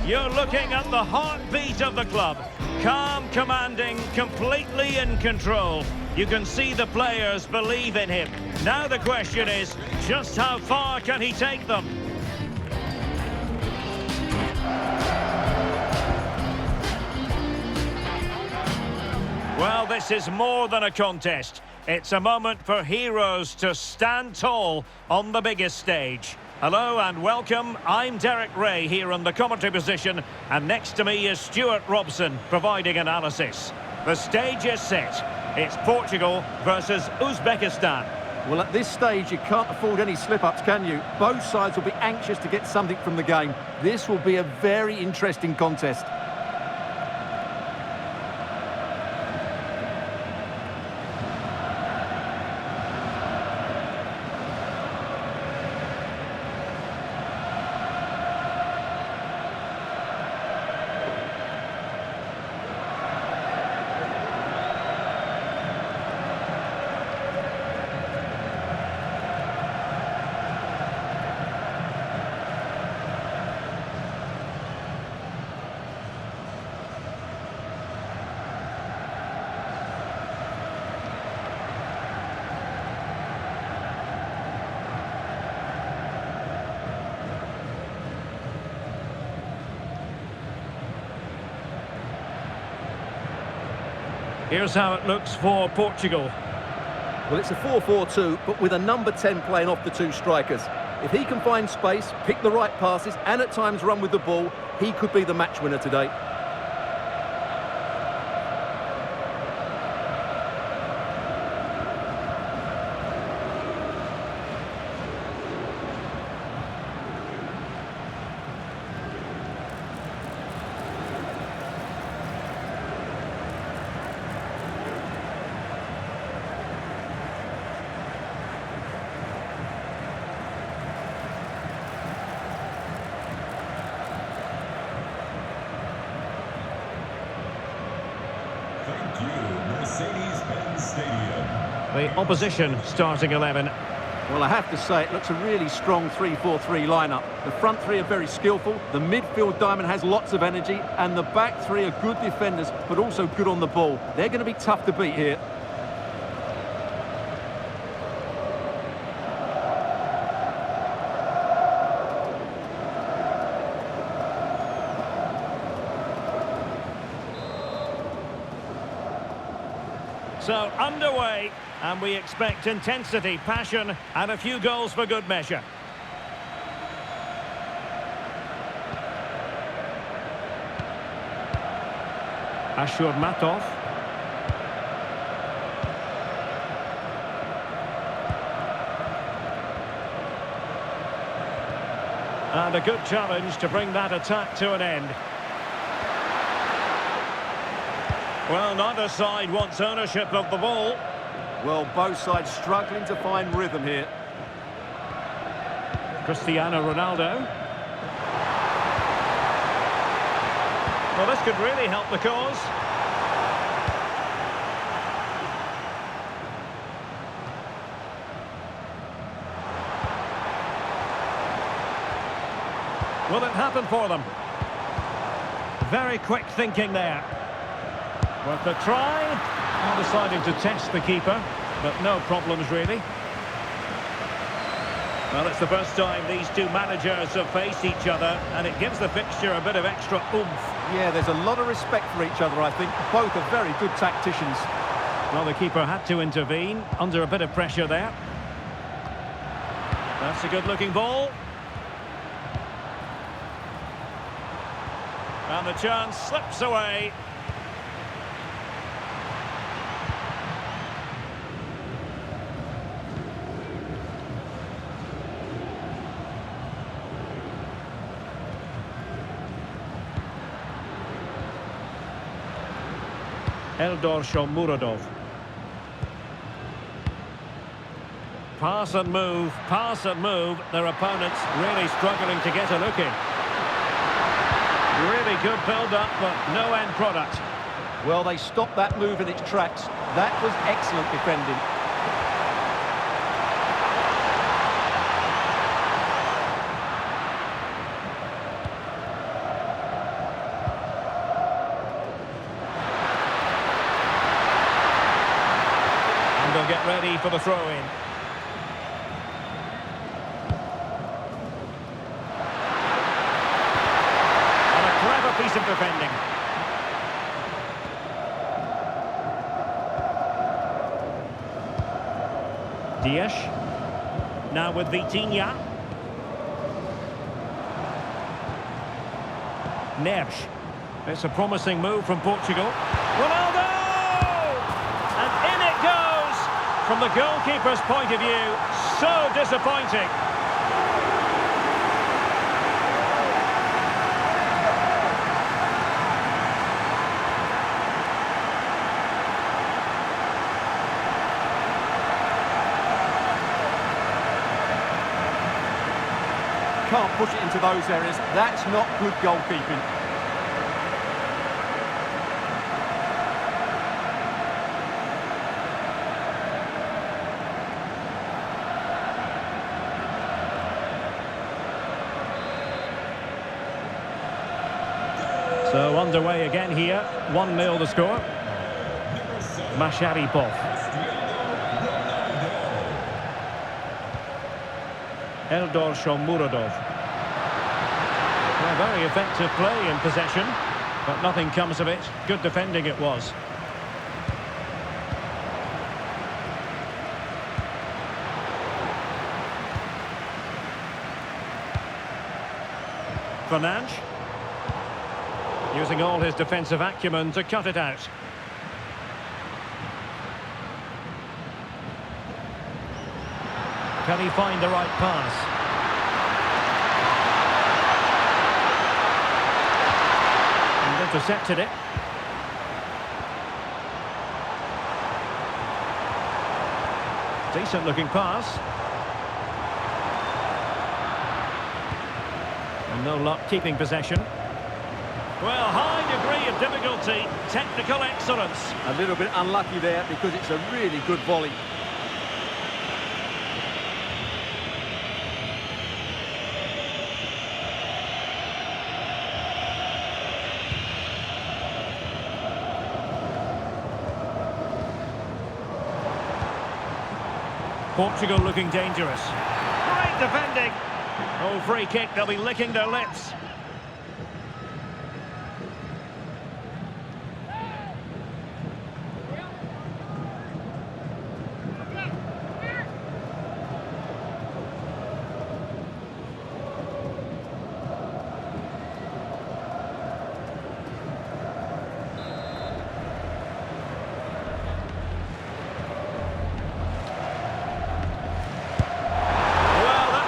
You're looking at the heartbeat of the club. Calm, commanding, completely in control. You can see the players believe in him. Now the question is, just how far can he take them? Well, this is more than a contest. It's a moment for heroes to stand tall on the biggest stage. Hello and welcome. I'm Derek Ray here on the commentary position, and next to me is Stuart Robson providing analysis. The stage is set. It's Portugal versus Uzbekistan. Well, at this stage, you can't afford any slip-ups, can you? Both sides will be anxious to get something from the game. This will be a very interesting contest. Here's how it looks for Portugal. Well, it's a 4-4-2, but with a number 10 playing off the two strikers. If he can find space, pick the right passes, and at times run with the ball, he could be the match winner today. The opposition starting 11. Well, I have to say, it looks a really strong 3-4-3 lineup. The front three are very skillful, the midfield diamond has lots of energy, and the back three are good defenders, but also good on the ball. They're going to be tough to beat here. So, underway, and we expect intensity, passion, and a few goals for good measure. Ashur Matov. And a good challenge to bring that attack to an end. Well, neither side wants ownership of the ball. Well, both sides struggling to find rhythm here. Cristiano Ronaldo. Well, this could really help the cause. Will it happen for them? Very quick thinking there. Worth a try. Well, deciding to test the keeper, but no problems really. Well, it's the first time these two managers have faced each other, and it gives the fixture a bit of extra oomph. Yeah, there's a lot of respect for each other, I think. Both are very good tacticians. Well, the keeper had to intervene under a bit of pressure there. That's a good-looking ball. And the chance slips away. Eldor Shomurodov. Pass and move, pass and move. Their opponents really struggling to get a look in. Really good build-up, but no end product. Well, they stopped that move in its tracks. That was excellent defending. ready for the throw-in. And a clever piece of defending. Dias. Now with Vitinha. Neves. It's a promising move from Portugal. Ronaldo! And in it goes! From the goalkeeper's point of view, so disappointing. Can't push it into those areas. That's not good goalkeeping. So underway again here. 1-0 the score. Masharipov. Eldor Shomurodov. Well, very effective play in possession, but nothing comes of it. Good defending it was. Fernandes. Using all his defensive acumen to cut it out. Can he find the right pass? And intercepted it. Decent looking pass. And no luck keeping possession. Well, high degree of difficulty, technical excellence. A little bit unlucky there because it's a really good volley. Portugal looking dangerous. Great defending. Oh, free kick, they'll be licking their lips.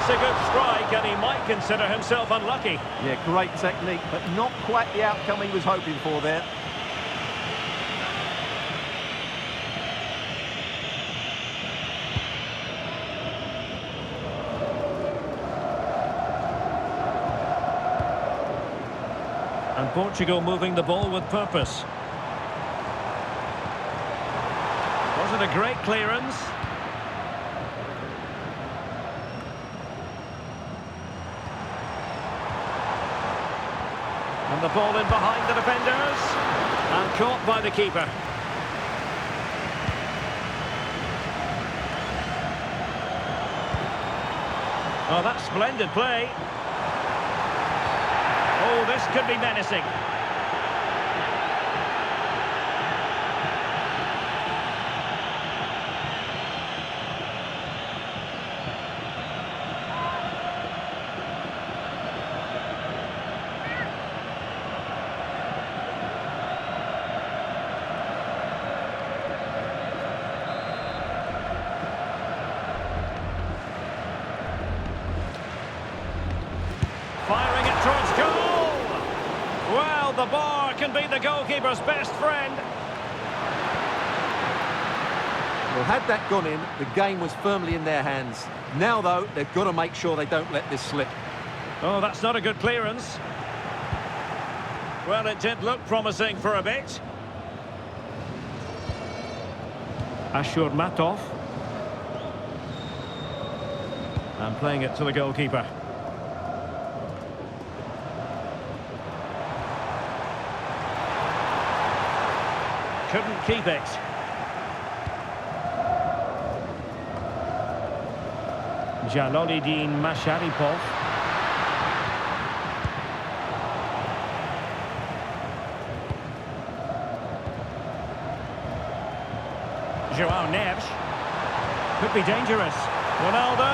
A good strike, and he might consider himself unlucky. Yeah, great technique, but not quite the outcome he was hoping for there. And Portugal moving the ball with purpose. Wasn't a great clearance. And the ball in behind the defenders. And caught by the keeper. Oh, that's splendid play. Oh, this could be menacing. Firing it towards goal! Well, the bar can be the goalkeeper's best friend. Well, had that gone in, the game was firmly in their hands. Now, though, they've got to make sure they don't let this slip. Oh, that's not a good clearance. Well, it did look promising for a bit. Ashurmatov. And playing it to the goalkeeper. Couldn't keep it. Jalolidin Masharipov. Joao Neves. Could be dangerous. Ronaldo.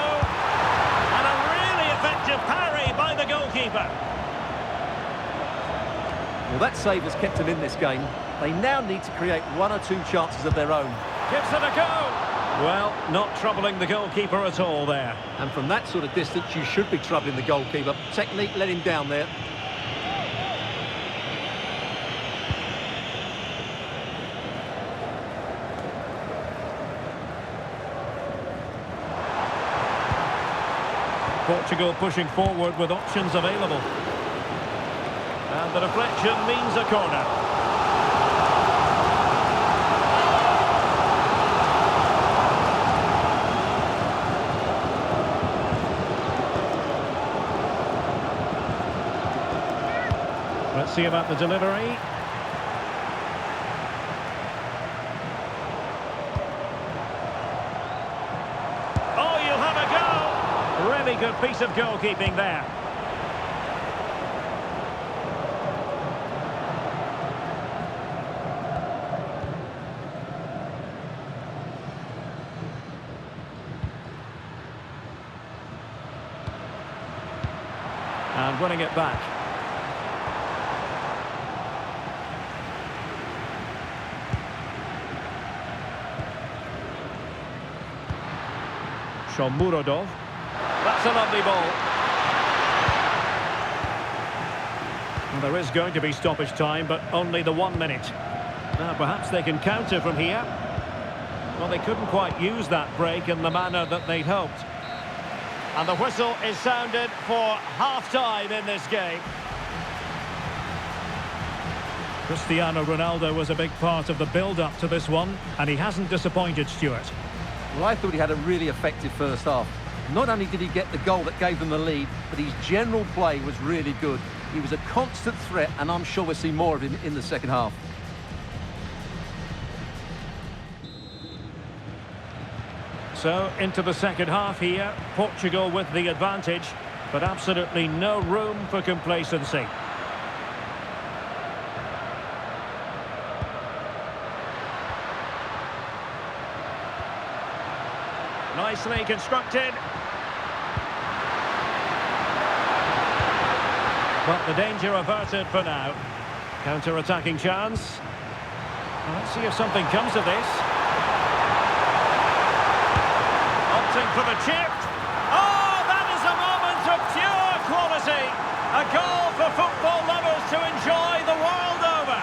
And a really effective parry by the goalkeeper. Well, that save has kept them in this game. They now need to create one or two chances of their own. Gives it a go. Well, not troubling the goalkeeper at all there. And from that sort of distance, you should be troubling the goalkeeper. Technique let him down there. Portugal pushing forward with options available. And the deflection means a corner. Let's see about the delivery. Oh, you'll have a go! Really good piece of goalkeeping there. And winning it back. Shomurodov. That's a lovely ball. And there is going to be stoppage time, but only the 1 minute. Now perhaps they can counter from here. Well, they couldn't quite use that break in the manner that they'd hoped. And the whistle is sounded for half-time in this game. Cristiano Ronaldo was a big part of the build-up to this one, and he hasn't disappointed, Stuart. Well, I thought he had a really effective first half. Not only did he get the goal that gave them the lead, but his general play was really good. He was a constant threat, and I'm sure we'll see more of him in the second half. So, into the second half here, Portugal with the advantage, but absolutely no room for complacency. Nicely constructed. But the danger averted for now. Counter-attacking chance. Well, let's see if something comes of this. Opting for the chip. Oh, that is a moment of pure quality. A goal for football lovers to enjoy the world over.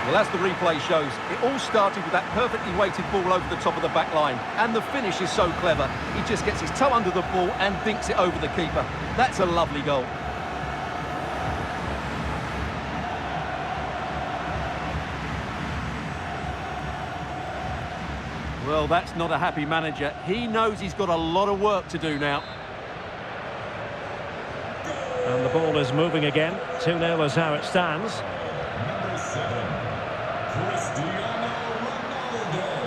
Well, as the replay shows, it all started with that perfectly weighted ball over the top of the back line. And the finish is so clever. He just gets his toe under the ball and dinks it over the keeper. That's a lovely goal. Well, that's not a happy manager. He knows he's got a lot of work to do now. And the ball is moving again. 2-0 is how it stands. Number 7, Cristiano Ronaldo.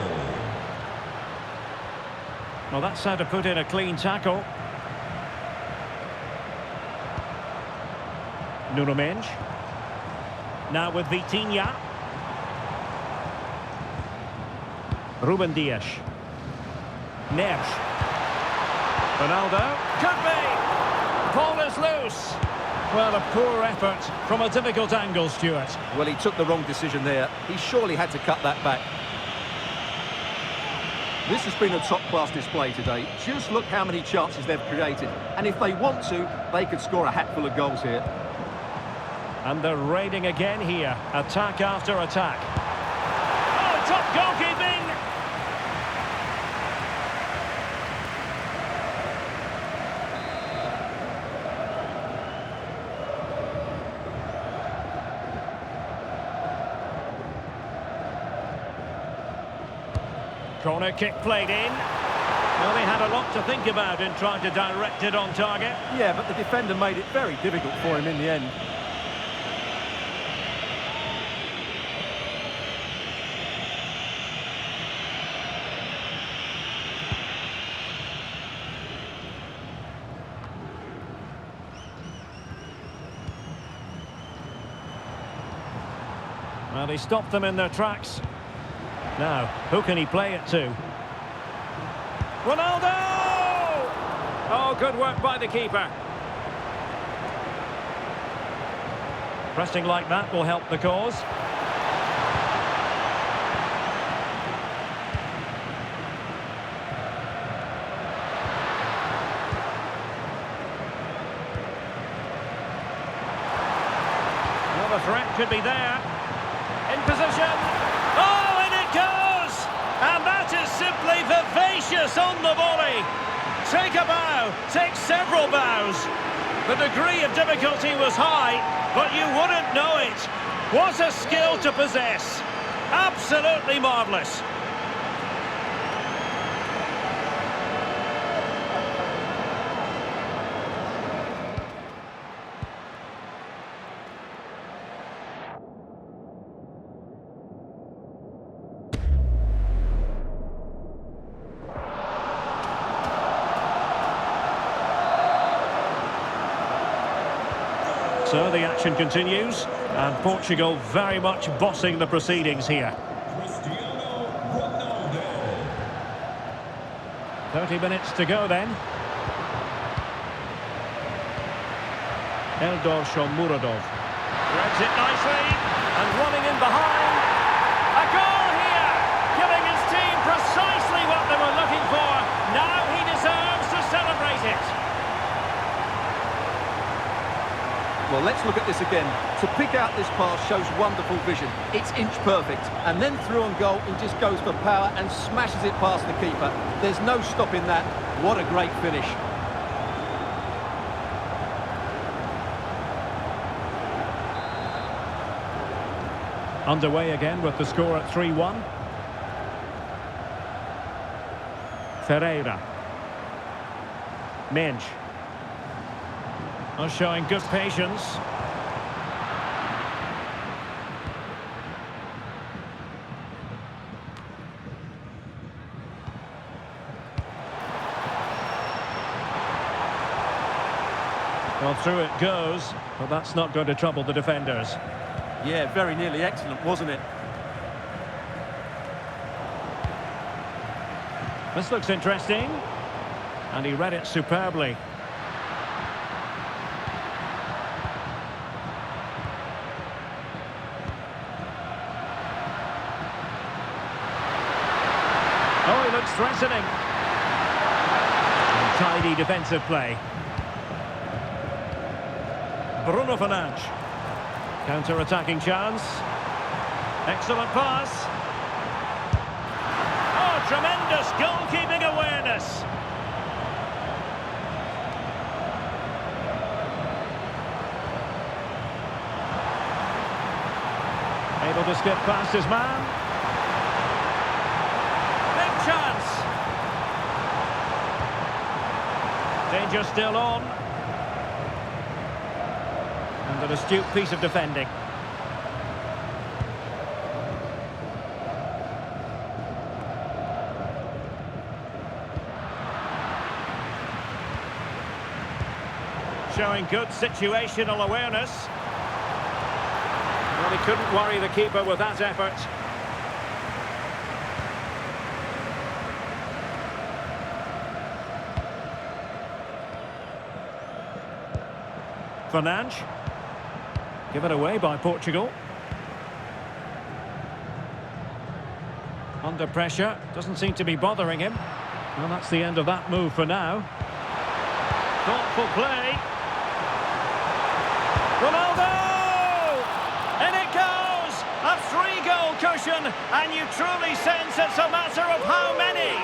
Well, that's how to put in a clean tackle. Nuno Mendes. Now with Vitinha. Ruben Dias. Neves. Ronaldo. Could be! Ball is loose. Well, a poor effort from a difficult angle, Stuart. Well, he took the wrong decision there. He surely had to cut that back. This has been a top-class display today. Just look how many chances they've created. And if they want to, they could score a hatful of goals here. And they're raiding again here. Attack after attack. Oh, top goalkeeping! Corner kick played in. Well, they had a lot to think about in trying to direct it on target. Yeah, but the defender made it very difficult for him in the end. Well, he stopped them in their tracks. Now, who can he play it to? Ronaldo! Oh, good work by the keeper. Pressing like that will help the cause. Well, the threat could be there. In position. Oh, and it goes! And that is simply vivacious on the volley. Take a bow, take several bows. The degree of difficulty was high, but you wouldn't know it. What a skill to possess. Absolutely marvellous. So the action continues, and Portugal very much bossing the proceedings here. Cristiano Ronaldo. 30 minutes to go then. Eldor Shomurodov. Threads it nicely, and running in behind. A goal here, giving his team precisely what they were looking for. Now he deserves to celebrate it. Well, let's look at this again. To pick out this pass shows wonderful vision. It's inch perfect. And then through on goal, he just goes for power and smashes it past the keeper. There's no stopping that. What a great finish. Underway again with the score at 3-1. Ferreira. Menj. Showing good patience. Well, through it goes, but that's not going to trouble the defenders. Yeah, very nearly excellent, wasn't it? This looks interesting. And he read it superbly. Oh, he looks threatening. And tidy defensive play. Bruno Fernandes. Counter-attacking chance. Excellent pass. Oh, tremendous goalkeeping awareness. Able to skip past his man. Big chance. Danger still on. And an astute piece of defending. Showing good situational awareness. Well, he couldn't worry the keeper with that effort. Fernandes. Given away by Portugal. Under pressure. Doesn't seem to be bothering him. Well, that's the end of that move for now. Thoughtful play. Ronaldo! In it goes! A 3-goal cushion, and you truly sense it's a matter of how many.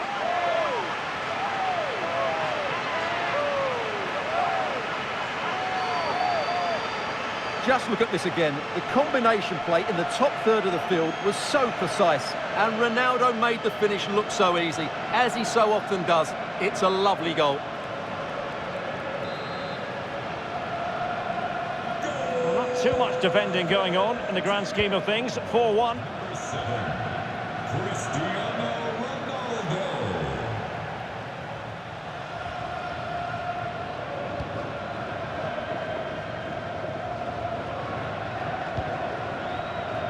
Just look at this again. The combination play in the top third of the field was so precise, and Ronaldo made the finish look so easy, as he so often does. It's a lovely goal. Well, not too much defending going on in the grand scheme of things. 4-1. Number 7, Cristiano Ronaldo.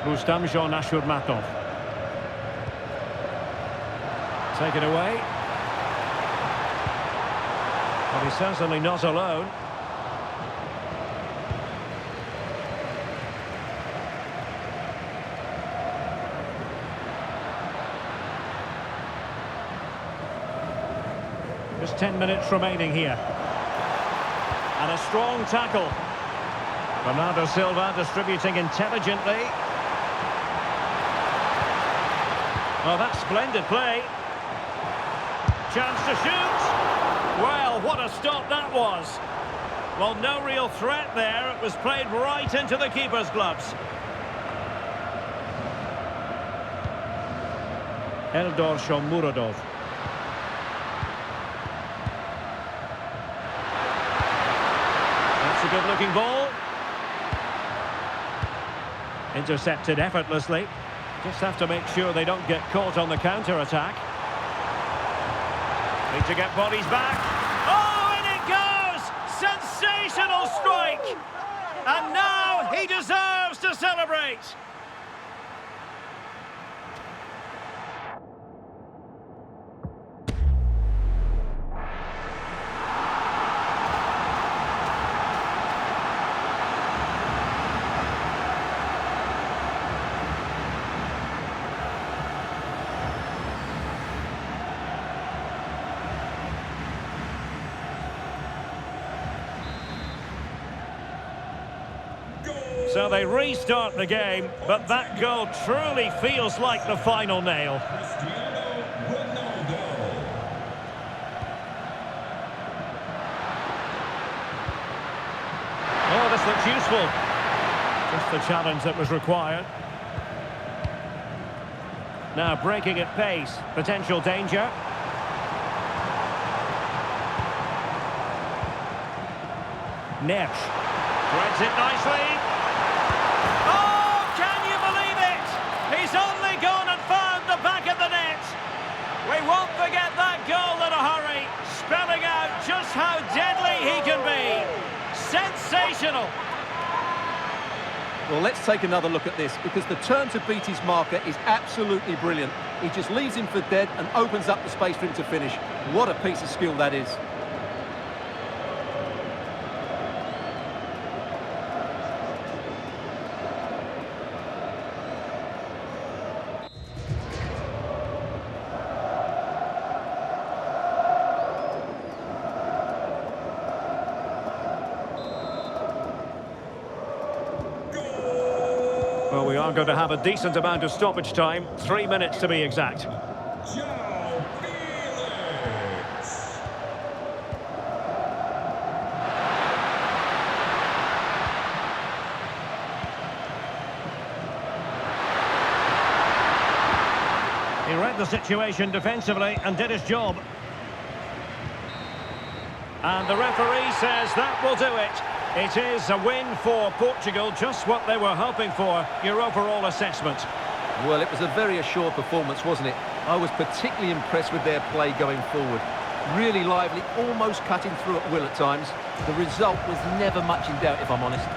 Rustamjon Ashurmatov. Taken away. But he's certainly not alone. Just 10 minutes remaining here. And a strong tackle. Bernardo Silva distributing intelligently. Oh, that's splendid play. Chance to shoot. Well, what a stop that was. Well, no real threat there. It was played right into the keeper's gloves. Eldor Shomurodov. That's a good-looking ball. Intercepted effortlessly. Just have to make sure they don't get caught on the counter-attack. Need to get bodies back. Oh, and it goes! Sensational strike! And now he deserves to celebrate. So they restart the game, but that goal truly feels like the final nail. Cristiano Ronaldo. Oh, this looks useful. Just the challenge that was required. Now breaking at pace, potential danger. Nesh threads it nicely. Oh, can you believe it? He's only gone and found the back of the net. We won't forget that goal in a hurry, spelling out just how deadly he can be. Sensational. Well, let's take another look at this, because the turn to beat his marker is absolutely brilliant. He just leaves him for dead and opens up the space for him to finish. What a piece of skill that is. Well, we are going to have a decent amount of stoppage time, 3 minutes to be exact. João Felix. He read the situation defensively and did his job. And the referee says that will do it. It is a win for Portugal, just what they were hoping for. Your overall assessment? Well, it was a very assured performance, wasn't it? I was particularly impressed with their play going forward. Really lively, almost cutting through at will at times. The result was never much in doubt, if I'm honest.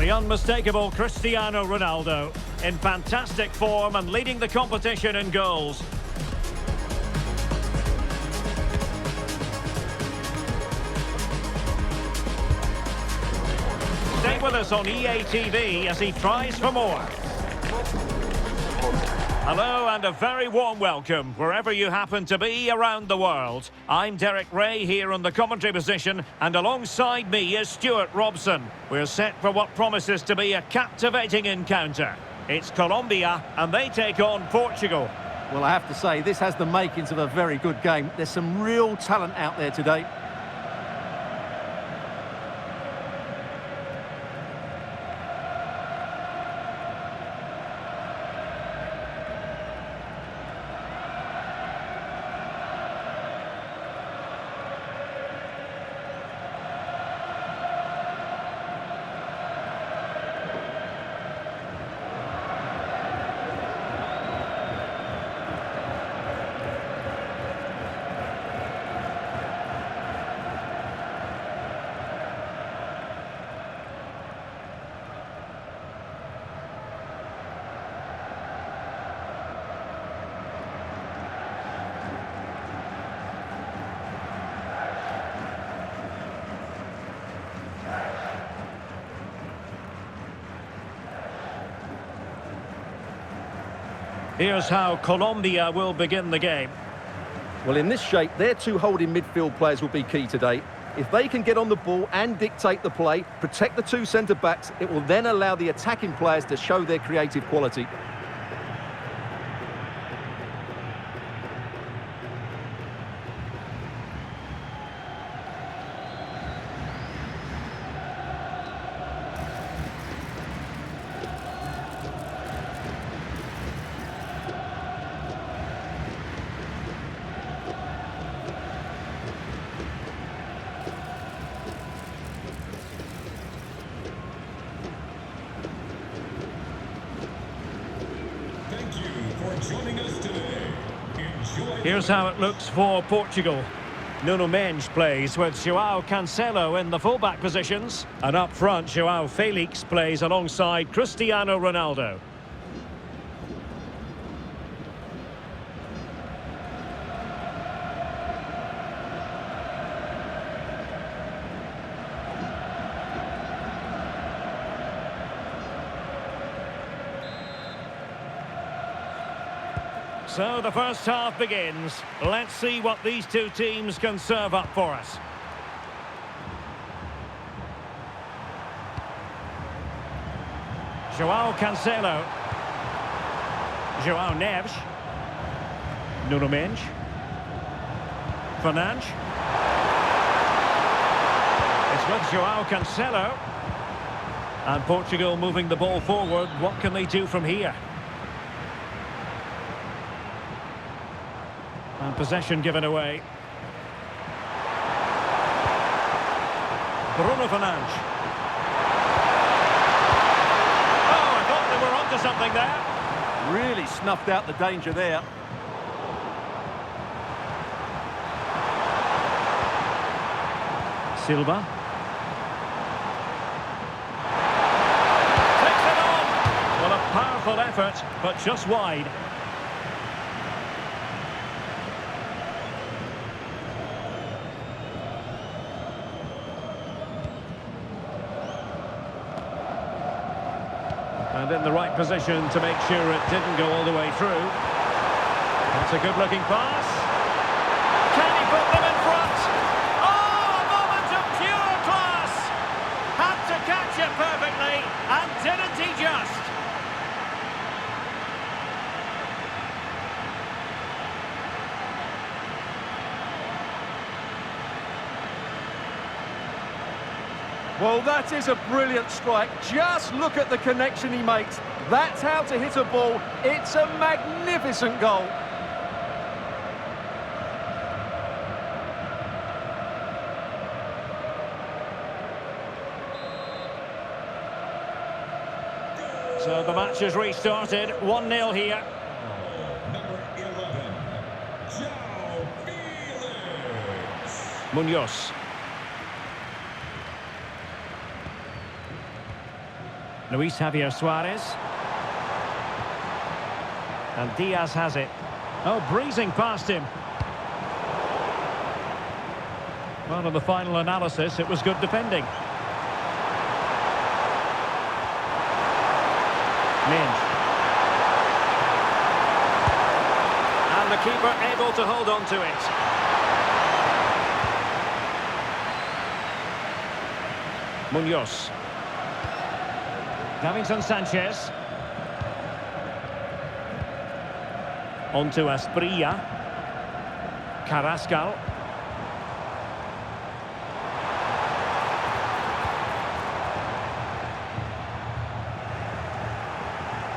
The unmistakable Cristiano Ronaldo, in fantastic form and leading the competition in goals. Stay with us on EA TV as he tries for more. Hello and a very warm welcome wherever you happen to be around the world. I'm Derek Ray here on the commentary position, and alongside me is Stuart Robson. We're set for what promises to be a captivating encounter. It's Colombia and they take on Portugal. Well, I have to say, this has the makings of a very good game. There's some real talent out there today. Here's how Colombia will begin the game. Well, in this shape, their two holding midfield players will be key today. If they can get on the ball and dictate the play, protect the two centre-backs, it will then allow the attacking players to show their creative quality. Joining us today. Here's how it looks for Portugal. Nuno Mendes plays with João Cancelo in the fullback positions. And up front, João Felix plays alongside Cristiano Ronaldo. So the first half begins. Let's see what these two teams can serve up for us. João Cancelo. João Neves. Nuno Mendes. Fernandes. It's with João Cancelo. And Portugal moving the ball forward. What can they do from here? And possession given away. Bruno Fernandes. Oh, I thought they were onto something there. Really snuffed out the danger there. Silva. Takes it on. Well, a powerful effort, but just wide. And in the right position to make sure it didn't go all the way through. That's a good-looking pass. Can he put them in front? Oh, a moment of pure class! Had to catch it perfectly, and didn't he just? Well, that is a brilliant strike. Just look at the connection he makes. That's how to hit a ball. It's a magnificent goal. So the match has restarted. 1-0 here. Number 11, João Felix. Munoz. Luis Javier Suarez. And Diaz has it. Oh, breezing past him. Well, in the final analysis, it was good defending. Minge. And the keeper able to hold on to it. Munoz. Davinson Sanchez. On to Asprilla. Carrascal.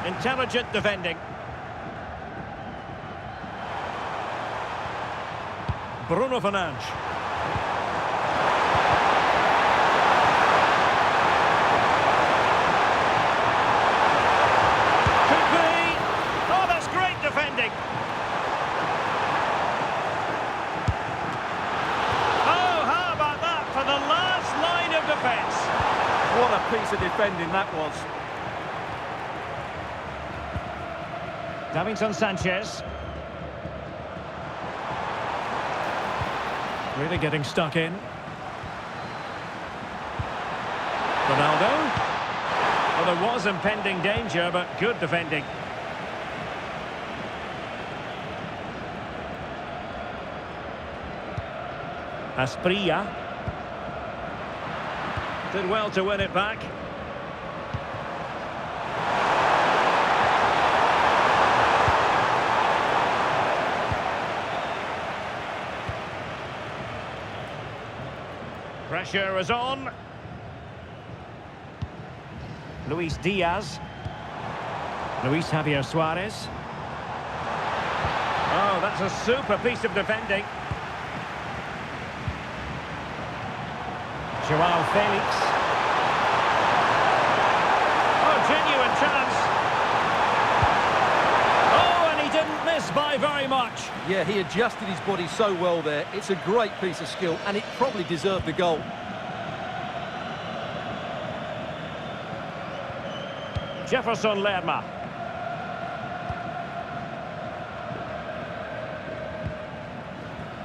Intelligent defending. Bruno Fernandes. Could be. Oh, that's great defending. Oh, how about that for the last line of defence? What a piece of defending that was. Davinson Sanchez. Really getting stuck in. Ronaldo. Well, there was impending danger, but good defending. Asprilla. Did well to win it back. Pressure is on. Luis Diaz. Luis Javier Suarez. Oh, that's a super piece of defending. Joao Felix. Oh, genuine chance. Oh, and he didn't miss by very much. Yeah, he adjusted his body so well there. It's a great piece of skill, and it probably deserved the goal. Jefferson Lerma.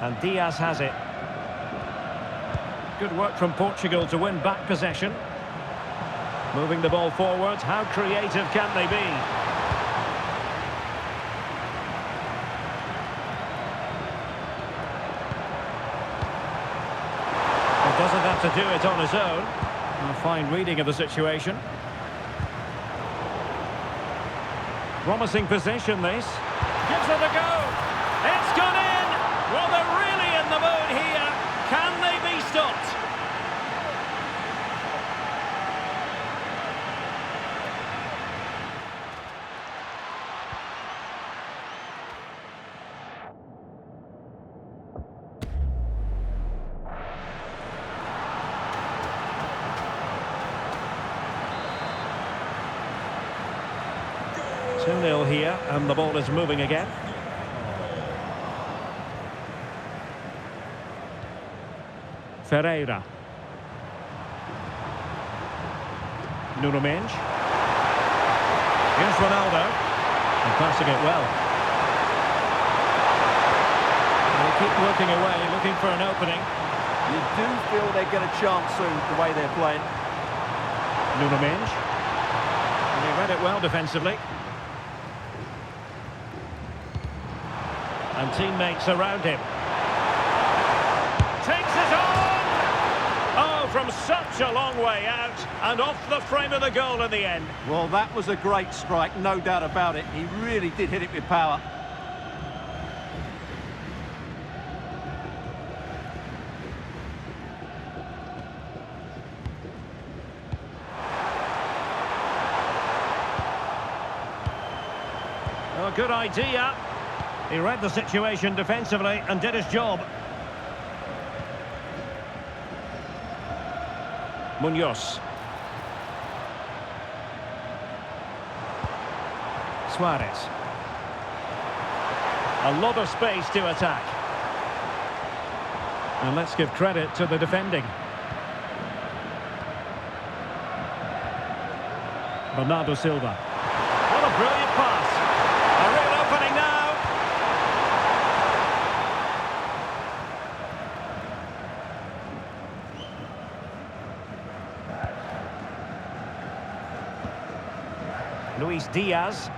And Diaz has it. Good work from Portugal to win back possession. Moving the ball forward. How creative can they be? He doesn't have to do it on his own. A fine reading of the situation. Promising position, this. Gives it a go. It's gone in. Well, they're really in the mood here. Can they be stopped? Two-nil here, and the ball is moving again. Ferreira. Nuno Mendes. Here's Ronaldo. And passing it well. They keep working away, looking for an opening. You do feel they get a chance soon, the way they're playing. Nuno Mendes. And he read it well defensively. And teammates around him. Takes it on! Oh, from such a long way out, and off the frame of the goal in the end. Well, that was a great strike, no doubt about it. He really did hit it with power. Oh, good idea. He read the situation defensively and did his job. Munoz. Suarez. A lot of space to attack. And let's give credit to the defending. Bernardo Silva. What a brilliant pass. A real opening now. Luis Diaz.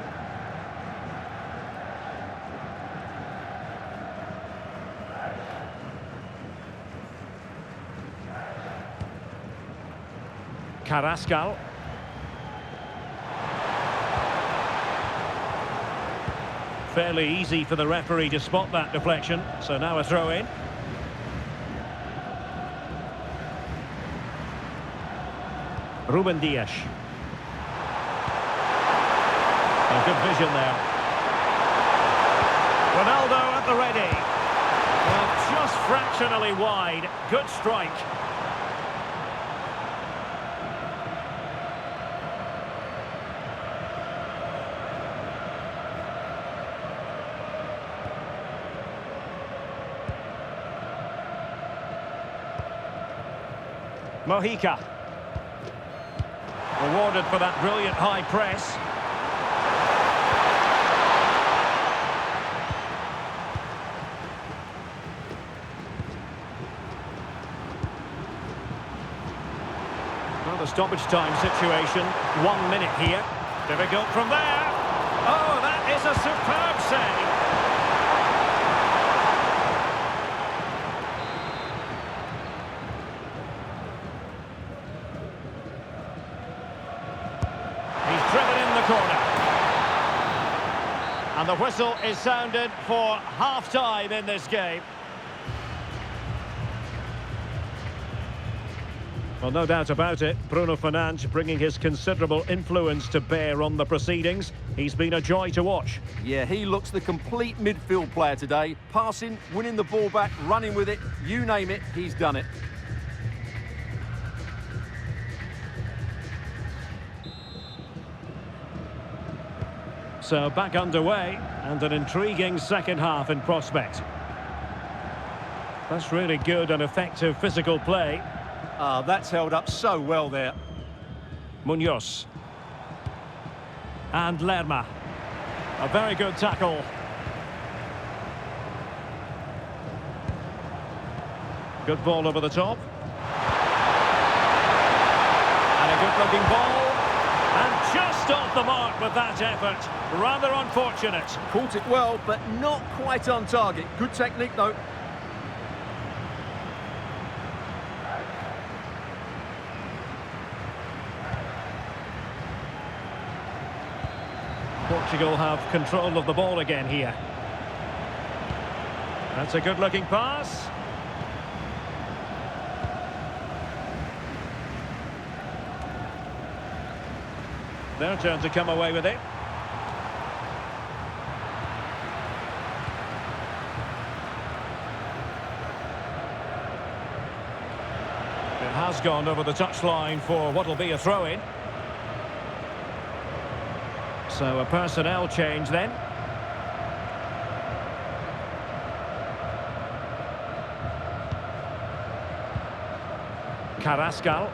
Carrascal. Fairly easy for the referee to spot that deflection, so now a throw in. Ruben Dias. A good vision there. Ronaldo at the ready. Well, just fractionally wide. Good strike. Mojica. Rewarded for that brilliant high press. Well, the stoppage time situation. 1 minute here. Difficult from there. Oh, that is a superb save. Corner. And the whistle is sounded for half-time in this game. Well, no doubt about it, Bruno Fernandes bringing his considerable influence to bear on the proceedings. He's been a joy to watch. Yeah, he looks the complete midfield player today. Passing, winning the ball back, running with it, you name it, he's done it. So back underway, and an intriguing second half in prospect. That's really good and effective physical play. That's held up so well there. Munoz. And Lerma. A very good tackle. Good ball over the top. And a good-looking ball. And just off the mark with that effort. Rather unfortunate. Caught it well, but not quite on target. Good technique, though. Portugal have control of the ball again here. That's a good-looking pass. Their turn to come away with it. It has gone over the touchline for what will be a throw-in. So a personnel change then. Carrascal.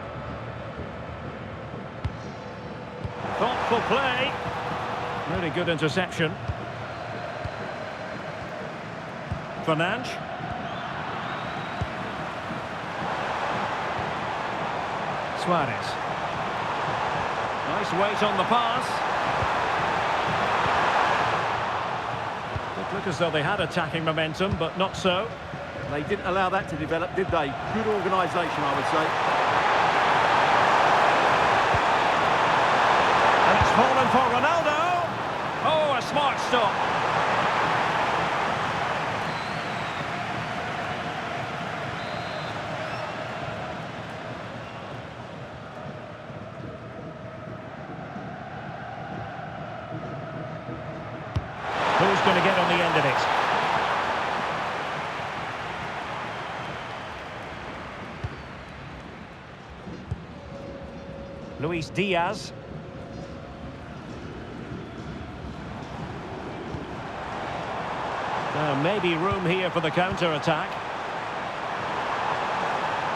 Thoughtful play. Really good interception. Fernandes. Suarez. Nice weight on the pass. Look as though they had attacking momentum, but not so. They didn't allow that to develop, did they? Good organisation, I would say. And it's fallen for Ronaldo. Oh, a smart stop. Who's going to get on the end of it? Luis Diaz. Maybe room here for the counter-attack.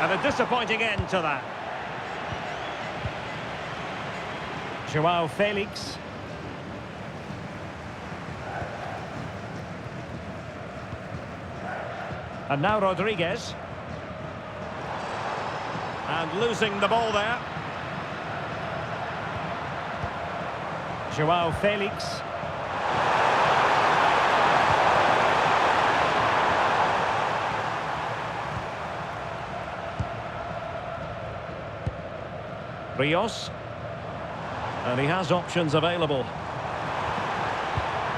And a disappointing end to that. Joao Felix. And now Rodriguez. And losing the ball there. Joao Felix. Rios. And he has options available.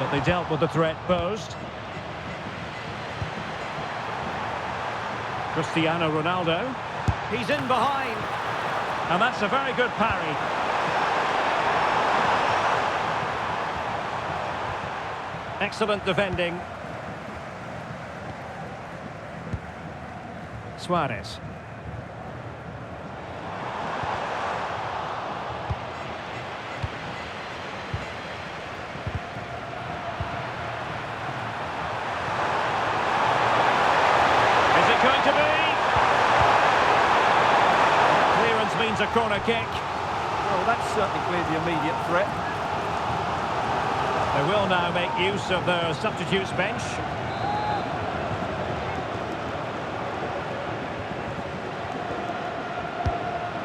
But they dealt with the threat posed. Cristiano Ronaldo. He's in behind. And that's a very good parry. Excellent defending. Suarez. Means a corner kick. Well, that's certainly cleared the immediate threat. They will now make use of their substitutes bench.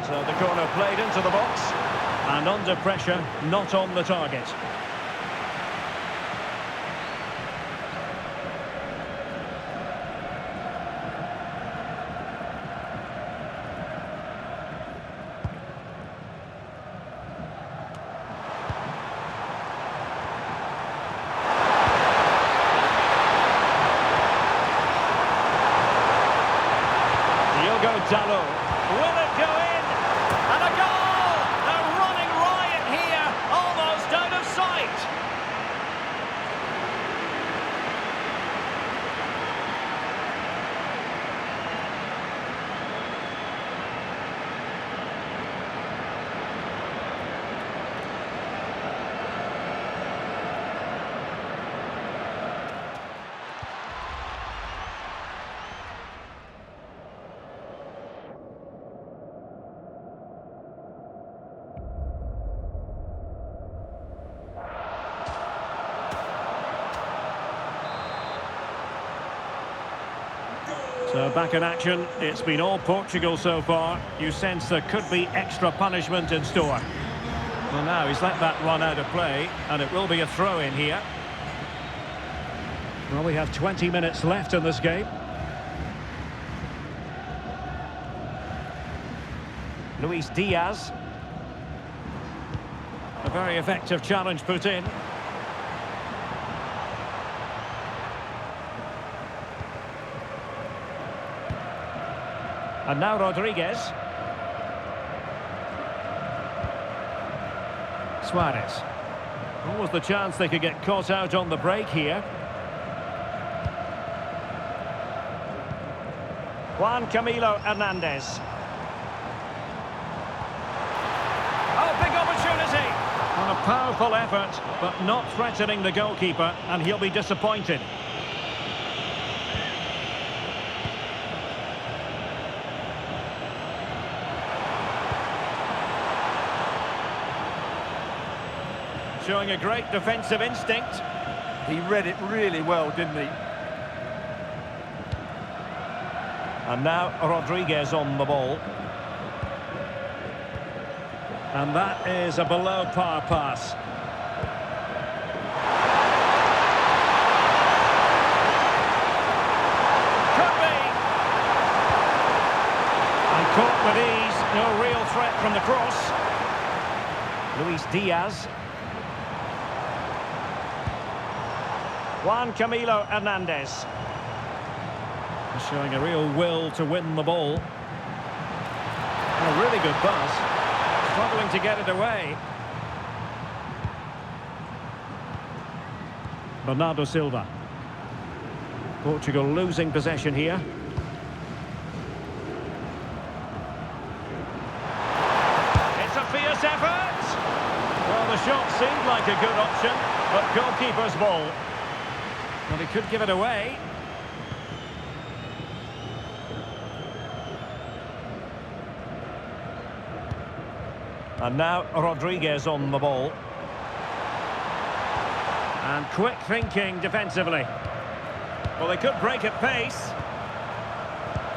So the corner played into the box. And under pressure, not on the target. Dallo. Will it go in? And a goal! A running riot here, almost out of sight. So back in action, it's been all Portugal so far. You sense there could be extra punishment in store. Well, now he's let that run out of play, and it will be a throw-in here. Well, we have 20 minutes left in this game. Luis Diaz. A very effective challenge put in. And now Rodriguez. Suarez. What was the chance they could get caught out on the break here? Juan Camilo Hernandez. Oh, big opportunity! On a powerful effort, but not threatening the goalkeeper, and he'll be disappointed. Showing a great defensive instinct. He read it really well, didn't he? And now Rodriguez on the ball. And that is a below-par pass. Could be. And caught with ease. No real threat from the cross. Luis Diaz. Juan Camilo Hernandez. Showing a real will to win the ball. A really good pass. Struggling to get it away. Bernardo Silva. Portugal losing possession here. It's a fierce effort. Well, the shot seemed like a good option, but goalkeeper's ball. Well, he could give it away. And now Rodriguez on the ball. And quick thinking defensively. Well, they could break at pace.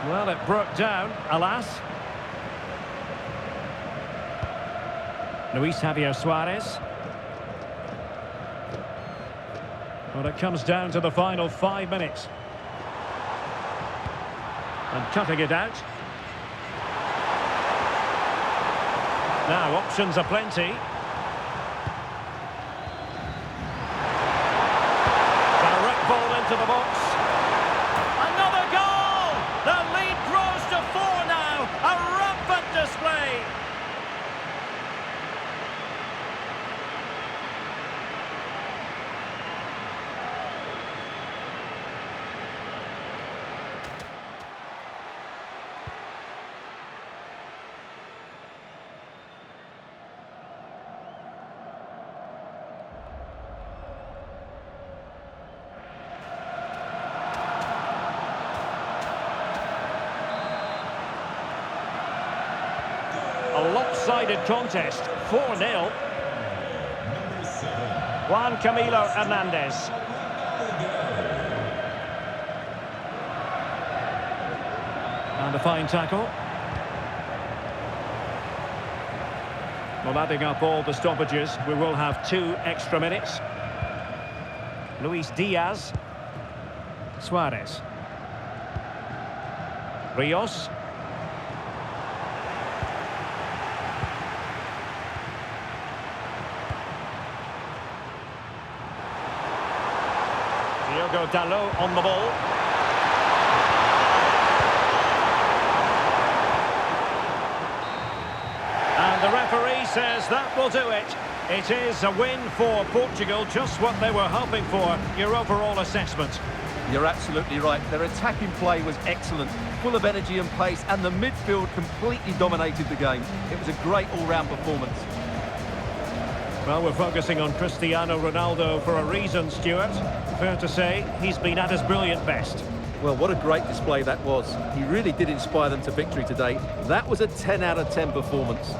Well, it broke down, alas. Luis Javier Suarez. Well, it comes down to the final 5 minutes. And cutting it out. Now, options are plenty. Direct ball into the box. Another goal! The lead grows to 4 now. A rampant display. A lopsided contest, 4-0. Number 7. Juan Camilo Hernandez. And a fine tackle. Well, adding up all the stoppages, we will have 2 extra minutes. Luis Diaz. Suarez. Rios. Diogo Dalot on the ball. And the referee says that will do it. It is a win for Portugal, just what they were hoping for. Your overall assessment? You're absolutely right. Their attacking play was excellent, full of energy and pace, and the midfield completely dominated the game. It was a great all-round performance. Well, we're focusing on Cristiano Ronaldo for a reason, Stuart. Fair to say, he's been at his brilliant best. Well, what a great display that was. He really did inspire them to victory today. That was a 10 out of 10 performance.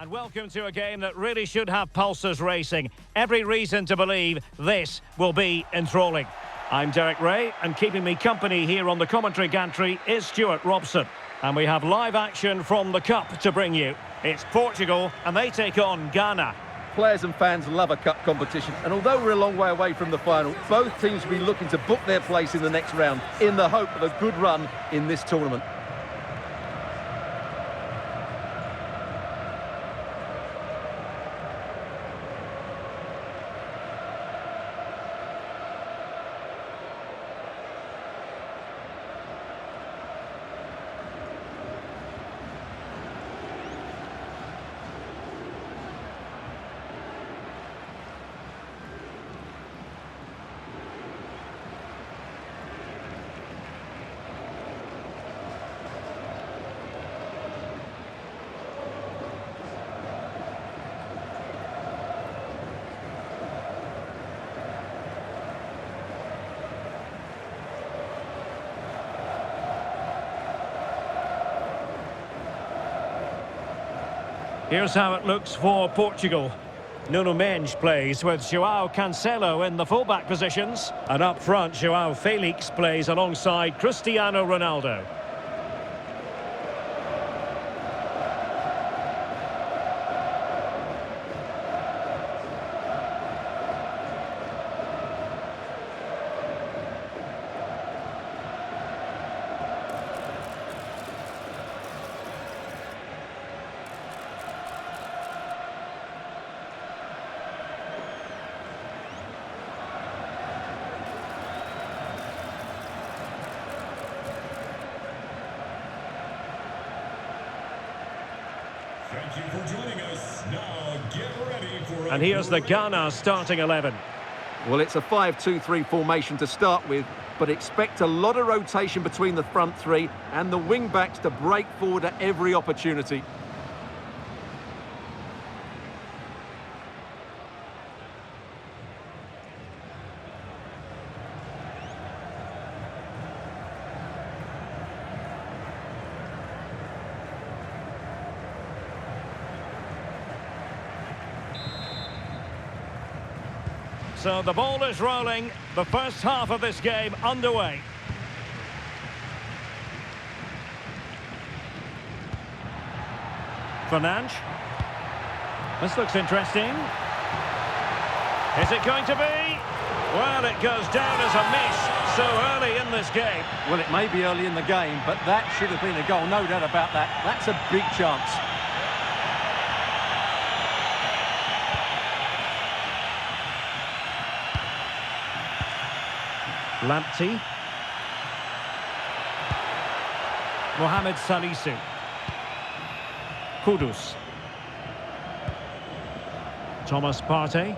And welcome to a game that really should have pulses racing. Every reason to believe this will be enthralling. I'm Derek Ray, and keeping me company here on the commentary gantry is Stuart Robson. And we have live action from the Cup to bring you. It's Portugal, and they take on Ghana. Players and fans love a cup competition, and although we're a long way away from the final, both teams will be looking to book their place in the next round in the hope of a good run in this tournament. Here's how it looks for Portugal. Nuno Mendes plays with João Cancelo in the fullback positions. And up front, João Felix plays alongside Cristiano Ronaldo. Thank you for joining us. Now get ready for And here's the Ghana starting 11. Well, it's a 5-2-3 formation to start with, but expect a lot of rotation between the front three and the wing-backs to break forward at every opportunity. So the ball is rolling, the first half of this game underway. Fernandes. This looks interesting. Is it going to be? Well, it goes down as a miss so early in this game. Well, it may be early in the game, but that should have been a goal, no doubt about that. That's a big chance. Lamptey. Mohamed Salisu. Kudus. Thomas Partey.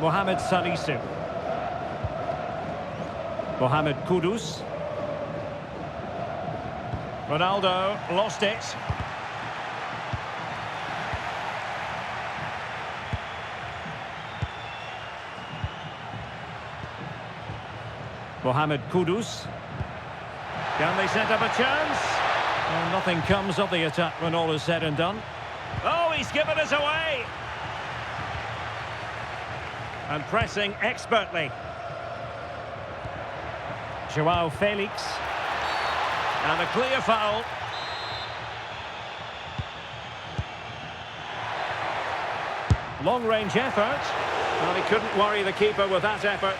Mohamed Salisu. Mohamed Kudus. Ronaldo lost it. Mohamed Kudus. Can they set up a chance? Well, nothing comes of the attack when all is said and done. Oh, he's given us away! And pressing expertly. João Felix. And a clear foul. Long-range effort. Well, he couldn't worry the keeper with that effort.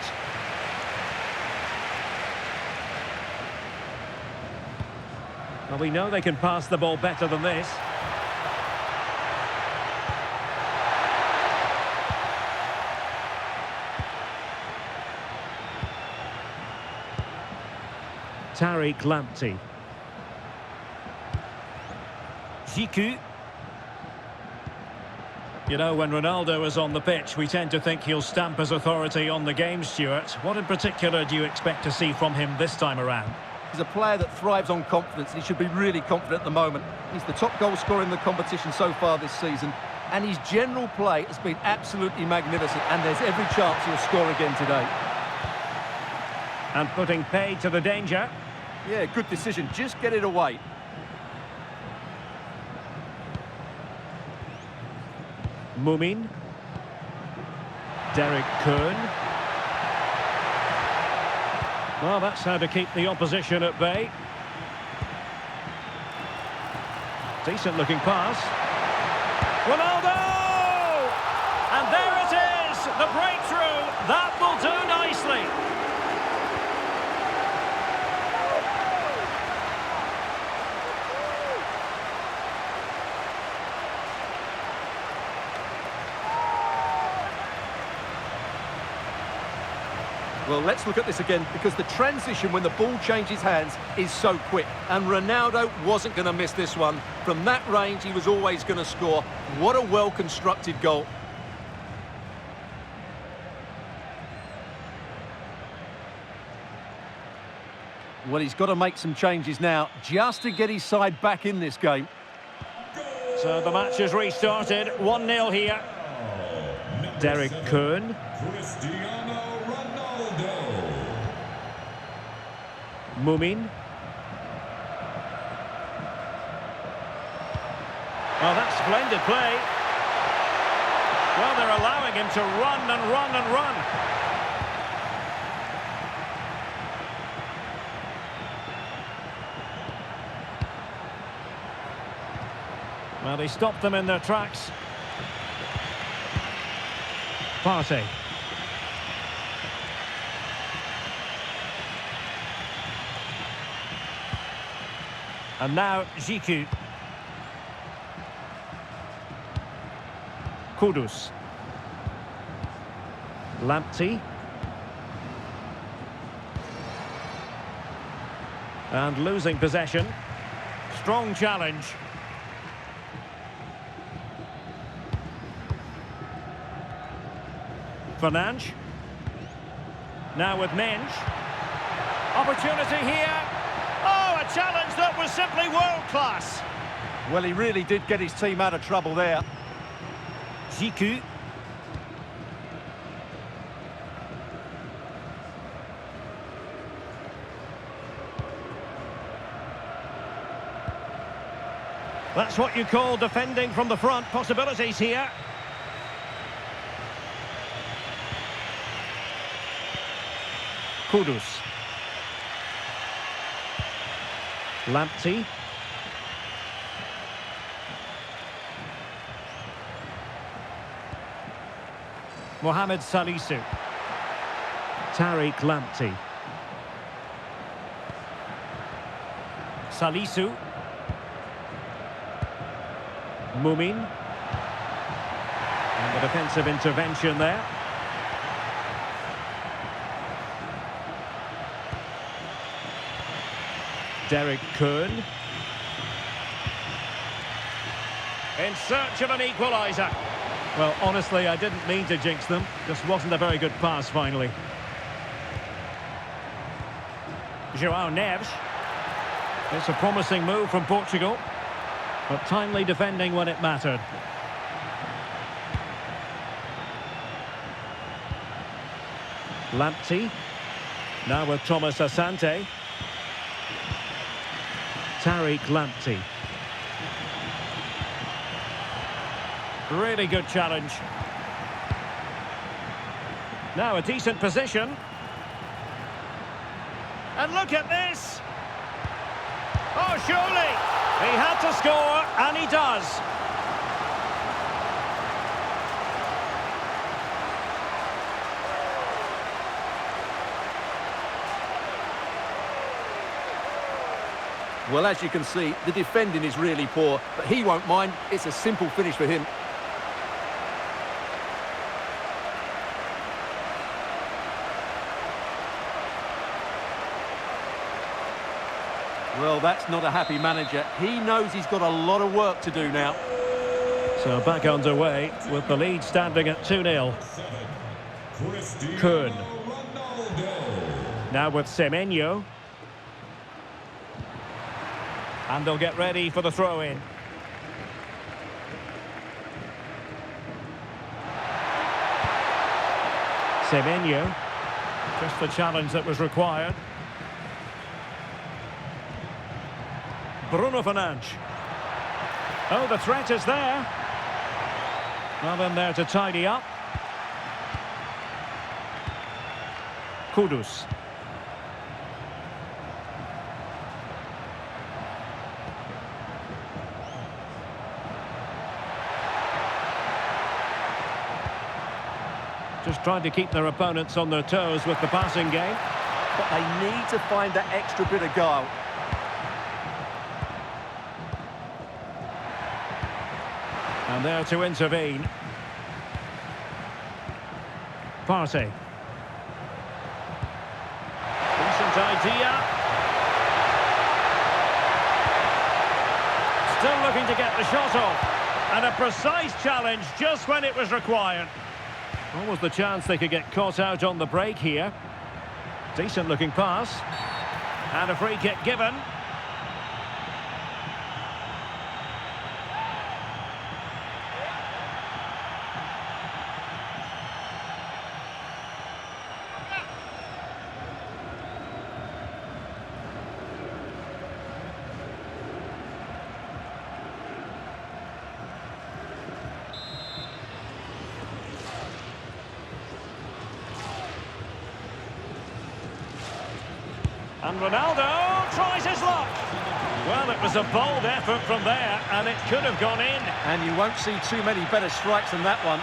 Well, we know they can pass the ball better than this. Tariq Lamptey. Jiku. You know, when Ronaldo is on the pitch, we tend to think he'll stamp his authority on the game, Stuart. What in particular do you expect to see from him this time around? He's a player that thrives on confidence, and he should be really confident at the moment. He's the top goal scorer in the competition so far this season, and his general play has been absolutely magnificent, and there's every chance he'll score again today. And putting paid to the danger. Yeah, good decision. Just get it away. Mumin. Derek Kern. Well, that's how to keep the opposition at bay. Decent looking pass. Ronaldo! And there it is, the breakthrough. That will do nicely. Well, let's look at this again, because the transition when the ball changes hands is so quick. And Ronaldo wasn't going to miss this one. From that range, he was always going to score. What a well-constructed goal. Well, he's got to make some changes now, just to get his side back in this game. So the match has restarted. 1-0 here. Derek Kern. Cristiano Ronaldo. Mumin. Oh, that's splendid play. Well, they're allowing him to run and run and run. Well, he stopped them in their tracks. Partey. And now Ziku. Kudus. Lamptey. And losing possession. Strong challenge. Fernandes. Now with Mensch. Opportunity here. Oh, a challenge that was simply world-class. Well, he really did get his team out of trouble there. Ziku. That's what you call defending from the front. Possibilities here. Kudus. Lamptey. Mohamed Salisu. Tariq Lamptey. Salisu. Mumin. And the defensive intervention there. Derek Kern. In search of an equaliser. Well, honestly, I didn't mean to jinx them. Just wasn't a very good pass, finally. João Neves. It's a promising move from Portugal, but timely defending when it mattered. Lamptey. Now with Thomas Asante. Tariq Lamptey. Really good challenge. Now a decent position. And look at this. Oh, surely. He had to score, and he does. Well, as you can see, the defending is really poor, but he won't mind. It's a simple finish for him. Well, that's not a happy manager. He knows he's got a lot of work to do now. So back underway with the lead standing at 2-0. Kern. Now with Semenyo. And they'll get ready for the throw-in. Semenyo. Just the challenge that was required. Bruno Fernandes. Oh, the threat is there. Well, in there to tidy up. Kudus. Just trying to keep their opponents on their toes with the passing game. But they need to find that extra bit of guile. And there to intervene. Partey. Decent idea. Still looking to get the shot off. And a precise challenge just when it was required. Almost the chance they could get caught out on the break here. Decent looking pass. And a free kick given. And Ronaldo tries his luck. Well, it was a bold effort from there, and it could have gone in. And you won't see too many better strikes than that one.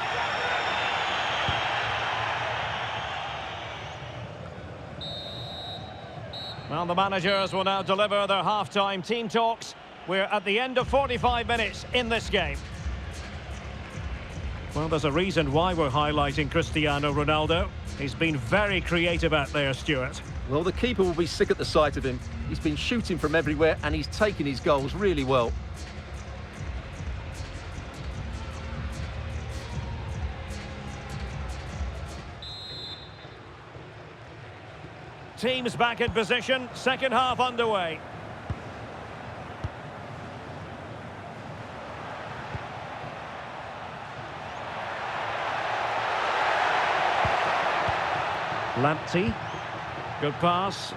Well, the managers will now deliver their half-time team talks. We're at the end of 45 minutes in this game. Well, there's a reason why we're highlighting Cristiano Ronaldo. He's been very creative out there, Stuart. Well, the keeper will be sick at the sight of him. He's been shooting from everywhere and he's taken his goals really well. Teams back in position, second half underway. Lamptey. Good pass.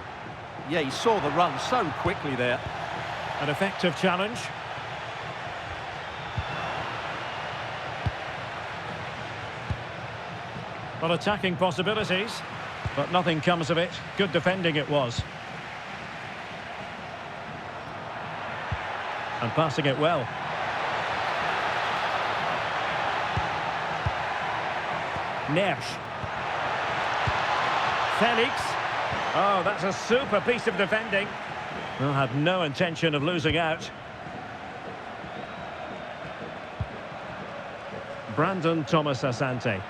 Yeah, he saw the run so quickly there. An effective challenge. Well, attacking possibilities, but nothing comes of it. Good defending it was. And passing it well. Neres. Felix. Oh, that's a super piece of defending. Well, had no intention of losing out. Brandon Thomas Asante.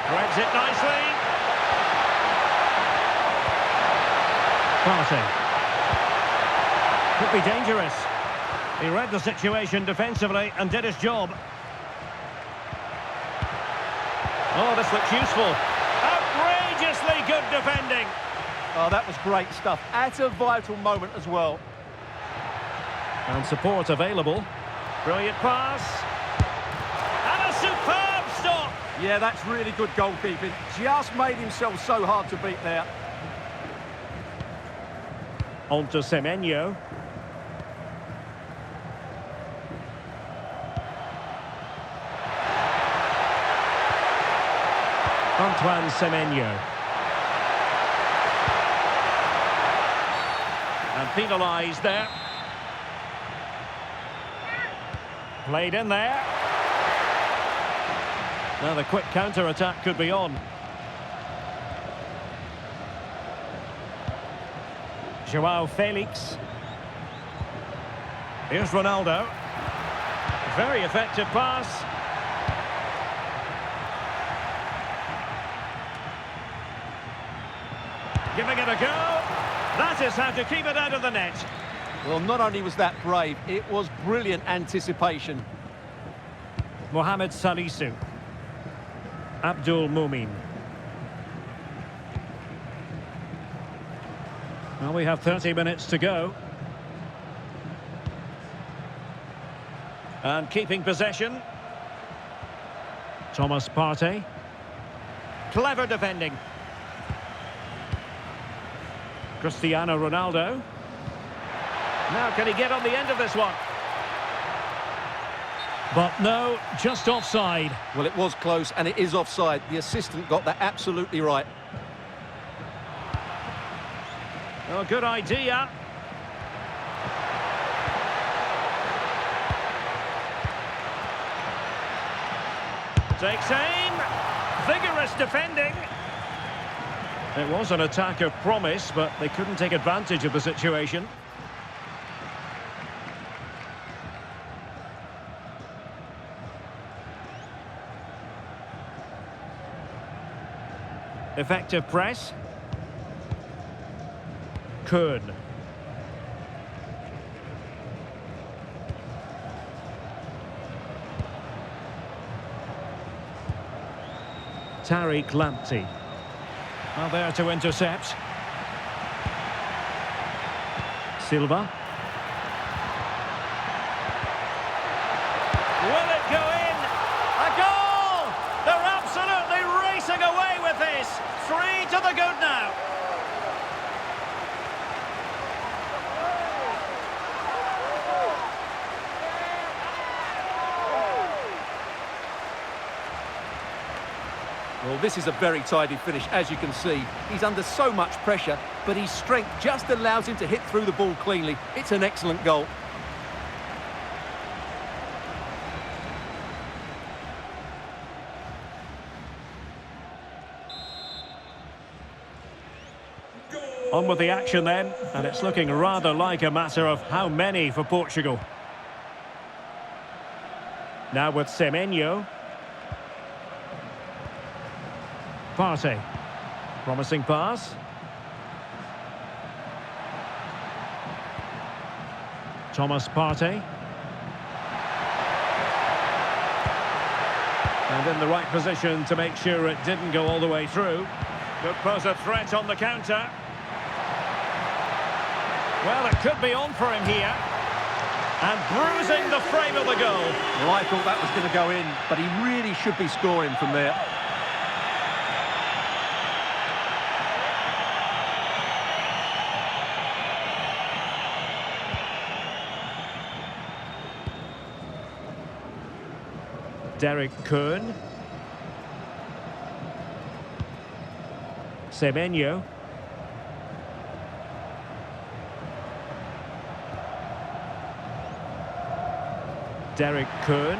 Threads it nicely. Partey. Could be dangerous. He read the situation defensively and did his job. Oh, this looks useful. Outrageously good defending. Oh, that was great stuff. At a vital moment as well. And support available. Brilliant pass. And a superb stop. Yeah, that's really good goalkeeping. Just made himself so hard to beat there. On to Semenyo. Antoine Semenyo. And penalised there. Played in there. Now the quick counter-attack could be on. Joao Felix. Here's Ronaldo. Very effective pass. Giving it a go. That is how to keep it out of the net. Well, not only was that brave, it was brilliant anticipation. Mohamed Salisu. Abdul Mumin. Well, we have 30 minutes to go. And keeping possession. Thomas Partey. Clever defending. Cristiano Ronaldo. Now, can he get on the end of this one? But no, just offside. Well, it was close, and it is offside. The assistant got that absolutely right. Oh, good idea. Takes aim. Vigorous defending. It was an attack of promise, but they couldn't take advantage of the situation. Effective press. Kuhn. Tariq Lamptey. Well, there to intercept. Silva. Will it go in? A goal! They're absolutely racing away with this. 3 to the good now. Well, this is a very tidy finish, as you can see. He's under so much pressure, but his strength just allows him to hit through the ball cleanly. It's an excellent goal. On with the action then, and it's looking rather like a matter of how many for Portugal. Now with Semenyo. Partey. Promising pass. Thomas Partey. And in the right position to make sure it didn't go all the way through. Could pose a threat on the counter. Well, it could be on for him here. And bruising the frame of the goal. Well, I thought that was going to go in, but he really should be scoring from there. Derek Kuhn. Semenyo. Derek Kuhn.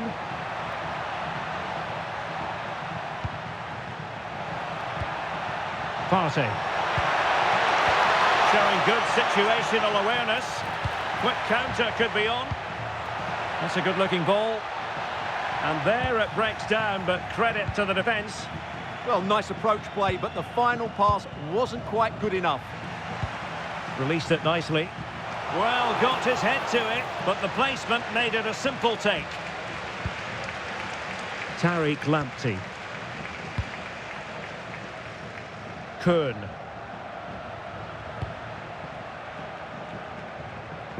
Partey. Showing good situational awareness. Quick counter could be on. That's a good-looking ball. And there it breaks down, but credit to the defence. Well, nice approach play, but the final pass wasn't quite good enough. Released it nicely. Well, got his head to it, but the placement made it a simple take. Tariq Lamptey. Kuhn.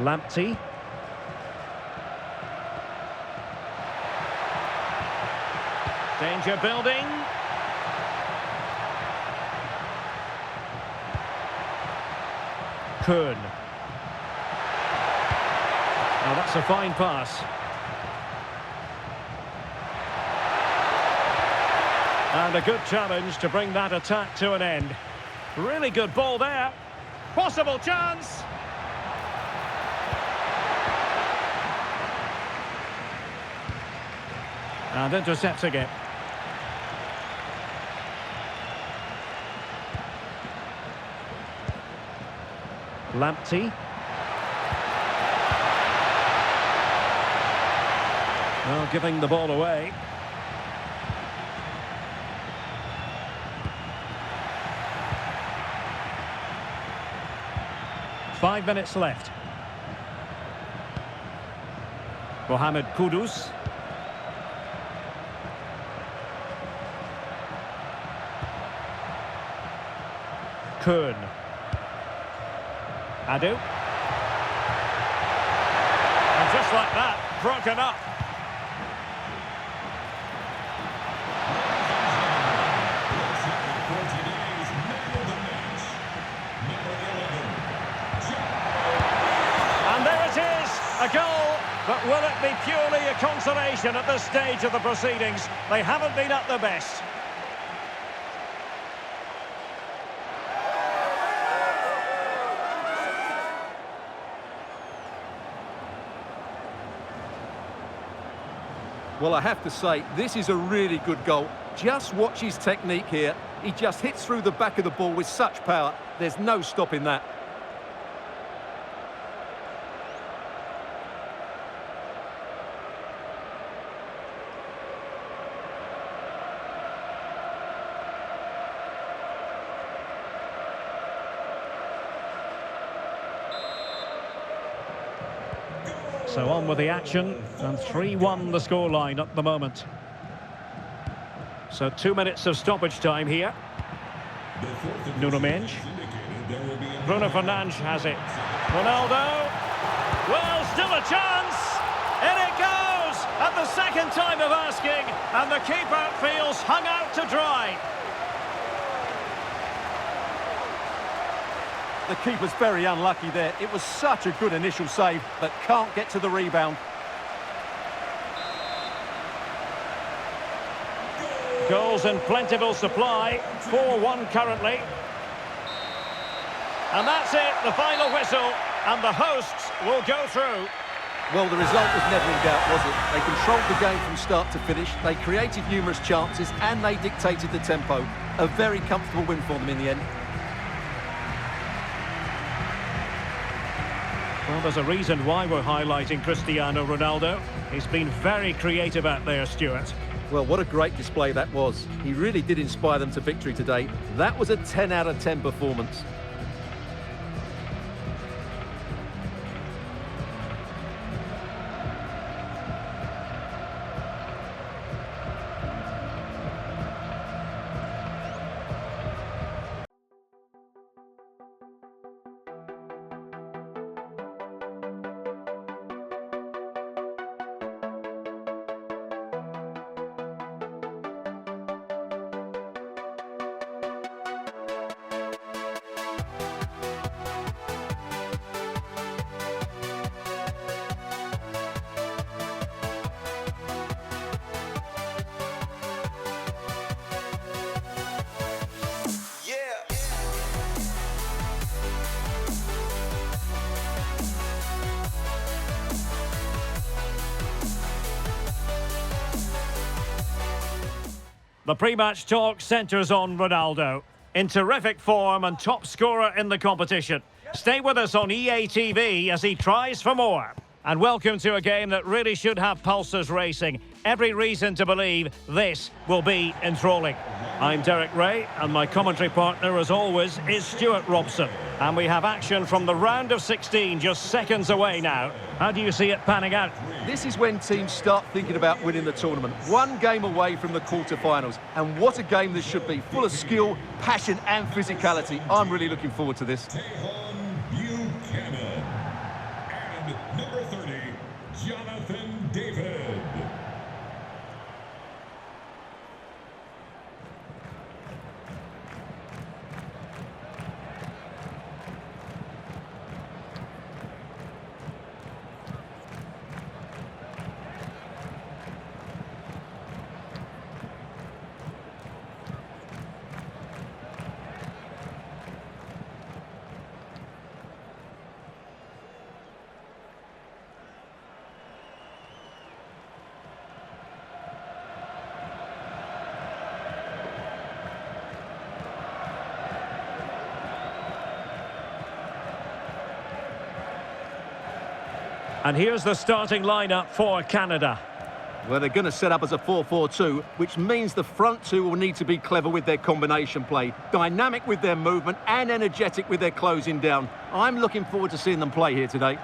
Lamptey. Danger building. Kuhn. Now that's a fine pass. And a good challenge to bring that attack to an end. Really good ball there. Possible chance. And intercepting it. Lamptey. Well, giving the ball away. Five minutes left. Mohamed Kudus. Kuhn. Adu. And just like that, broken up. And there is A goal, but will it be purely a consolation at this stage of the proceedings? They haven't been at their best. Well, I have to say, this is a really good goal. Just watch his technique here. He just hits through the back of the ball with such power. There's no stopping that. So on with the action, and 3-1 the scoreline at the moment. So 2 minutes of stoppage time here. Nuno Mendes. Bruno Fernandes has it. Ronaldo. Well, still a chance. In it goes at the second time of asking, and the keeper feels hung out to dry. The keeper's very unlucky there. It was such a good initial save, but can't get to the rebound. Goals in plentiful supply. 4-1 currently. And that's it, the final whistle, and the hosts will go through. Well, the result was never in doubt, was it? They controlled the game from start to finish. They created numerous chances, and they dictated the tempo. A very comfortable win for them in the end. Well, there's a reason why we're highlighting Cristiano Ronaldo. He's been very creative out there, Stuart. Well, what a great display that was. He really did inspire them to victory today. That was a 10 out of 10 performance. The pre-match talk centres on Ronaldo. In terrific form and top scorer in the competition. Stay with us on EA TV as he tries for more. And welcome to a game that really should have pulses racing. Every reason to believe this will be enthralling. I'm Derek Ray, and my commentary partner, as always, is Stuart Robson. And we have action from the round of 16 just seconds away now. How do you see it panning out? This is when teams start thinking about winning the tournament. One game away from the quarter-finals. And what a game this should be. Full of skill, passion and physicality. I'm really looking forward to this. And number 30, Jonathan David. And here's the starting lineup for Canada. Well, they're going to set up as a 4-4-2, which means the front two will need to be clever with their combination play, dynamic with their movement and energetic with their closing down. I'm looking forward to seeing them play here today.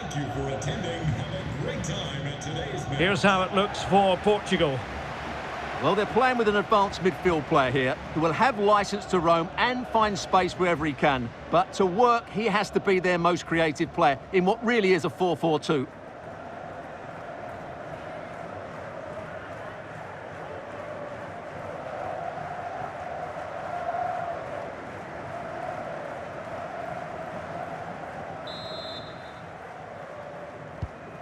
Thank you for attending. Have a great time at today's match. Here's how it looks for Portugal. Well, they're playing with an advanced midfield player here who will have licence to roam and find space wherever he can. But to work, he has to be their most creative player in what really is a 4-4-2.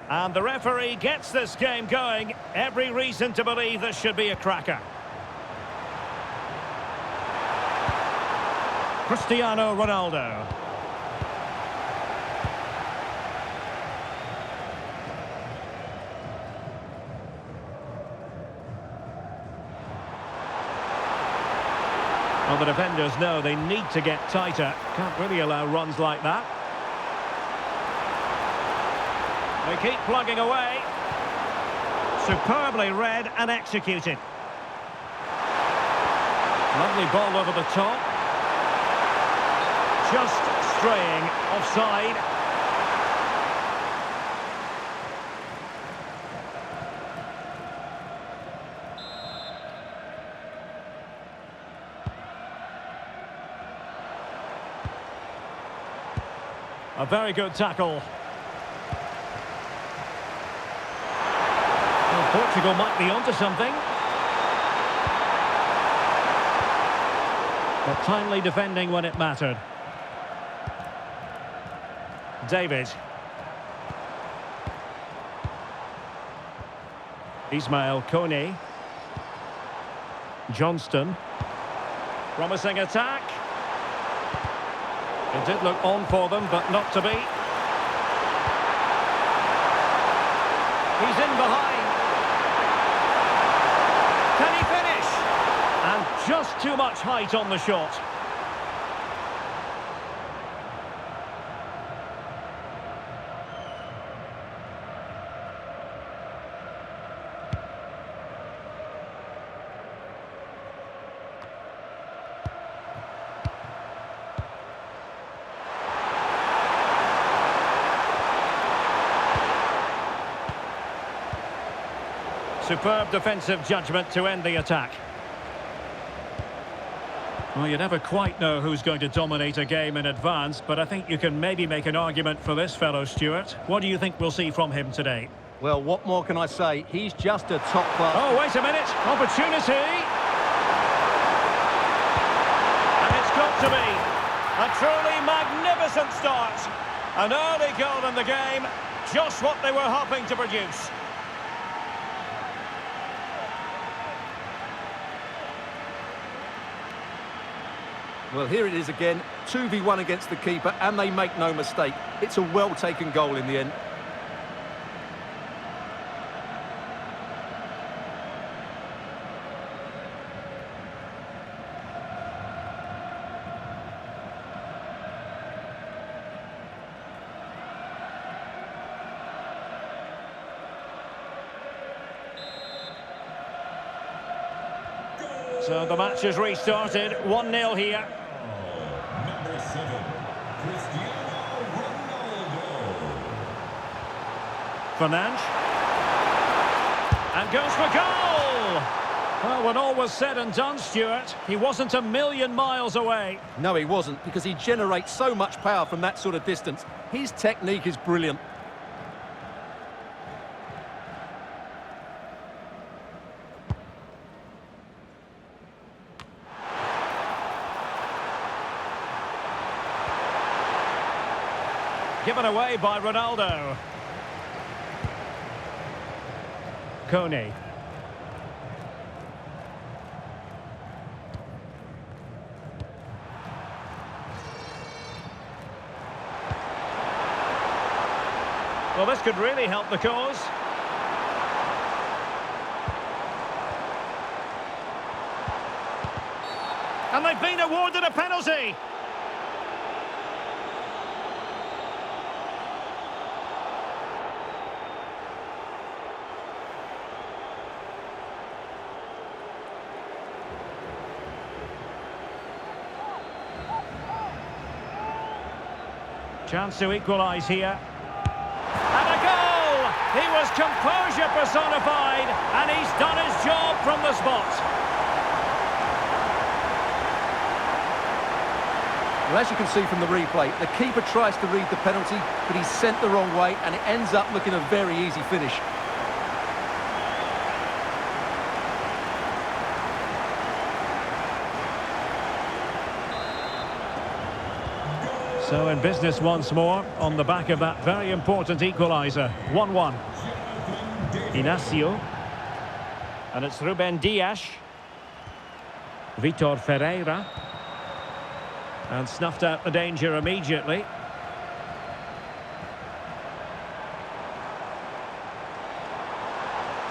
And the referee gets this game going. Every reason to believe this should be a cracker. Cristiano Ronaldo. Well, the defenders know they need to get tighter. Can't really allow runs like that. They keep plugging away. Superbly read and executed. Lovely ball over the top. Just straying offside. A very good tackle. Portugal might be onto something. But timely defending when it mattered. David. Ismail Kone. Johnston. Promising attack. It did look on for them, but not to be. He's in behind. Can he finish? And just too much height on the shot. Superb defensive judgment to end the attack. Well, you never quite know who's going to dominate a game in advance, but I think you can maybe make an argument for this fellow, Stuart. What do you think we'll see from him today? Well, what more can I say? He's just a top class. Oh, wait a minute. Opportunity. And it's got to be a truly magnificent start. An early goal in the game. Just what they were hoping to produce. Well, here it is again, 2v1 against the keeper, and they make no mistake. It's a well-taken goal in the end. So the match has restarted, 1-0 here. Number 7, Cristiano Ronaldo. Fernandes. And goes for goal! Well, when all was said and done, Stuart, he wasn't a million miles away. No, he wasn't, because he generates so much power from that sort of distance. His technique is brilliant. Given away by Ronaldo. Kone. Well, this could really help the cause. And they've been awarded a penalty. Chance to equalise here. was composure personified, and he's done his job from the spot. Well, as you can see from the replay, the keeper tries to read the penalty, but he's sent the wrong way, and it ends up looking a very easy finish. So in business once more, on the back of that very important equaliser. 1-1. Inacio. And it's Ruben Dias. Vitor Ferreira. And snuffed out the danger immediately.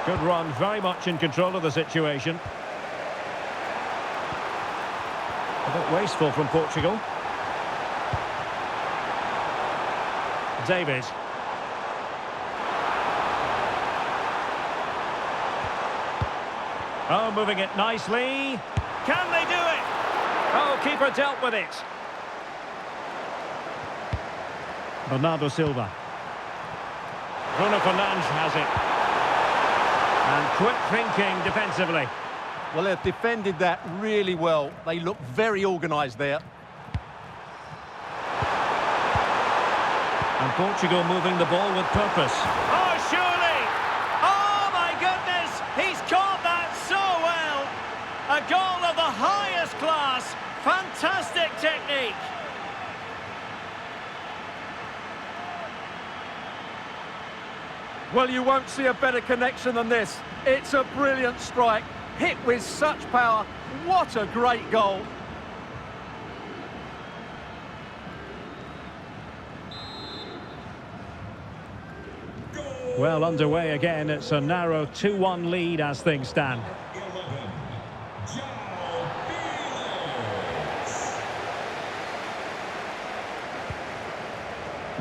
Good run, very much in control of the situation. A bit wasteful from Portugal. David. Oh, moving it nicely. Can they do it? Oh, keeper dealt with it. Bernardo Silva. Bruno Fernandes has it. And quick thinking defensively. Well, they've defended that really well. They look very organised there. And Portugal moving the ball with purpose. Oh, surely! Oh, my goodness! He's caught that so well! A goal of the highest class. Fantastic technique. Well, you won't see a better connection than this. It's a brilliant strike. Hit with such power. What a great goal. Well, underway again. It's a narrow 2-1 lead as things stand. 11.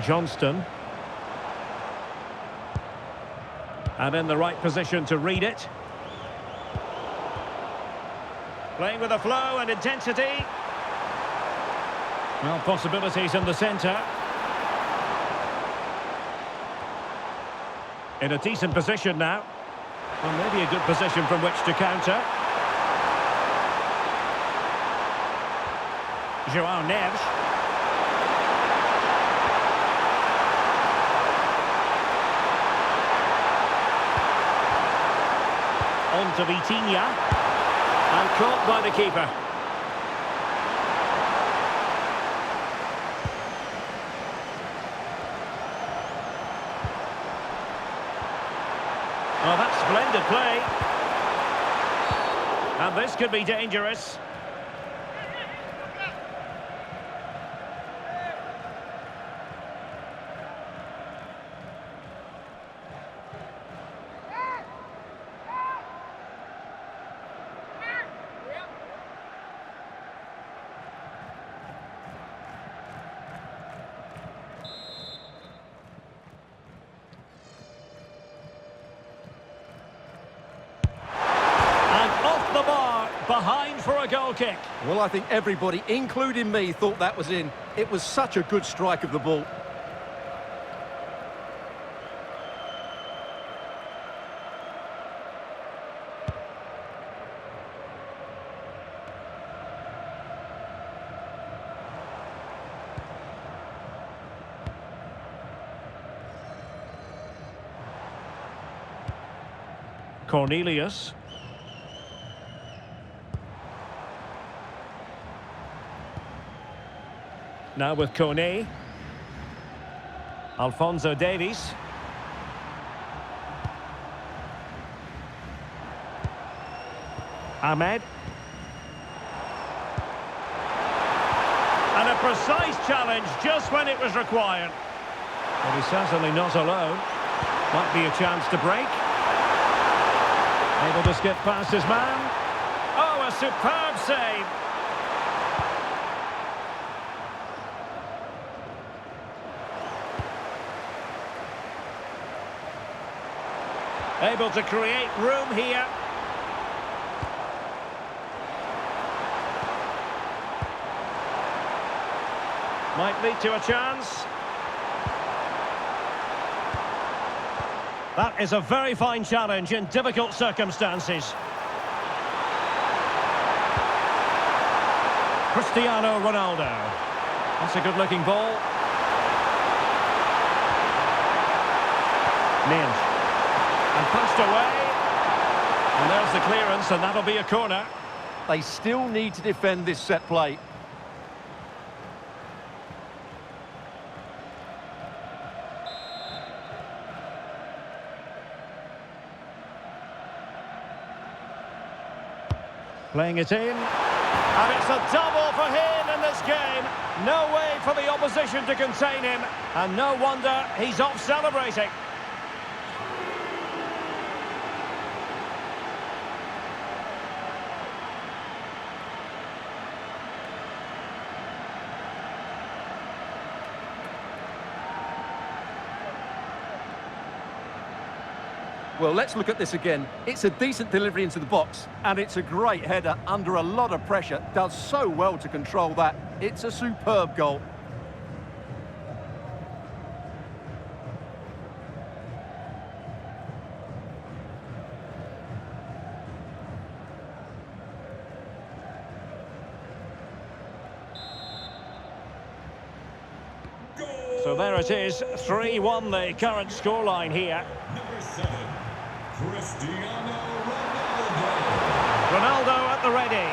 Johnston. And in the right position to read it. Playing with a flow and intensity. Well, possibilities in the centre. In a decent position now. Well, maybe a good position from which to counter. João Neves. On to Vitinha. And caught by the keeper. Oh, that's splendid play. And this could be dangerous. Behind for a goal kick. Well, I think everybody, including me, thought that was in. It was such a good strike of the ball. Cornelius. Now with Kone. Alphonso Davies. Ahmed. And a precise challenge just when it was required. But he's certainly not alone. Might be a chance to break. Able to skip past his man. Oh, a superb save. Able to create room here. Might lead to a chance. That is a very fine challenge in difficult circumstances. Cristiano Ronaldo. That's a good-looking ball. Nailed. And punched away. And there's the clearance, and that'll be a corner. They still need to defend this set play. Playing it in. And it's a double for him in this game. No way for the opposition to contain him. And no wonder he's off celebrating. Well, let's look at this again. It's a decent delivery into the box, and it's a great header under a lot of pressure. Does so well to control that. It's a superb goal. So there it is, 3-1 the current scoreline here. Number 7, Cristiano Ronaldo. Ronaldo at the ready.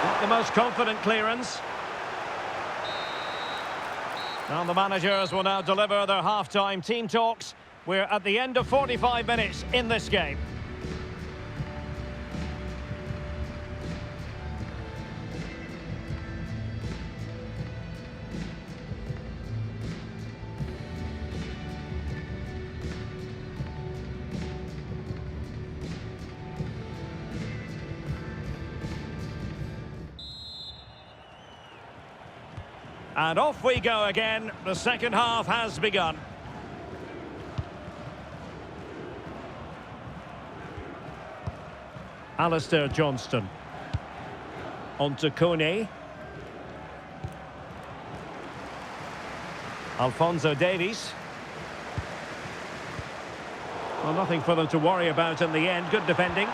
Not the most confident clearance. And the managers will now deliver their half-time team talks. We're at the end of 45 minutes in this game. And off we go again. The second half has begun. Alistair Johnston. On to Kone. Alphonso Davies. Well, nothing for them to worry about in the end. Good defending.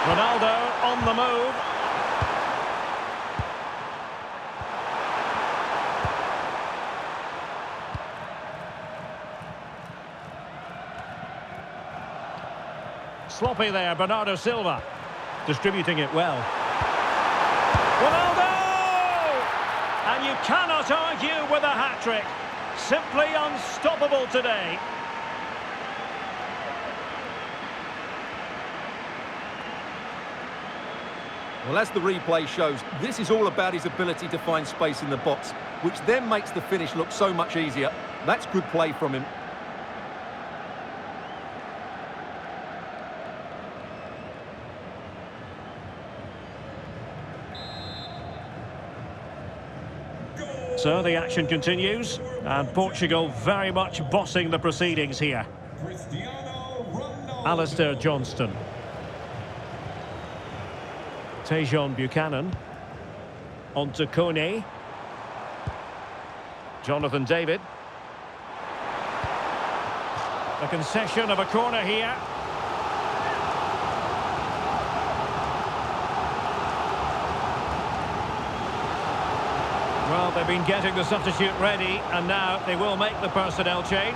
Ronaldo on the move. Sloppy there, Bernardo Silva. Distributing it well. Ronaldo! And you cannot argue with a hat-trick. Simply unstoppable today. Well, as the replay shows, this is all about his ability to find space in the box, which then makes the finish look so much easier. That's good play from him. So the action continues, and Portugal very much bossing the proceedings here. Cristiano Ronaldo. Alistair Johnston. Tejon Buchanan. On to Kone. Jonathan David. A concession of a corner here. Well, they've been getting the substitute ready, and now they will make the personnel change.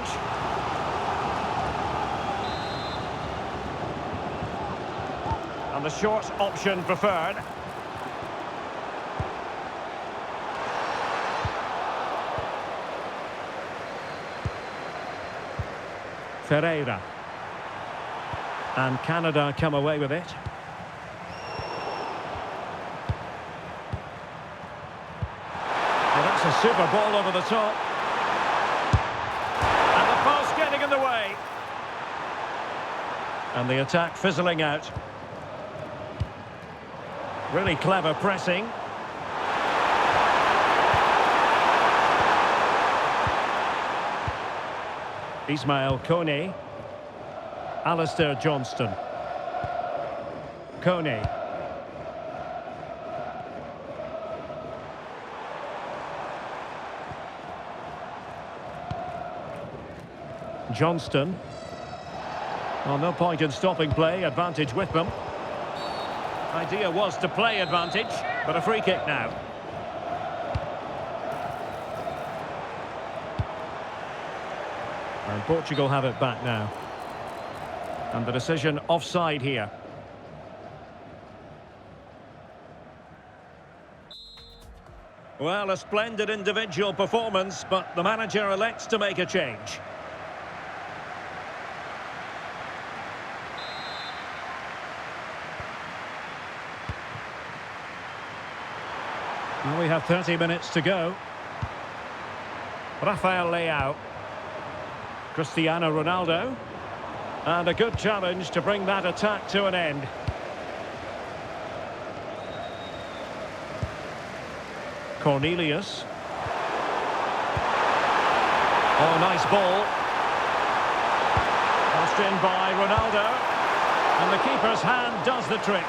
And the short option preferred. Ferreira. And Canada come away with it. A super ball over the top. And the pass getting in the way. And the attack fizzling out. Really clever pressing. Ismail Kone. Alistair Johnston. Kone. Johnston. Well, no point in stopping play, advantage with them. Idea was to play advantage, but a free kick now. And Portugal have it back now. And the decision offside here. Well, a splendid individual performance, but the manager elects to make a change. Well, we have 30 minutes to go. Rafael Leao. Cristiano Ronaldo. And a good challenge to bring that attack to an end. Cornelius. Oh, nice ball. Passed in by Ronaldo. And the keeper's hand does the trick.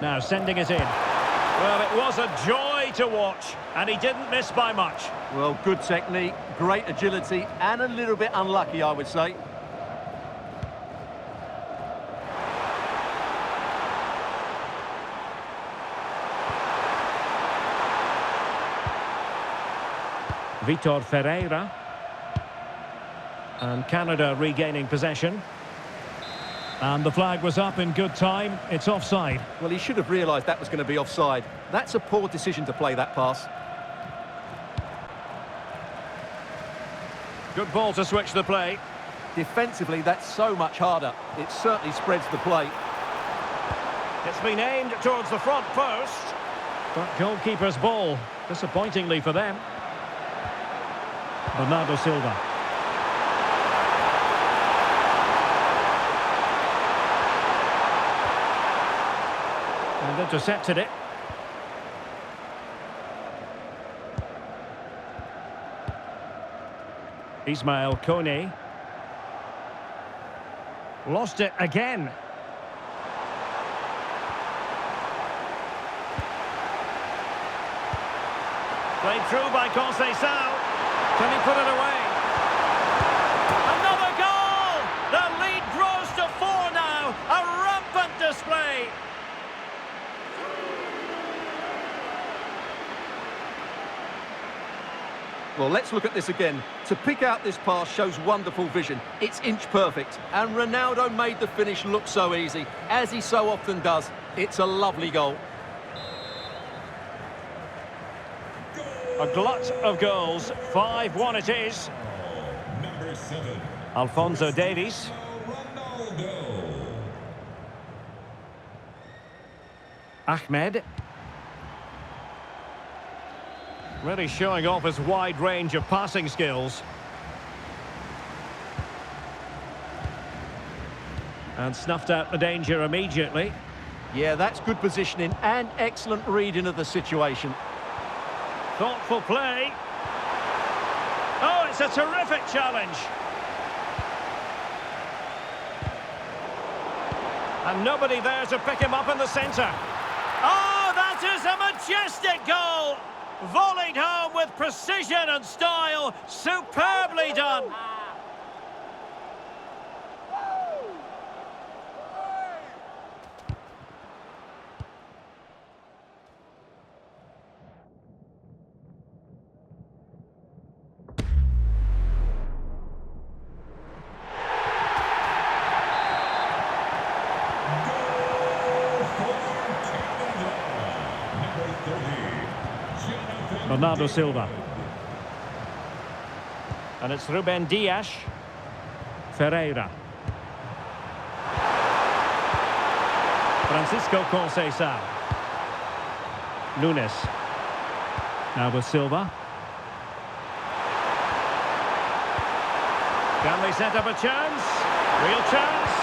Now sending it in. Well, it was a joy to watch, and he didn't miss by much. Well, good technique, great agility, and a little bit unlucky, I would say. Vitor Ferreira. And Canada regaining possession. And the flag was up in good time. It's offside. Well, he should have realised that was going to be offside. That's a poor decision to play that pass. Good ball to switch the play. Defensively, that's so much harder. It certainly spreads the play. It's been aimed towards the front post. But goalkeeper's ball, disappointingly for them. Bernardo Silva. And intercepted it. Ismail Kone. Lost it again. Played through by Conceição. Can he put it away? Another goal! The lead grows to 4 now. A rampant display. Well, let's look at this again. To pick out this pass shows wonderful vision. It's inch perfect. And Ronaldo made the finish look so easy, as he so often does. It's a lovely goal. A glut of goals. 5-1 it is. Number 7. Alphonso Davies. Ronaldo. Ahmed. Really showing off his wide range of passing skills. And snuffed out the danger immediately. Yeah, that's good positioning and excellent reading of the situation. Thoughtful play. Oh, it's a terrific challenge. And nobody there to pick him up in the centre. Oh, that is a majestic goal! Volleyed home with precision and style. Superbly done. Bernardo Silva. And it's Ruben Dias. Ferreira. Francisco Conceição. Nunes. Now with Silva. Can they set up a chance? Real chance.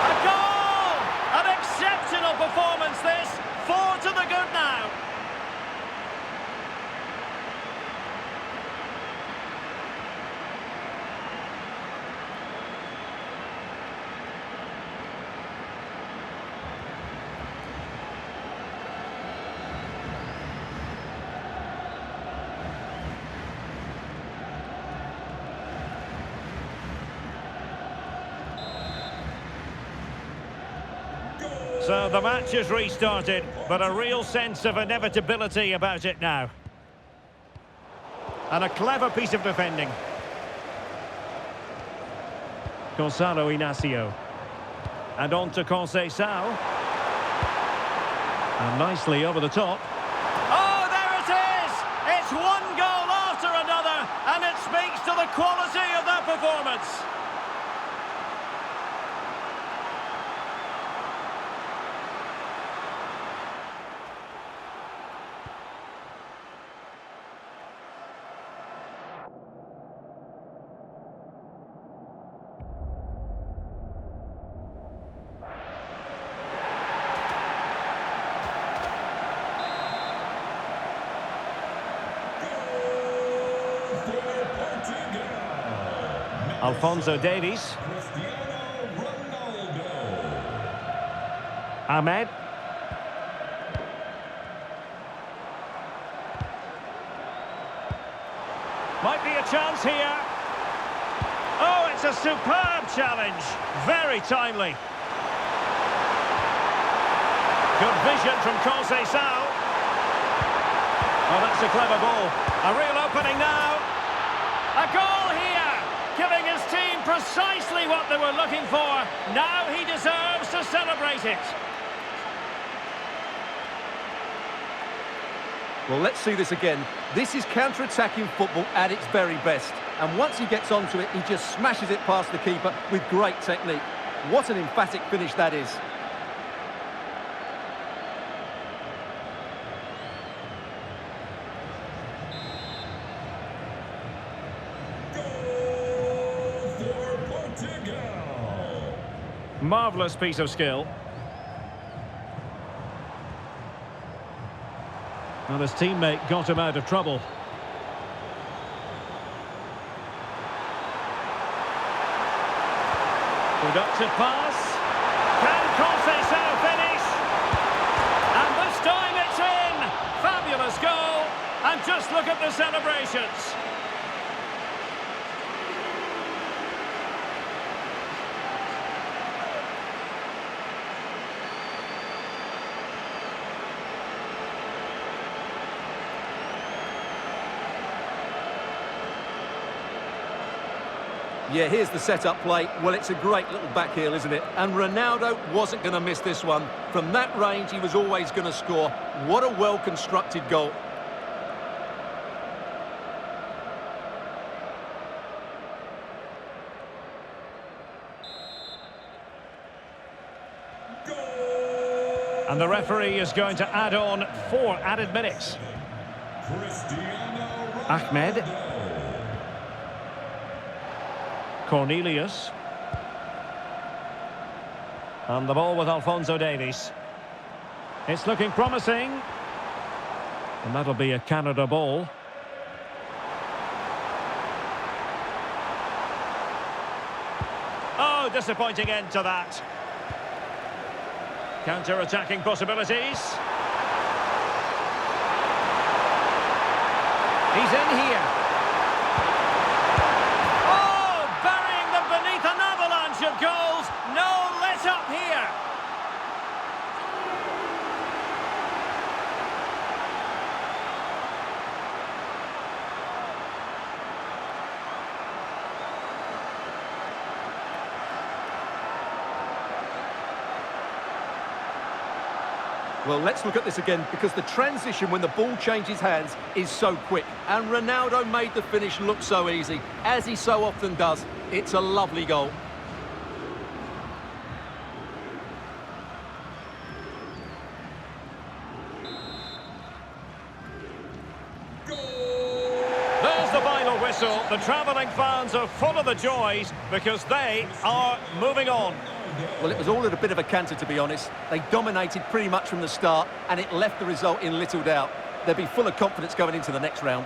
A goal! An exceptional performance this. 4 to the good now. So the match is restarted, but a real sense of inevitability about it now. And a clever piece of defending. Gonzalo Inacio. And on to Conceição. And nicely over the top. Oh, there it is! It's one goal after another, and it speaks to the quality of that performance. Alphonso Davies. Cristiano Ronaldo. Ahmed. Might be a chance here. Oh, it's a superb challenge. Very timely. Good vision from Conceição. Oh, that's a clever ball. A real opening now. A goal here, giving his team precisely what they were looking for. Now he deserves to celebrate it. Well, let's see this again. This is counter-attacking football at its very best. And once he gets onto it, he just smashes it past the keeper with great technique. What an emphatic finish that is. Marvellous piece of skill. Well, his teammate got him out of trouble. Productive pass. Can Conceição finish? And this time it's in! Fabulous goal. And just look at the celebrations. Yeah, here's the set-up play. Well, it's a great little back heel, isn't it? And Ronaldo wasn't going to miss this one. From that range, he was always going to score. What a well-constructed goal. And the referee is going to add on 4 added minutes. Cristiano Ahmed. Ronaldo. Cornelius. And the ball with Alphonso Davies. It's looking promising. And that'll be a Canada ball. Oh, disappointing end to that. Counter-attacking possibilities. He's in here. Oh, burying them beneath an avalanche of goals. No let-up here. Well, let's look at this again, because the transition when the ball changes hands is so quick. And Ronaldo made the finish look so easy, as he so often does. It's a lovely goal. There's the final whistle. The travelling fans are full of the joys because they are moving on. Well, it was all at a bit of a canter, to be honest. They dominated pretty much from the start, and it left the result in little doubt. They'll be full of confidence going into the next round.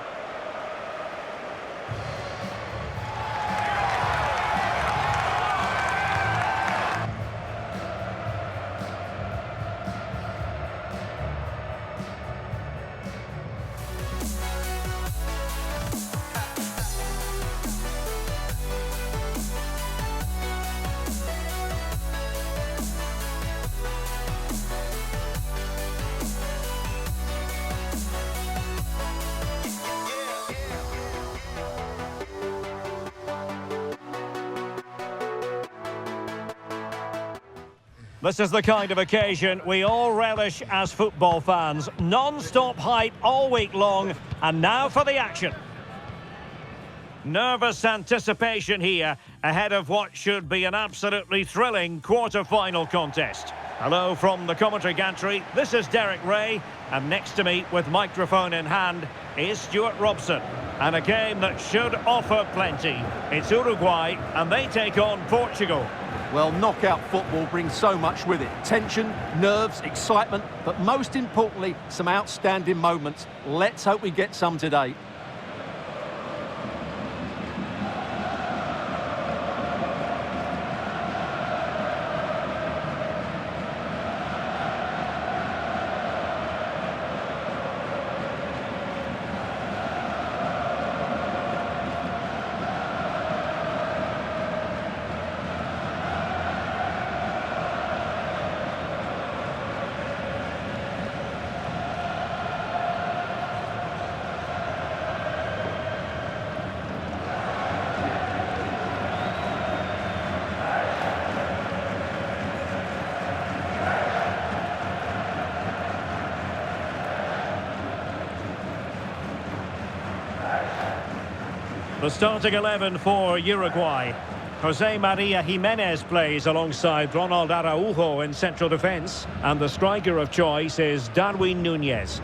This is the kind of occasion we all relish as football fans. Non-stop hype all week long, and now for the action. Nervous anticipation here ahead of what should be an absolutely thrilling quarter-final contest. Hello from the commentary gantry, this is Derek Ray, and next to me with microphone in hand is Stuart Robson. And a game that should offer plenty. It's Uruguay, and they take on Portugal. Well, knockout football brings so much with it. Tension, nerves, excitement, but most importantly, some outstanding moments. Let's hope we get some today. The starting 11 for Uruguay. Jose Maria Jimenez plays alongside Ronaldo Araujo in central defence. And the striker of choice is Darwin Núñez.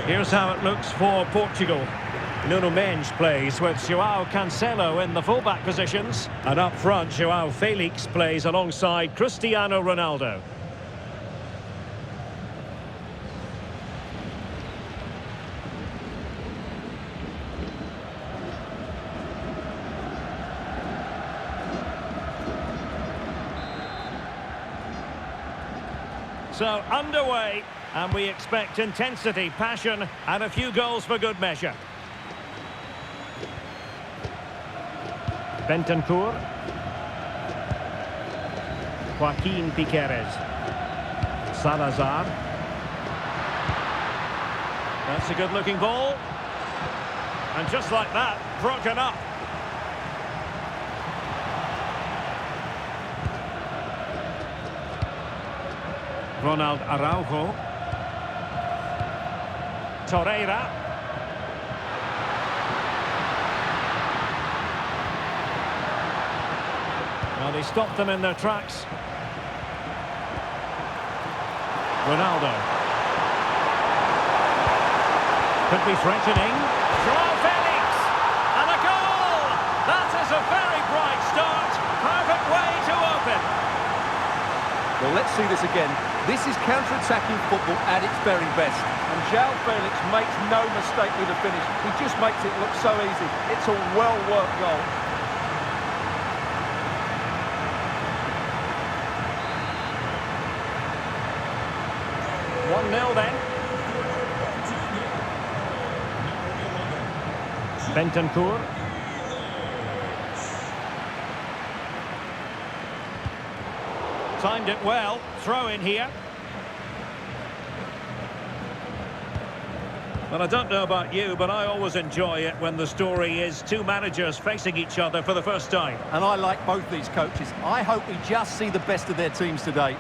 Here's how it looks for Portugal. Nuno Mendes plays with João Cancelo in the fullback positions. And up front, João Felix plays alongside Cristiano Ronaldo. So underway, and we expect intensity, passion, and a few goals for good measure. Bentancur. Joaquin Piqueres. Salazar. That's a good-looking ball. And just like that, broken up. Ronaldo Araujo. Torreira. Well, they stopped them in their tracks. Ronaldo. Could be threatening. João Felix! And a goal! That is a very bright start. Perfect way to open. Well, let's see this again. This is counter-attacking football at its very best. And João Felix makes no mistake with the finish. He just makes it look so easy. It's a well-worked goal. Nil then. Bentancur. Timed it well. Throw in here. Well, I don't know about you, but I always enjoy it when the story is two managers facing each other for the first time. And I like both these coaches. I hope we just see the best of their teams today.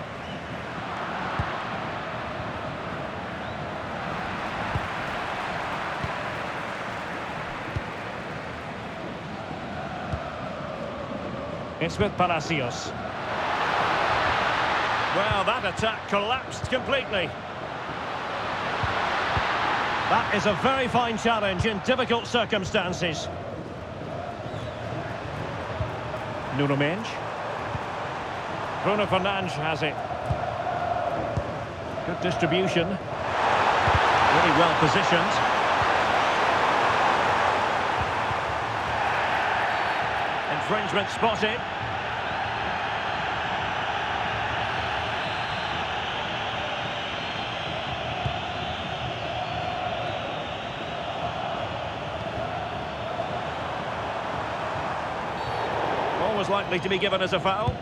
It's with Palacios. Well, that attack collapsed completely. That is a very fine challenge in difficult circumstances. Nuno Mendes. Bruno Fernandes has it. Good distribution. Really well positioned. Infringement spotted. Always likely to be given as a foul.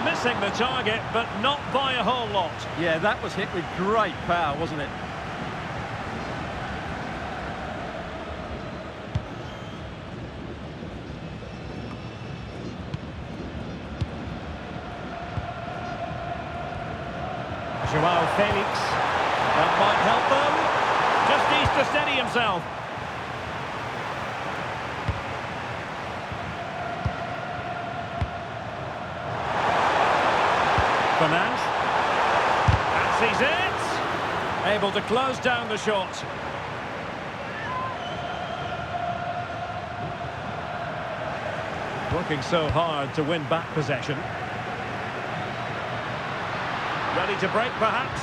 Missing the target, but not by a whole lot. Yeah, that was hit with great power, wasn't it? Joao Felix. That might help them. Just needs to steady himself. Fernandes. That's it. Able to close down the shot. Working so hard to win back possession. Ready to break, perhaps.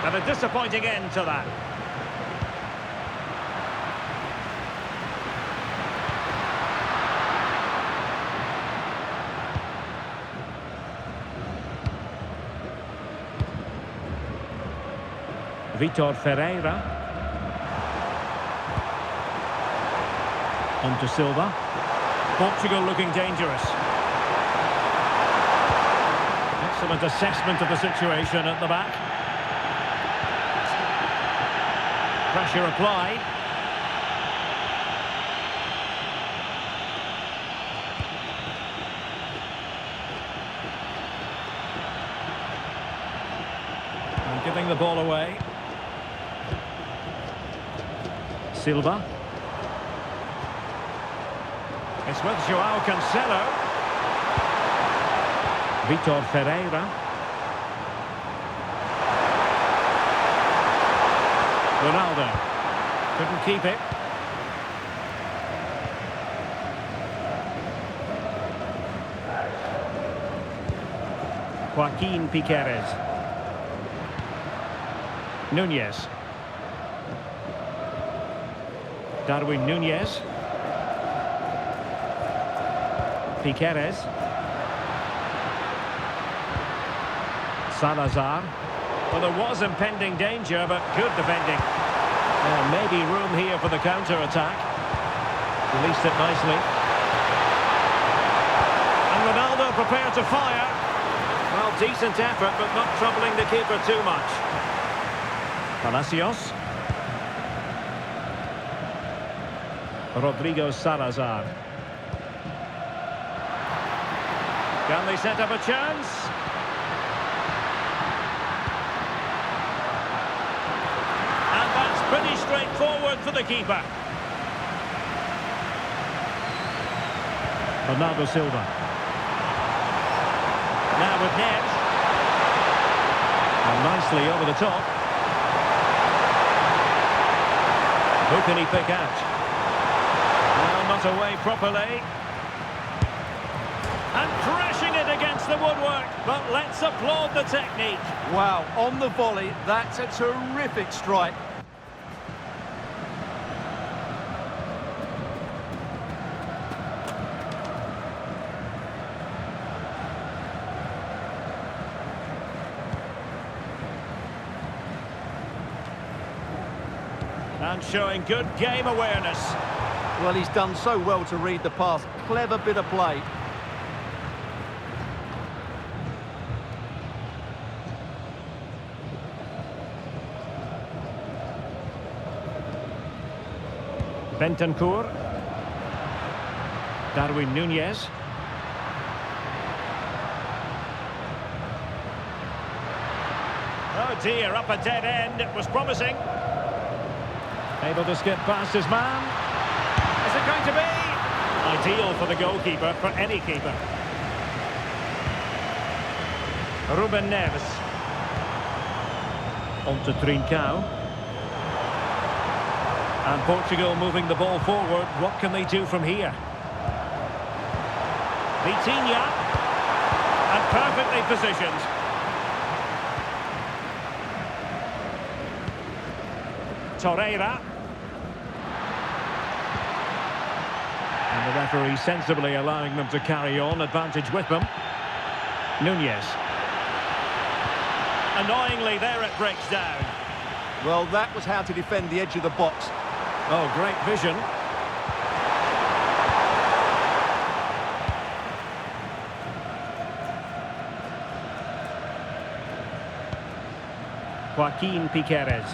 And a disappointing end to that. Vitor Ferreira. On to Silva. Portugal looking dangerous. Excellent assessment of the situation at the back. Pressure applied. And giving the ball away. Silva. It's with Joao Cancelo. Vitor Ferreira. Ronaldo. Couldn't keep it. Joaquin Piqueres. Nunez. Darwin Nunez. Piqueres. Salazar. Well, there was impending danger, but good defending. Maybe room here for the counter-attack. Released it nicely. And Ronaldo prepared to fire. Well, decent effort, but not troubling the keeper too much. Palacios. Rodrigo Salazar. Can they set up a chance? And that's pretty straightforward for the keeper. Bernardo Silva. Now with Neves. And nicely over the top. Who can he pick out? Well, not away properly. And crashing it against the woodwork, but let's applaud the technique. Wow, on the volley, that's a terrific strike. And showing good game awareness. Well, he's done so well to read the pass. Clever bit of play. Bentancur. Darwin Nunez. Oh dear, up a dead end. It was promising. Able to skip past his man. Is it going to be? Ideal for the goalkeeper, for any keeper. Ruben Neves. On to Trincao. And Portugal moving the ball forward. What can they do from here? Vitinha. And perfectly positioned. Torreira. And the referee sensibly allowing them to carry on, advantage with them. Nunez. Annoyingly, there it breaks down. Well, that was how to defend the edge of the box. Oh, great vision. Joaquin Piqueres.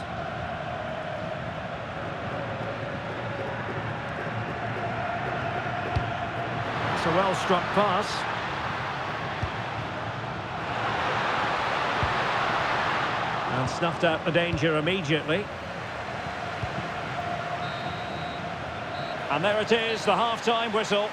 It's a well-struck pass. And snuffed out the danger immediately. And there it is, the half-time whistle.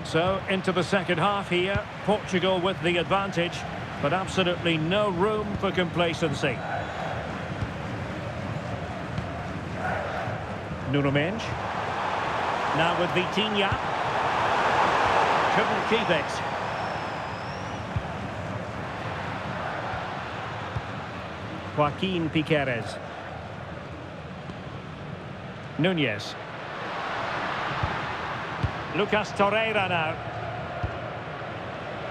So, into the second half here, Portugal with the advantage, but absolutely no room for complacency. Nuno Mendes. Now with Vitinha. Couldn't keep it. Joaquin Piqueres. Nunez. Lucas Torreira now.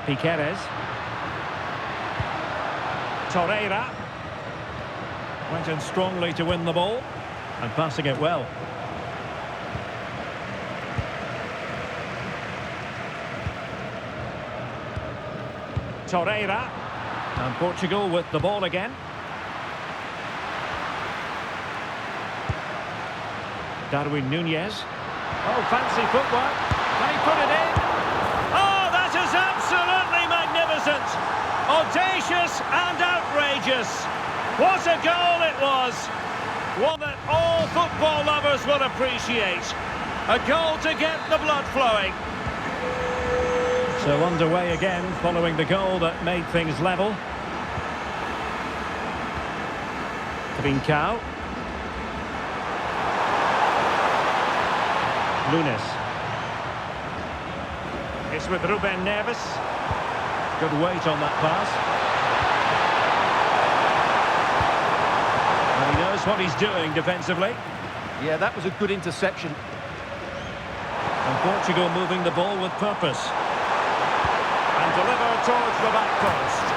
Piqueres. Torreira. Went in strongly to win the ball. And passing it well. Torreira. And Portugal with the ball again. Darwin Nunez. Oh, fancy footwork. Can he put it in? Oh, that is absolutely magnificent. Audacious and outrageous. What a goal it was. One that all football lovers will appreciate. A goal to get the blood flowing. So underway again following the goal that made things level. Trincao. Lunes. It's with Ruben Neves. Good weight on that pass. And he knows what he's doing defensively. Yeah, that was a good interception. And Portugal moving the ball with purpose. And delivered towards the back post.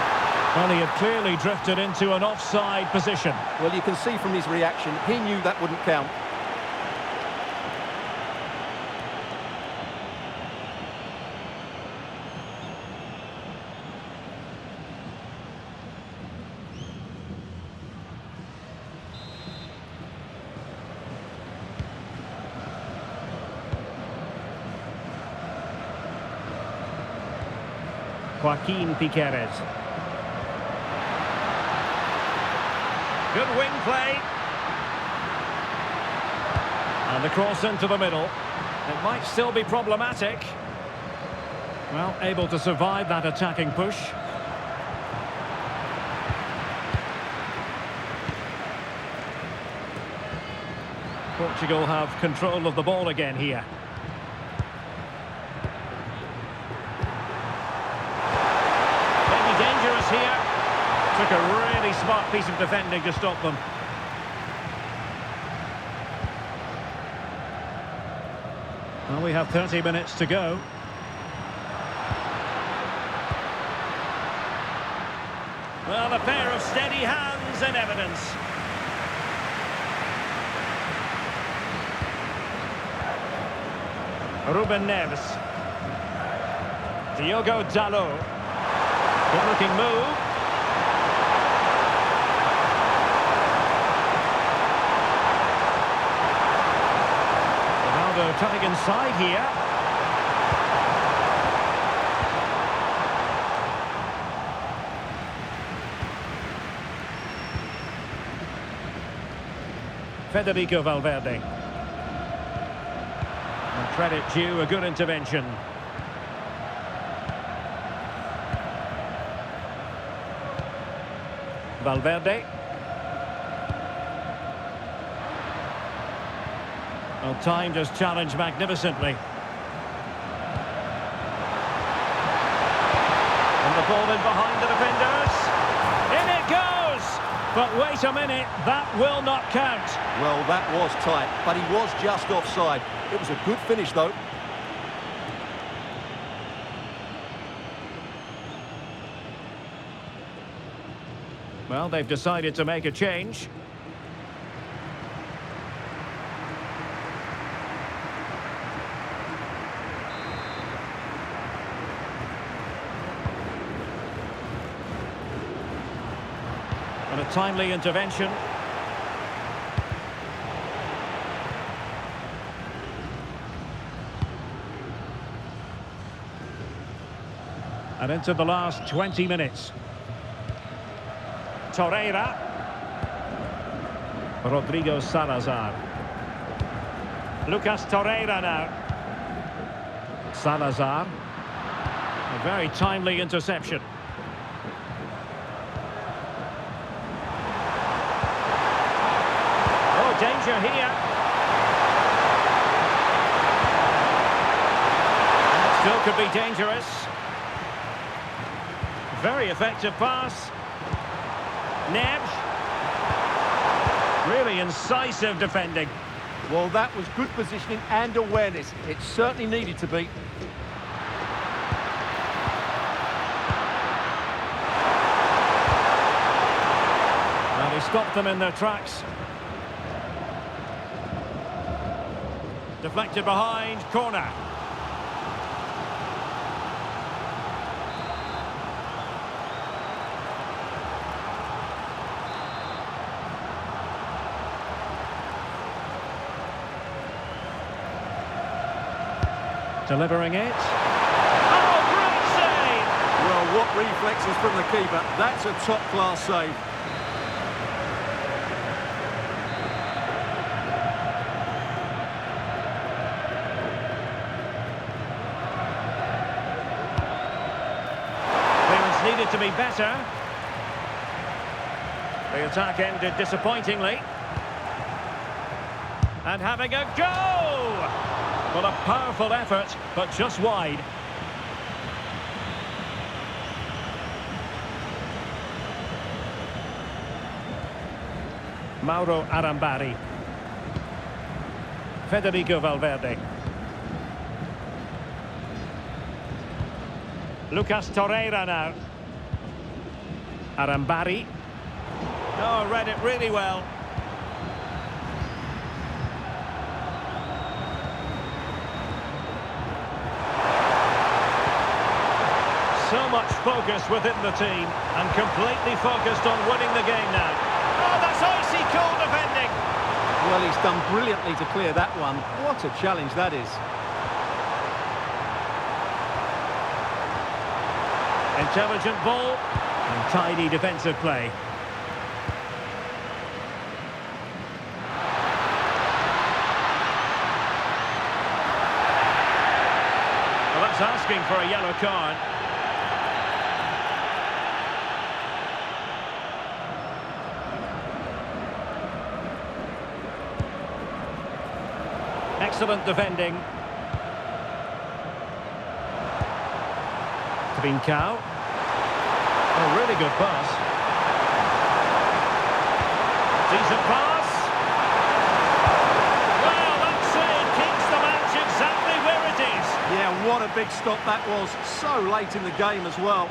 Well, he had clearly drifted into an offside position. Well, you can see from his reaction, he knew that wouldn't count. Joaquin Piqueres. Good wing play. And the cross into the middle. It might still be problematic. Well, able to survive that attacking push. Portugal have control of the ball again here. Dangerous here. Took a really smart piece of defending to stop them. Well, we have 30 minutes to go. Well, a pair of steady hands in evidence. Ruben Neves. Diogo Dalot. Good-looking move. Ronaldo cutting inside here. Federico Valverde. And credit due, a good intervention. Valverde. Well, timed his challenge magnificently. And the ball in behind the defenders. In it goes! But wait a minute, that will not count. Well, that was tight, but he was just offside. It was a good finish, though. Well, they've decided to make a change. And a timely intervention. And into the last 20 minutes. Torreira. Rodrigo Salazar. Lucas Torreira now. Salazar. A very timely interception. Oh, danger here. Still could be dangerous. Very effective pass. Nebs. Really incisive defending. Well, that was good positioning and awareness. It certainly needed to be. And he stopped them in their tracks. Deflected behind, corner. Delivering it. Oh, great save! Well, what reflexes from the keeper. That's a top-class save. Clearance needed to be better. The attack ended disappointingly. And having a go! Well, a powerful effort, but just wide. Mauro Arambari. Federico Valverde. Lucas Torreira now. Arambari. Oh, read it really well. So much focus within the team and completely focused on winning the game now. Oh, that's icy cold defending. Well, he's done brilliantly to clear that one. What a challenge that is. Intelligent ball and tidy defensive play. Well, that's asking for a yellow card. Excellent defending. Trincao. A really good pass. Decent pass. Well, that's it. Keeps the match exactly where it is. Yeah, what a big stop that was. So late in the game as well.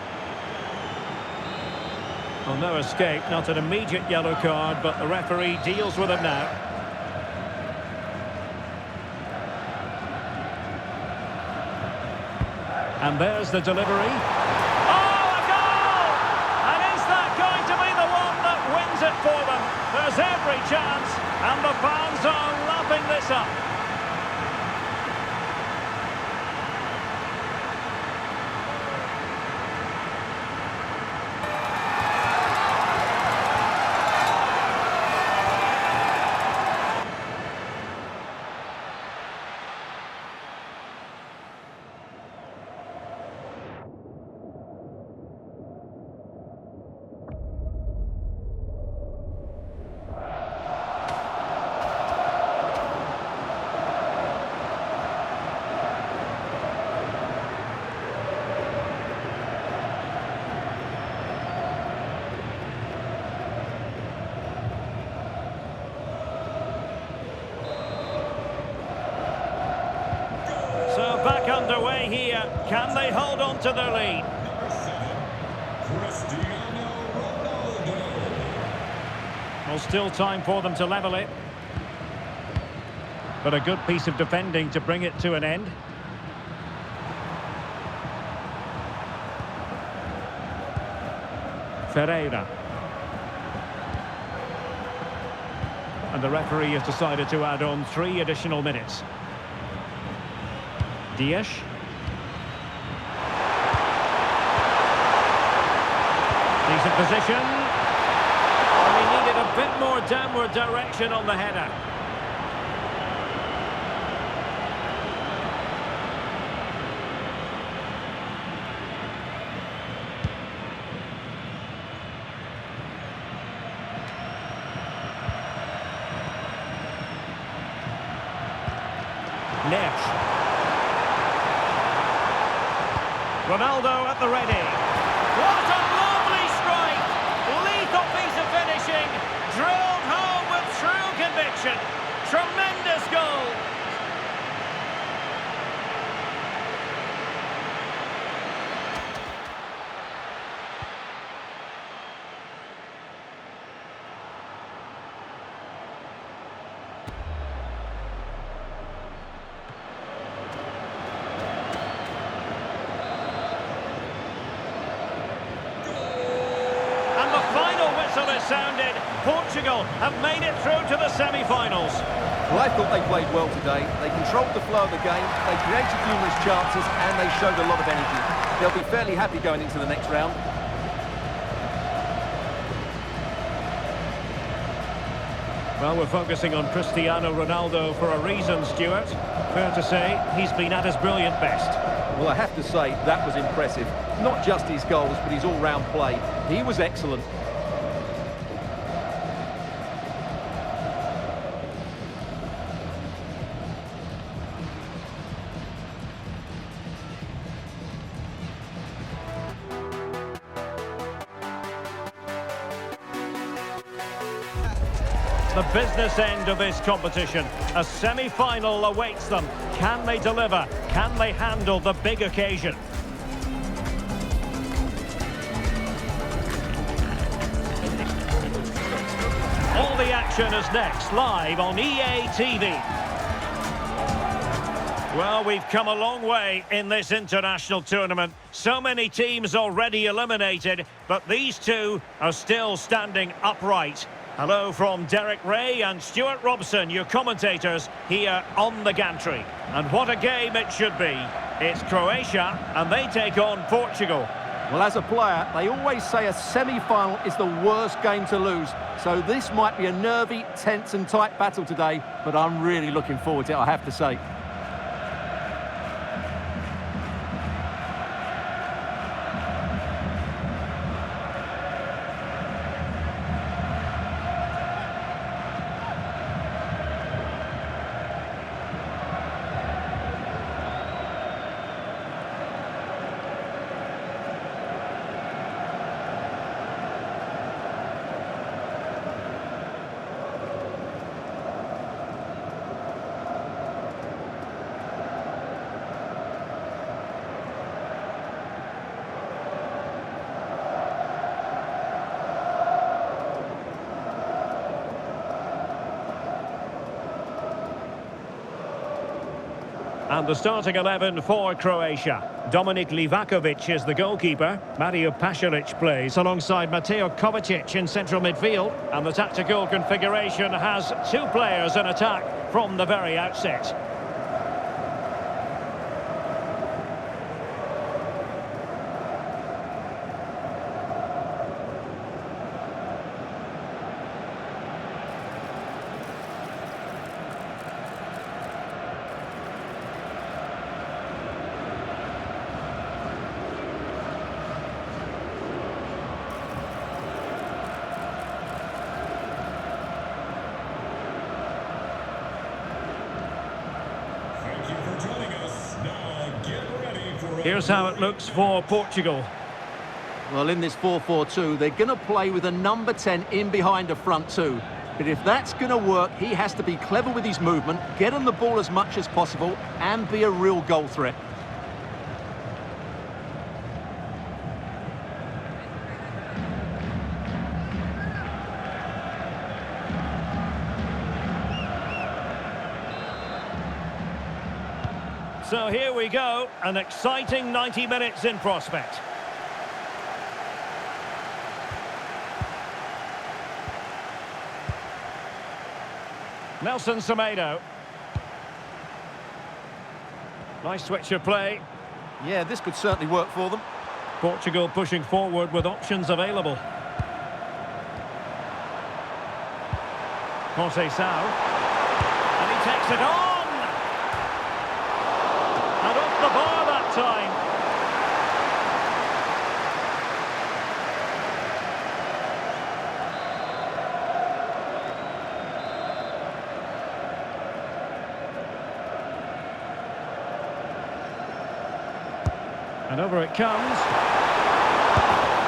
Well, no escape. Not an immediate yellow card, but the referee deals with it now. And there's the delivery. Oh, a goal! And is that going to be the one that wins it for them? There's every chance, and the fans are lapping this up. underway here. Can they hold on to their lead? Number 7, Cristiano Ronaldo. Well, still time for them to level it. But a good piece of defending to bring it to an end. Ferreira. And the referee has decided to add on 3 additional minutes. Dias. Decent position. Well, he needed a bit more downward direction on the header. Neves. Ronaldo at the ready. What a lovely strike! Lethal piece of finishing. Drilled home with true conviction. Tremendous goal. Sounded. Portugal have made it through to the semi-finals. Well, I thought they played well today. They controlled the flow of the game, they created numerous chances, and they showed a lot of energy. They'll be fairly happy going into the next round. Well, we're focusing on Cristiano Ronaldo for a reason, Stuart. Fair to say, he's been at his brilliant best. Well, I have to say, that was impressive. Not just his goals, but his all-round play. He was excellent. The business end of this competition. A semi-final awaits them. Can they deliver? Can they handle the big occasion? All the action is next, live on EA TV. Well, we've come a long way in this international tournament. So many teams already eliminated, but these two are still standing upright. Hello from Derek Ray and Stuart Robson, your commentators here on the gantry. And what a game it should be. It's Croatia and they take on Portugal. Well, as a player, they always say a semi-final is the worst game to lose. So this might be a nervy, tense and tight battle today, but I'm really looking forward to it, I have to say. And the starting 11 for Croatia. Dominik Livakovic is the goalkeeper. Mario Pasalic plays alongside Mateo Kovacic in central midfield. And the tactical configuration has 2 players in attack from the very outset. Here's how it looks for Portugal. Well, in this 4-4-2, they're going to play with a number 10 in behind the front 2. But if that's going to work, he has to be clever with his movement, get on the ball as much as possible, and be a real goal threat. So here we go, an exciting 90 minutes in prospect. Nelson Semedo. Nice switch of play. Yeah, this could certainly work for them. Portugal pushing forward with options available. Conceição. And he takes it on! And off the bar that time. And over it comes.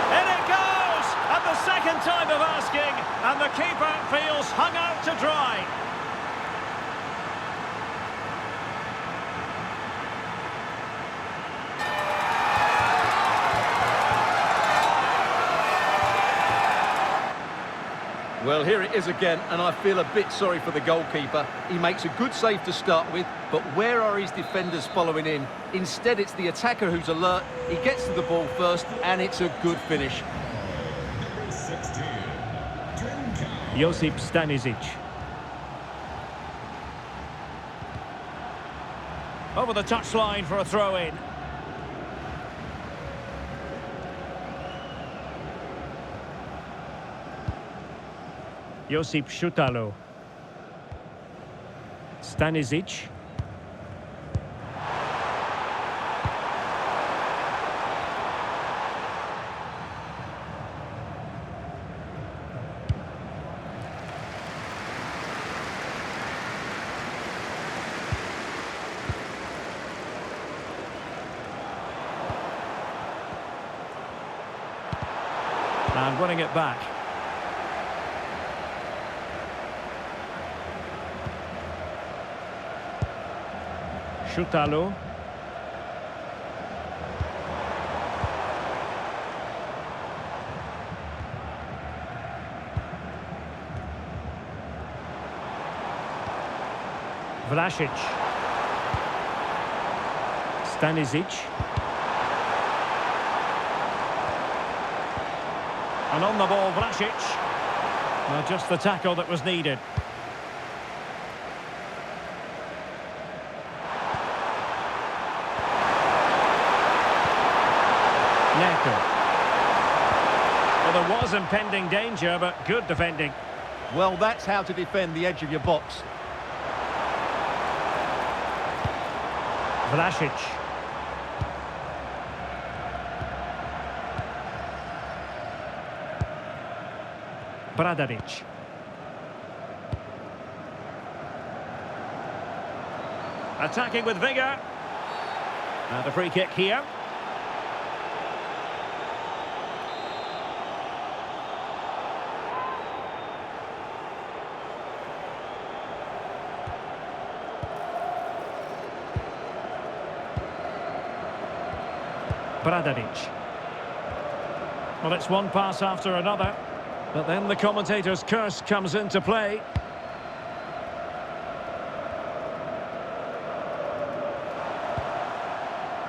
In it goes! At the second time of asking, and the keeper feels hung out to dry. Well, here it is again, and I feel a bit sorry for the goalkeeper. He makes a good save to start with, but where are his defenders following in? Instead, it's the attacker who's alert. He gets to the ball first, and it's a good finish. Number 16, Trincao. Josip Stanisic. Over the touchline for a throw-in. Josip Šutalo. Stanisic. And winning it back. Šutalo. Vlasic. Stanisic. And on the ball, Vlasic. Well, just the tackle that was needed. Well, there was impending danger, but good defending. Well, that's how to defend the edge of your box. Vlasic. Bradaric. Attacking with vigour. And a free kick here. Bradaric. Well, it's one pass after another, but then the commentator's curse comes into play.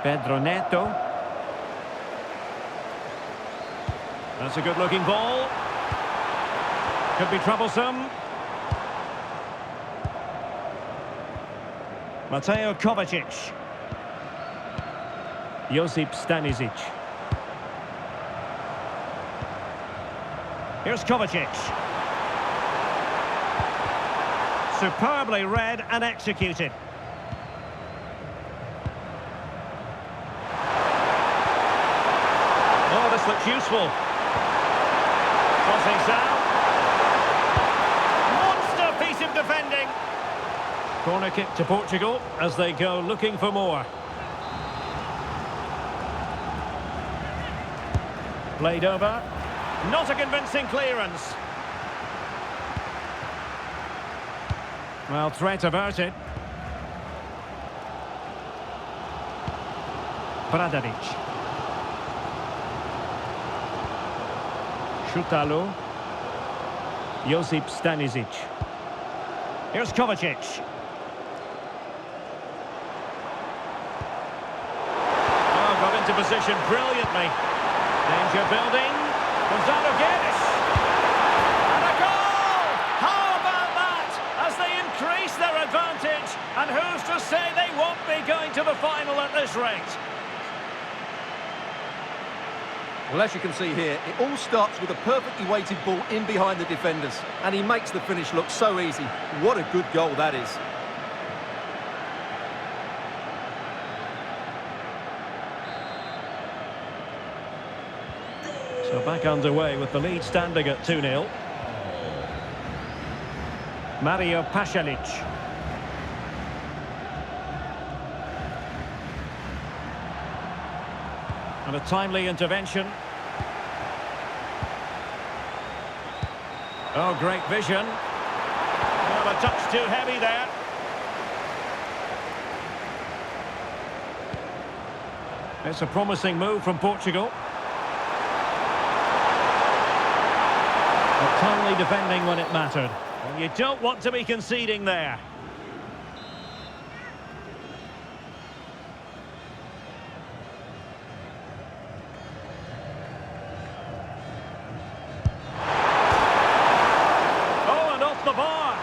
Pedro Neto. That's a good-looking ball. Could be troublesome. Mateo Kovacic. Josip Stanisic. Here's Kovacic. Superbly read and executed. Oh, this looks useful. Conceição. Monster piece of defending. Corner kick to Portugal as they go looking for more. Played over. Not a convincing clearance. Well, threat averted. Bradaric. Šutalo. Josip Stanisic. Here's Kovacic. into position brilliantly. Danger building. Gonzalo Guedes. And a goal! How about that? As they increase their advantage. And who's to say they won't be going to the final at this rate? Well, as you can see here, it all starts with a perfectly weighted ball in behind the defenders. And he makes the finish look so easy. What a good goal that is. So back underway with the lead standing at 2-0. Mario Pasalic. And a timely intervention. Oh, great vision. Well, a touch too heavy there. It's a promising move from Portugal. But timely defending when it mattered. And you don't want to be conceding there. Oh, and off the bar.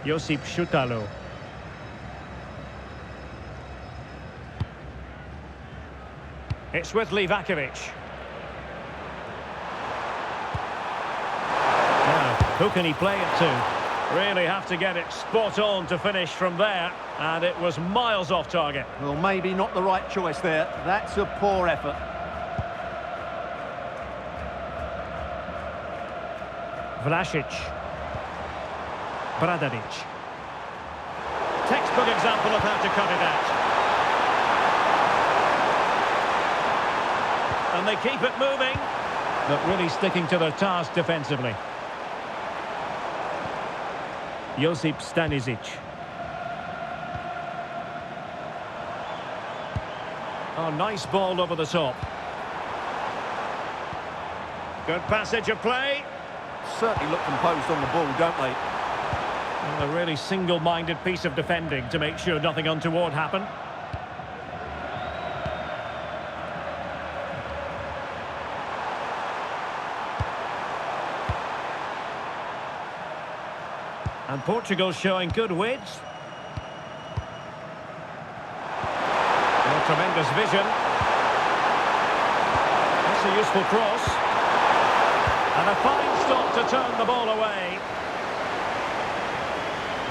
Josip Šutalo. It's with Livakovic. Now, who can he play it to? Really have to get it spot on to finish from there. And it was miles off target. Well, maybe not the right choice there. That's a poor effort. Vlasic. Bradaric. Textbook example of how to cut it out. And they keep it moving, but really sticking to their task defensively. Josip Stanisic. Oh, nice ball over the top. Good passage of play. Certainly look composed on the ball, don't they? And a really single-minded piece of defending to make sure nothing untoward happened. And Portugal showing good width. Oh, tremendous vision. That's a useful cross. And a fine stop to turn the ball away.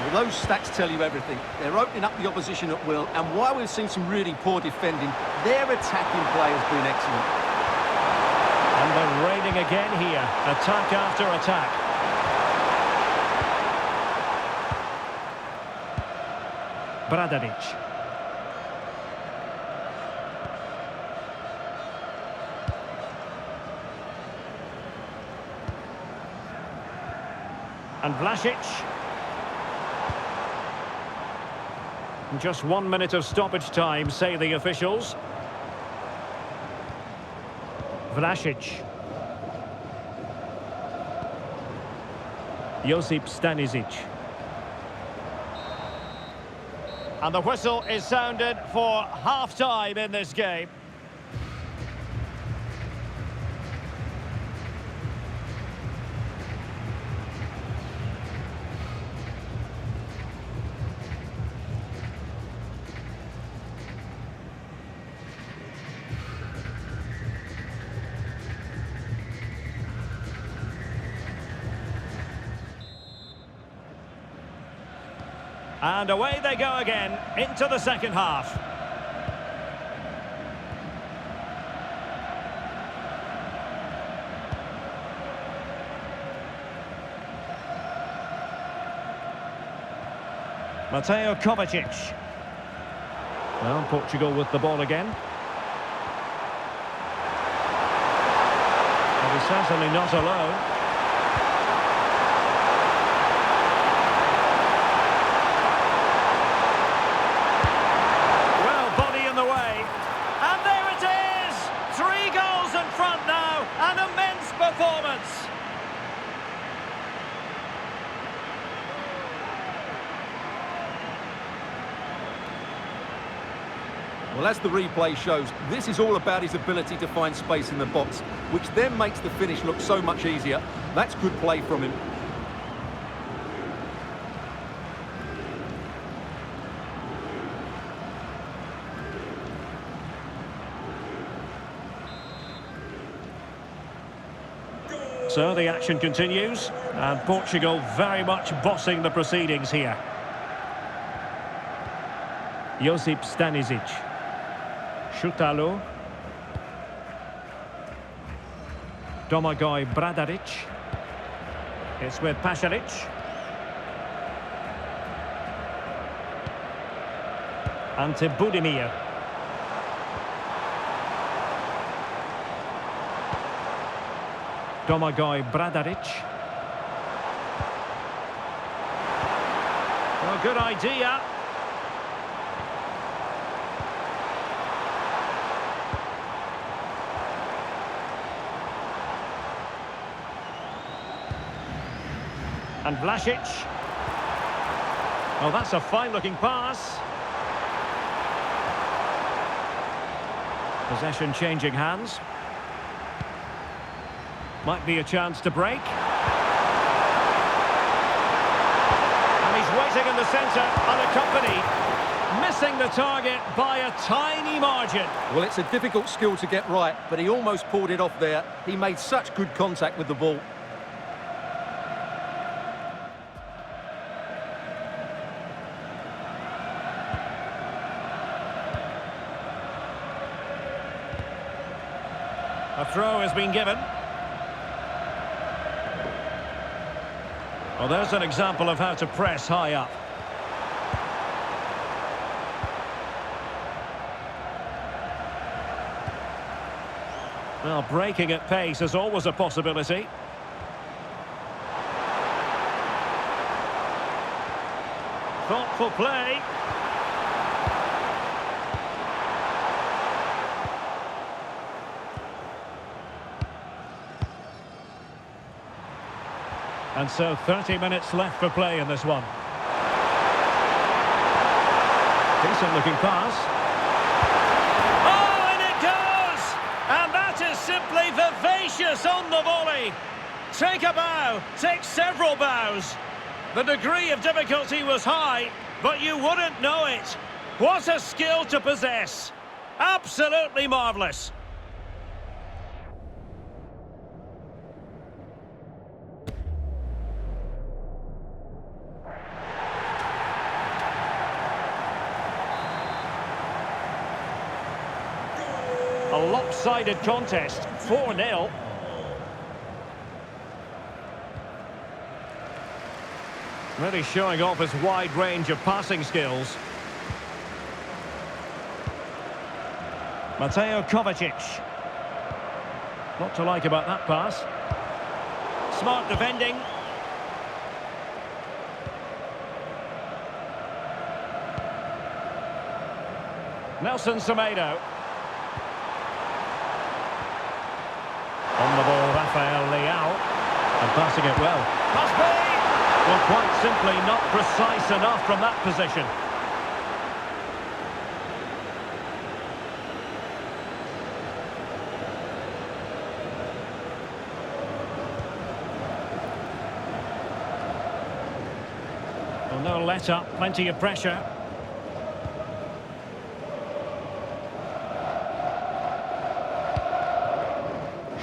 Well, those stats tell you everything. They're opening up the opposition at will. And while we've seen some really poor defending, their attacking play has been excellent. And they're raining again here. Attack after attack. Bradaric. And Vlasic. Just 1 minute of stoppage time, say the officials. Vlasic. Josip Stanisic. And the whistle is sounded for half-time in this game. And away they go again, into the second half. Mateo Kovacic. Well, Portugal with the ball again. And he's certainly not alone. Well, as the replay shows, this is all about his ability to find space in the box, which then makes the finish look so much easier. That's good play from him. So the action continues, and Portugal very much bossing the proceedings here. Josip Stanisic. Šutalo. Domagoj Bradaric. It's with Pasalic. Ante Budimir. Domagoj Bradaric. Well, good idea. And Vlasic. Oh, that's a fine-looking pass. Possession changing hands. Might be a chance to break. And he's waiting in the centre, unaccompanied. Missing the target by a tiny margin. Well, it's a difficult skill to get right, but he almost pulled it off there. He made such good contact with the ball. A throw has been given. Well, there's an example of how to press high up. Well, breaking at pace is always a possibility. Thoughtful play. And so 30 minutes left for play in this one. Decent looking pass. Oh, and it goes! And that is simply vivacious on the volley. Take a bow, take several bows. The degree of difficulty was high, but you wouldn't know it. What a skill to possess. Absolutely marvellous. A lopsided contest, 4-0. Really showing off his wide range of passing skills. Mateo Kovacic. Not to like about that pass. Smart defending. Nelson Semedo. On the ball, Rafael Leao. And passing it well. Must be! Well, quite simply not precise enough from that position. Well, no let up, plenty of pressure.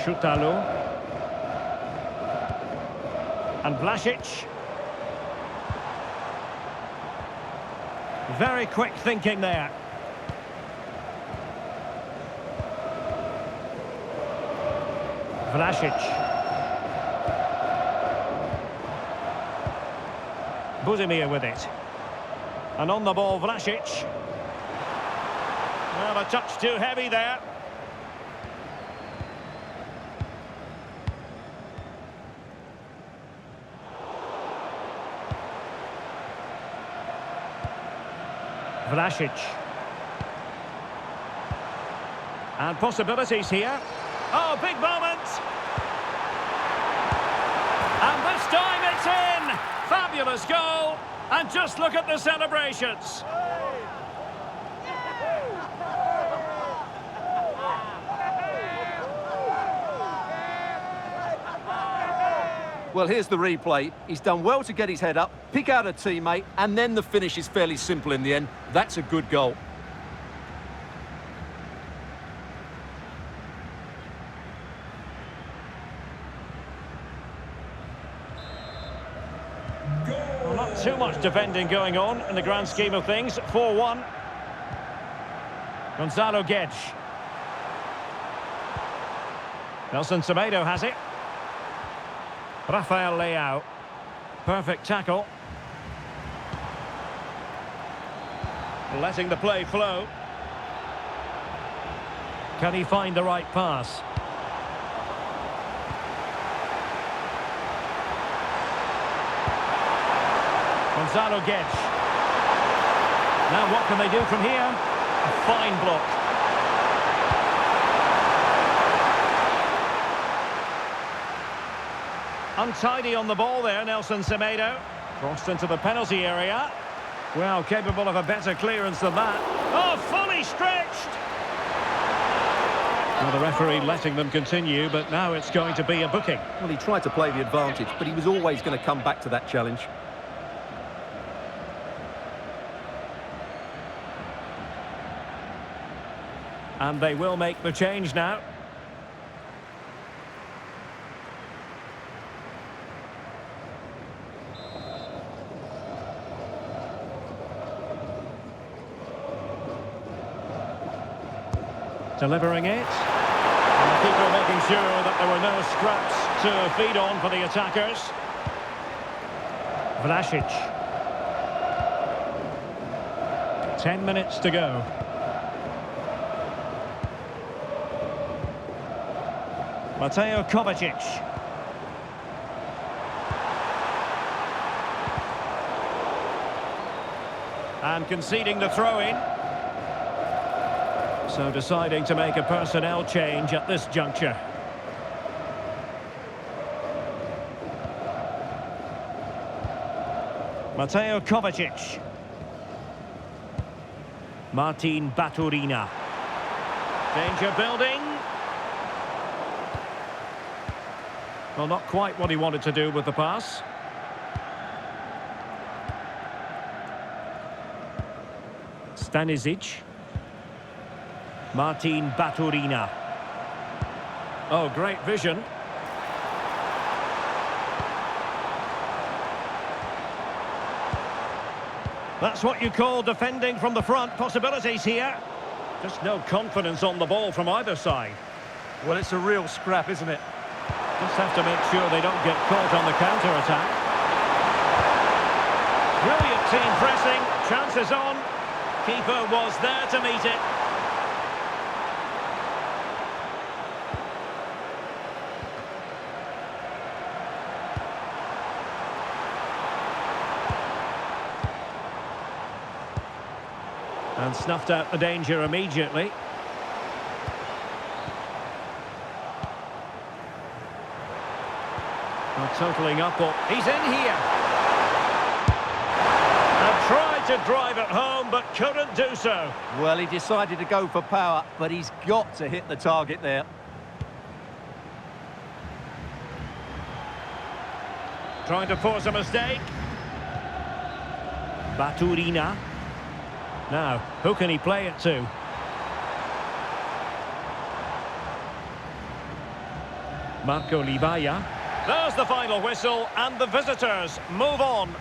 Šutalo. And Vlasic. Very quick thinking there. Vlasic. Budimir with it. And on the ball, Vlasic. Well, a touch too heavy there. Vlasic. And possibilities here. Oh, big moment! And this time it's in! Fabulous goal! And just look at the celebrations! Well, here's the replay. He's done well to get his head up, pick out a teammate, and then the finish is fairly simple in the end. That's a good goal. Well, not too much defending going on in the grand scheme of things. 4-1. Gonzalo Guedes. Nelson Semedo has it. Rafael Leao. Perfect tackle. Letting the play flow. Can he find the right pass? Gonzalo Guedes. Now what can they do from here? A fine block. Untidy on the ball there, Nelson Semedo. Crossed into the penalty area. Well, capable of a better clearance than that. Oh, fully stretched! Well, the referee letting them continue, but now it's going to be a booking. Well, he tried to play the advantage, but he was always going to come back to that challenge. And they will make the change now. Delivering it. And the keeper making sure that there were no scraps to feed on for the attackers. Vlasic. 10 minutes to go. Mateo Kovacic. And conceding the throw-in. So deciding to make a personnel change at this juncture. Mateo Kovacic. Martin Baturina. Danger building. Well, not quite what he wanted to do with the pass. Stanisic. Martin Baturina. Oh, great vision. That's what you call defending from the front. Possibilities here. Just no confidence on the ball from either side. Well, it's a real scrap, isn't it? Just have to make sure they don't get caught on the counter-attack. Brilliant team pressing. Chances on. Keeper was there to meet it. And snuffed out the danger immediately. Not totaling up, but he's in here. And tried to drive it home, but couldn't do so. Well, he decided to go for power, but he's got to hit the target there. Trying to force a mistake. Baturina. Now, who can he play it to? Marco Libaya. There's the final whistle, and the visitors move on.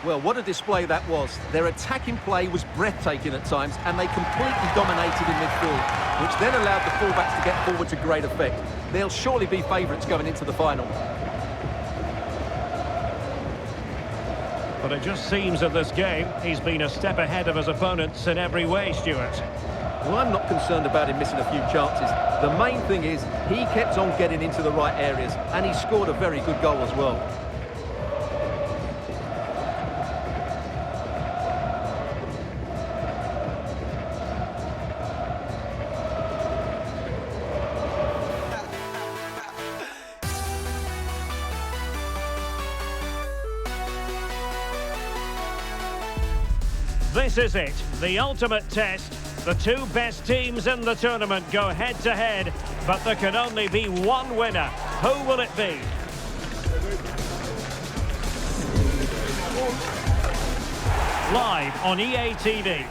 Well, what a display that was. Their attacking play was breathtaking at times, and they completely dominated in midfield, which then allowed the fullbacks to get forward to great effect. They'll surely be favourites going into the final. But it just seems that this game, he's been a step ahead of his opponents in every way, Stuart. Well, I'm not concerned about him missing a few chances. The main thing is he kept on getting into the right areas, and he scored a very good goal as well. This is it, the ultimate test. The two best teams in the tournament go head-to-head, but there can only be one winner. Who will it be? Live on EA TV.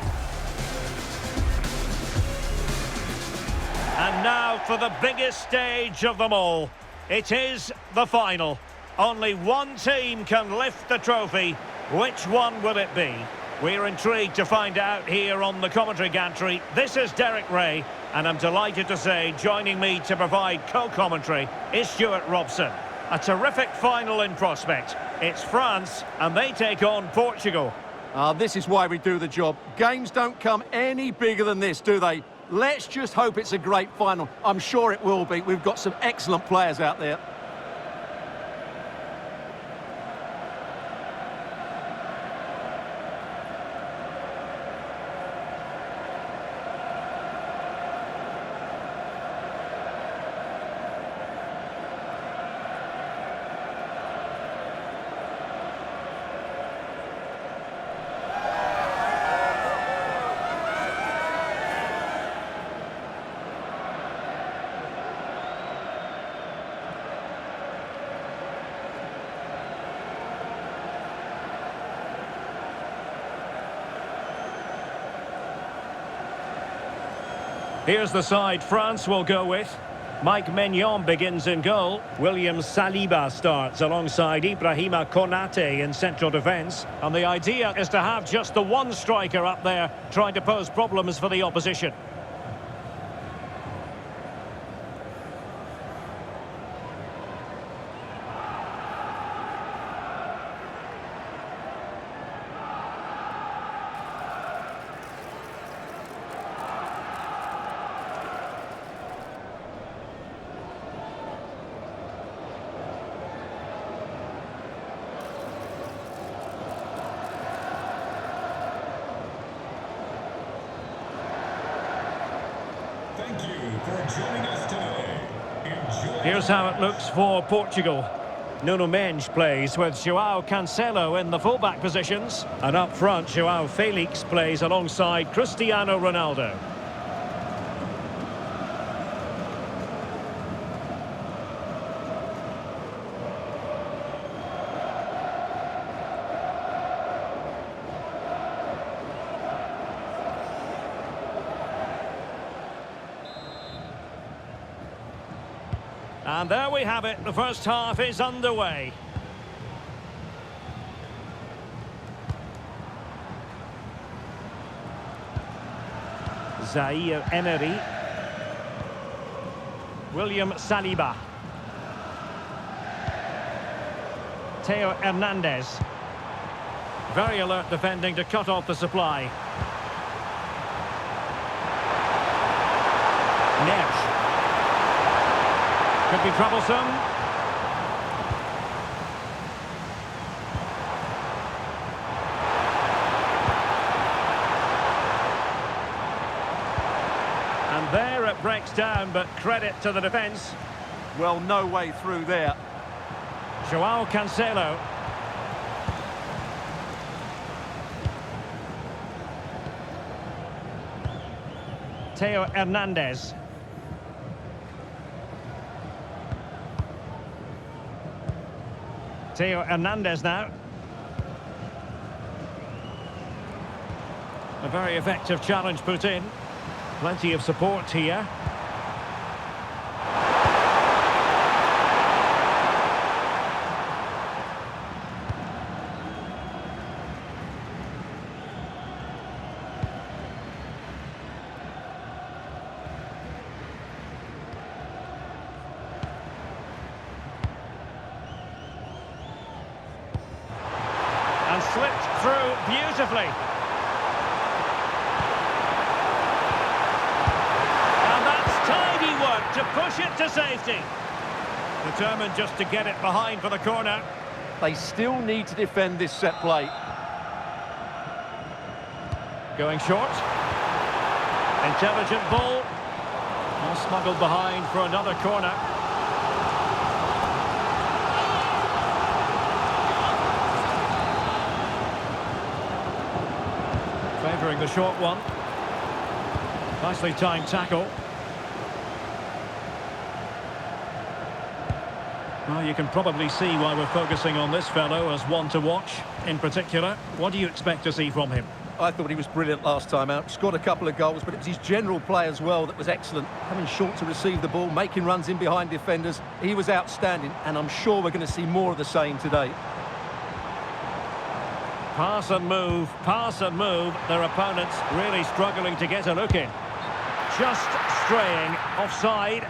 And now for the biggest stage of them all. It is the final. Only one team can lift the trophy. Which one will it be? We're intrigued to find out here on the commentary gantry. This is Derek Ray, and I'm delighted to say joining me to provide co-commentary is Stuart Robson. A terrific final in prospect. It's France, and they take on Portugal. This is why we do the job. Games don't come any bigger than this, do they? Let's just hope it's a great final. I'm sure it will be. We've got some excellent players out there. Here's the side France will go with. Mike Maignan begins in goal. William Saliba starts alongside Ibrahima Konate in central defence. And the idea is to have just the one striker up there trying to pose problems for the opposition. Thank you for joining us today. Enjoy. Here's how it looks for Portugal. Nuno Mendes plays with João Cancelo in the fullback positions. And up front, João Felix plays alongside Cristiano Ronaldo. And there we have it, the first half is underway. Zaire Emery. William Saliba. Theo Hernandez. Very alert defending to cut off the supply. Neves. Could be troublesome. And there it breaks down, but credit to the defence. Well, no way through there. João Cancelo. Theo Hernandez. Theo Hernandez now. A very effective challenge put in. Plenty of support here. And slipped through beautifully. And that's tidy work to push it to safety. Determined just to get it behind for the corner. They still need to defend this set play. Going short. Intelligent ball. All smuggled behind for another corner. Favouring the short one. Nicely timed tackle. Well, you can probably see why we're focusing on this fellow as one to watch. In particular, what do you expect to see from him? I thought he was brilliant last time out. Scored a couple of goals, but it was his general play as well that was excellent. Coming short to receive the ball, making runs in behind defenders. He was outstanding, and I'm sure we're going to see more of the same today. Pass and move, pass and move. Their opponents really struggling to get a look in. Just straying offside.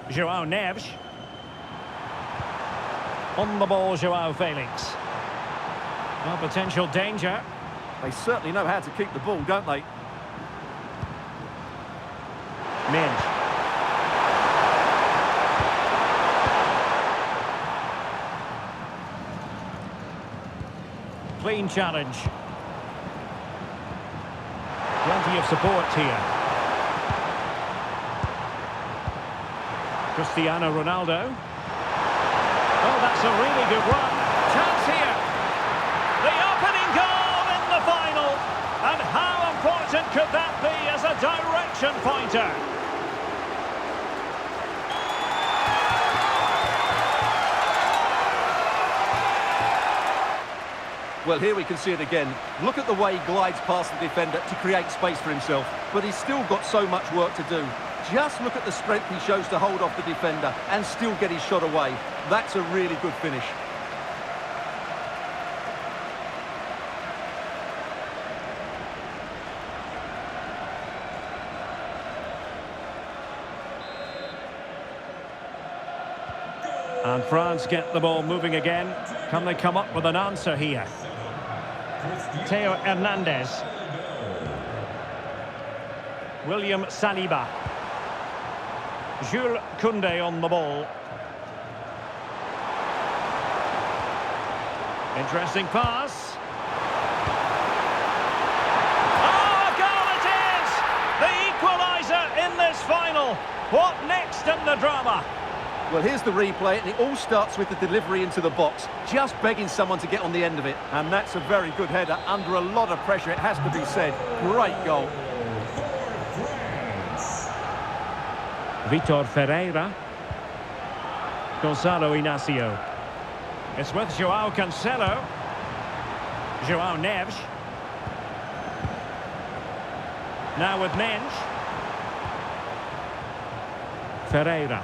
João Neves. On the ball, João Felix. Well, potential danger. They certainly know how to keep the ball, don't they? Minge. Clean challenge. Plenty of support here. Cristiano Ronaldo. Oh, that's a really good run. Chance here. The opening goal in the final. And how important could that be as a direction pointer? Well, here we can see it again. Look at the way he glides past the defender to create space for himself. But he's still got so much work to do. Just look at the strength he shows to hold off the defender and still get his shot away. That's a really good finish. And France get the ball moving again. Can they come up with an answer here? Theo Hernandez. William Saliba. Jules Koundé on the ball. Interesting pass. Oh, a goal it is! The equaliser in this final. What next in the drama? Well, here's the replay, and it all starts with the delivery into the box. Just begging someone to get on the end of it. And that's a very good header under a lot of pressure, it has to be said. Great goal. Vitor Ferreira. Gonzalo Inacio. It's with João Cancelo. João Neves. Now with Minge. Ferreira.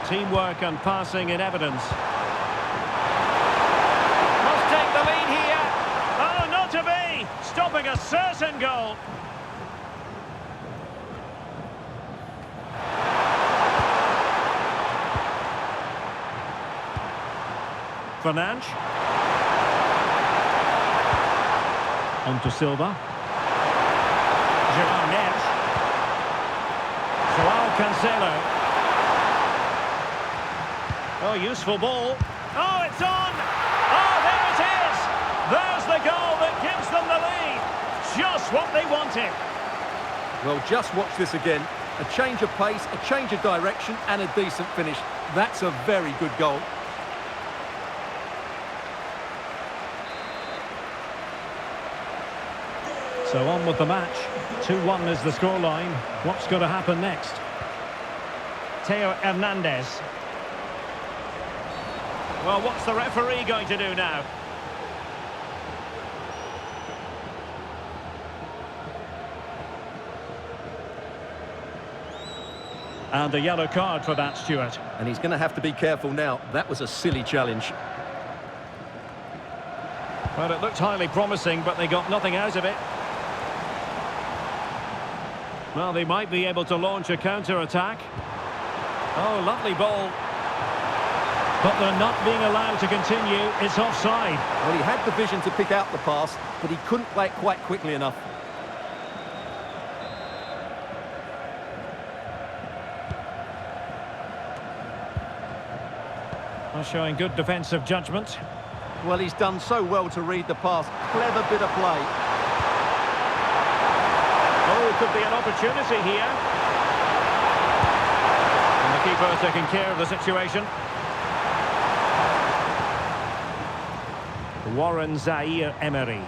Teamwork and passing in evidence. Must take the lead here. Oh, not to be. Stopping a certain goal. Fernandes. On to Silva. João Neves. João Cancelo. Oh, useful ball. Oh, it's on! Oh, there it is! There's the goal that gives them the lead. Just what they wanted. Well, just watch this again. A change of pace, a change of direction, and a decent finish. That's a very good goal. So on with the match. 2-1 is the scoreline. What's going to happen next? Theo Hernandez. Well, what's the referee going to do now? And a yellow card for that, Stuart. And he's going to have to be careful now. That was a silly challenge. Well, it looked highly promising, but they got nothing out of it. Well, they might be able to launch a counter-attack. Oh, lovely ball. But they're not being allowed to continue. It's offside. Well, he had the vision to pick out the pass, but he couldn't play it quite quickly enough. Well, showing good defensive judgment. Well, he's done so well to read the pass. Clever bit of play. Oh, could be an opportunity here. And the keeper taking care of the situation. Warren Zaire-Emery.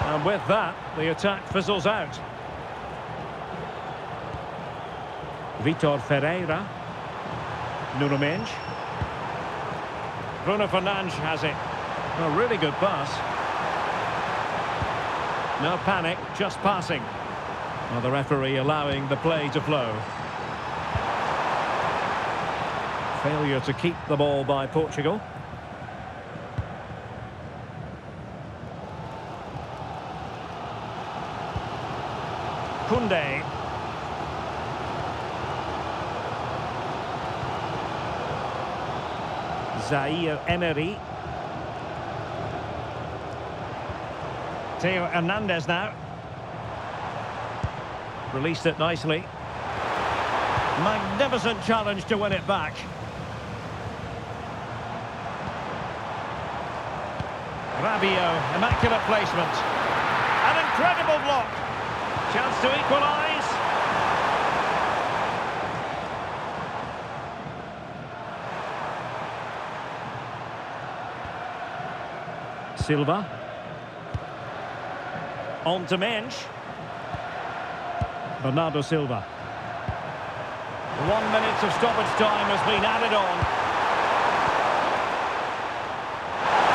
And with that, the attack fizzles out. Vitor Ferreira. Nuno Mendes. Bruno Fernandes has it. A really good pass. No panic, just passing. Well, the referee allowing the play to flow. Failure to keep the ball by Portugal. Koundé. Zaire-Emery. Theo Hernandez now. Released it nicely. Magnificent challenge to win it back. Rabiot, immaculate placement. An incredible block. Chance to equalise. Silva. On to Mensch. Bernardo Silva. 1 minute of stoppage time has been added on.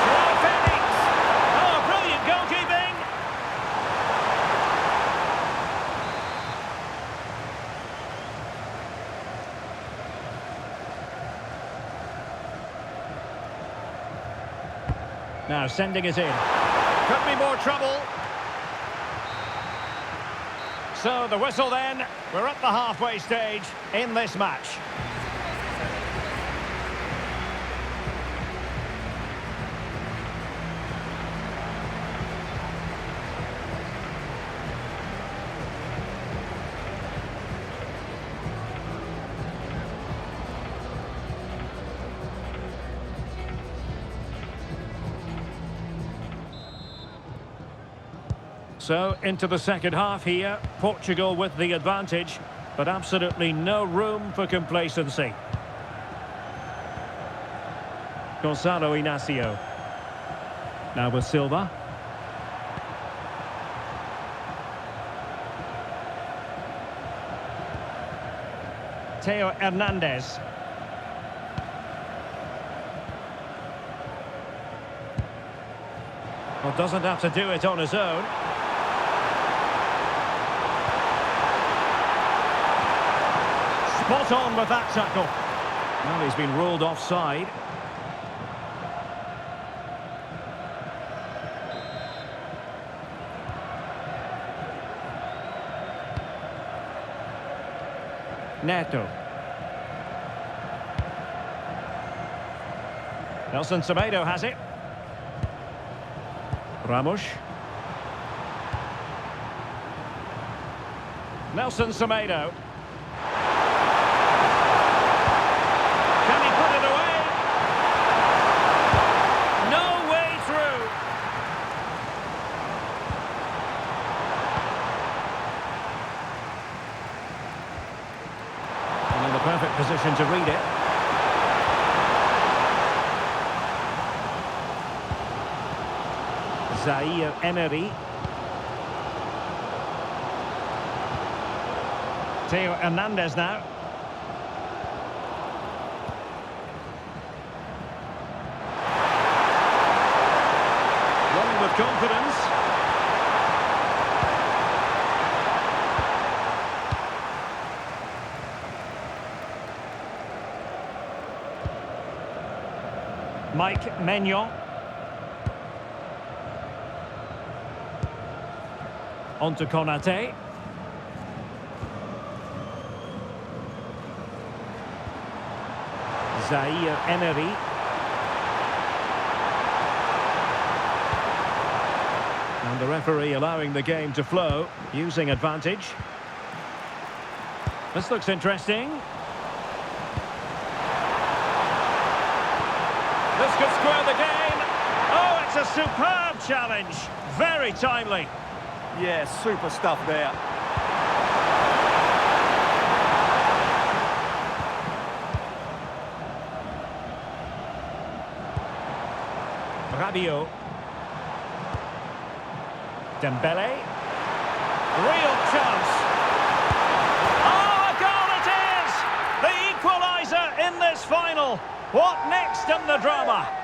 Joao Felix. Oh, brilliant goalkeeping. Now sending it in. Could be more trouble. So the whistle then. We're at the halfway stage in this match. So, into the second half here. Portugal with the advantage, but absolutely no room for complacency. Gonzalo Inacio. Now with Silva. Theo Hernandez. Well, doesn't have to do it on his own. Spot on with that tackle. Well, he's been ruled offside. Neto. Nelson Semedo has it. Ramos. Nelson Semedo. Can he put it away? No way through. And in the perfect position to read it. Zaire-Emery. Theo Hernandez now. Running with confidence. Mike Maignan. On to Konate. Zaire-Emery. And the referee allowing the game to flow, using advantage. This looks interesting. This could square the game. Oh, it's It's a superb challenge. Very timely. Yeah, super stuff there. Rabiot. Dembele. Real chance. Oh, a goal it is! The equaliser in this final. What next in the drama?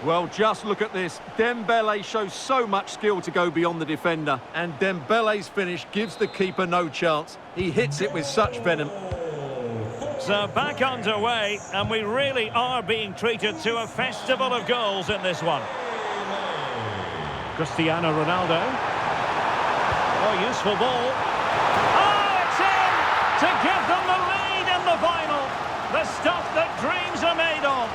Well, just look at this. Dembele shows so much skill to go beyond the defender. And Dembele's finish gives the keeper no chance. He hits it with such venom. So back underway, and we really are being treated to a festival of goals in this one. Cristiano Ronaldo. Oh, useful ball. Oh, it's in! To give them the lead in the final. The stuff that dreams are made of.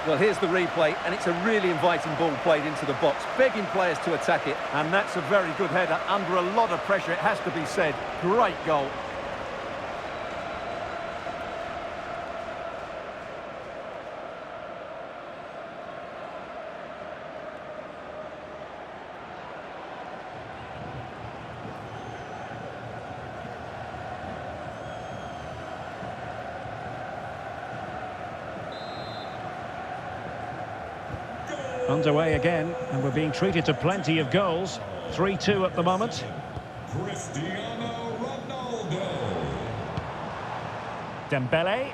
Well, here's the replay, and it's a really inviting ball played into the box, begging players to attack it. And that's a very good header, under a lot of pressure, it has to be said. Great goal. Underway again, and we're being treated to plenty of goals. 3-2 at the moment. Cristiano Ronaldo. Dembele.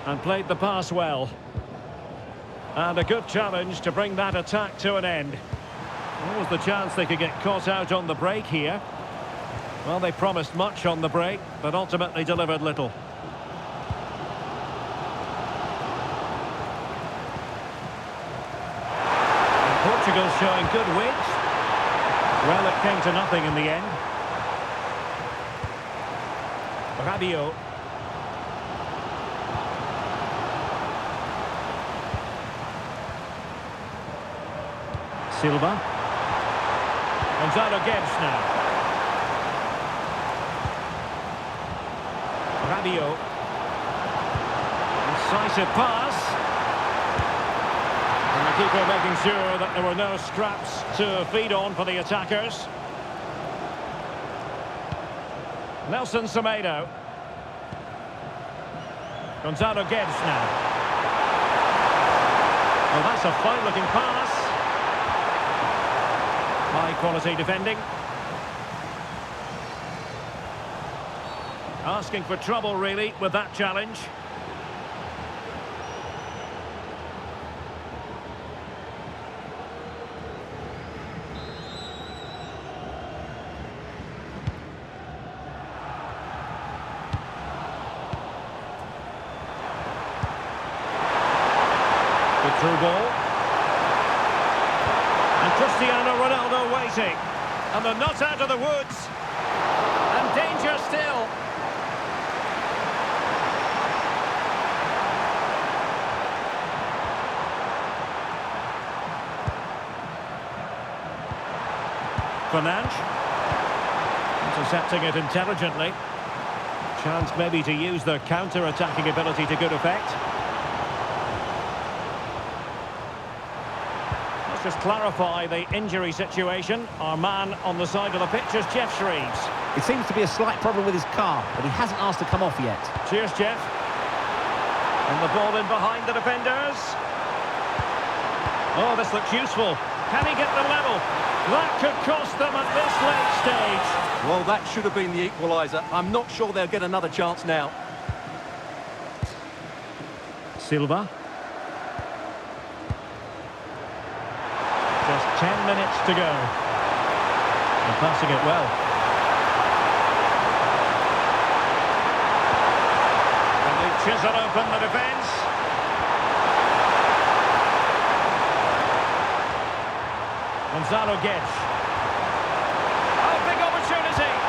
And played the pass well. And a good challenge to bring that attack to an end. What was the chance they could get caught out on the break here? Well, they promised much on the break, but ultimately delivered little. Portugal showing good wit. Well, it came to nothing in the end. Rabiot. Silva. Gonzalo Guedes now. Rabiot. Incisive pass. And the keeper making sure that there were no scraps to feed on for the attackers. Nelson Semedo. Gonzalo Guedes now. Well, that's a fine-looking pass. High-quality defending. Asking for trouble, really, with that challenge. Through ball. And Cristiano Ronaldo waiting. And they're not out of the woods. And danger still. Fernandes. Intercepting it intelligently. Chance maybe to use their counter-attacking ability to good effect. Just clarify the injury situation. Our man on the side of the pitch is Jeff Shreves. It seems to be a slight problem with his car, but he hasn't asked to come off yet. Cheers, Jeff. And the ball in behind the defenders. Oh, this looks useful. Can he get the level? That could cost them at this late stage. Well, that should have been the equaliser. I'm not sure they'll get another chance now. Silva. Just 10 minutes to go. And passing it well. And they chisel open the defence. Gonzalo Guedes. Oh, big opportunity.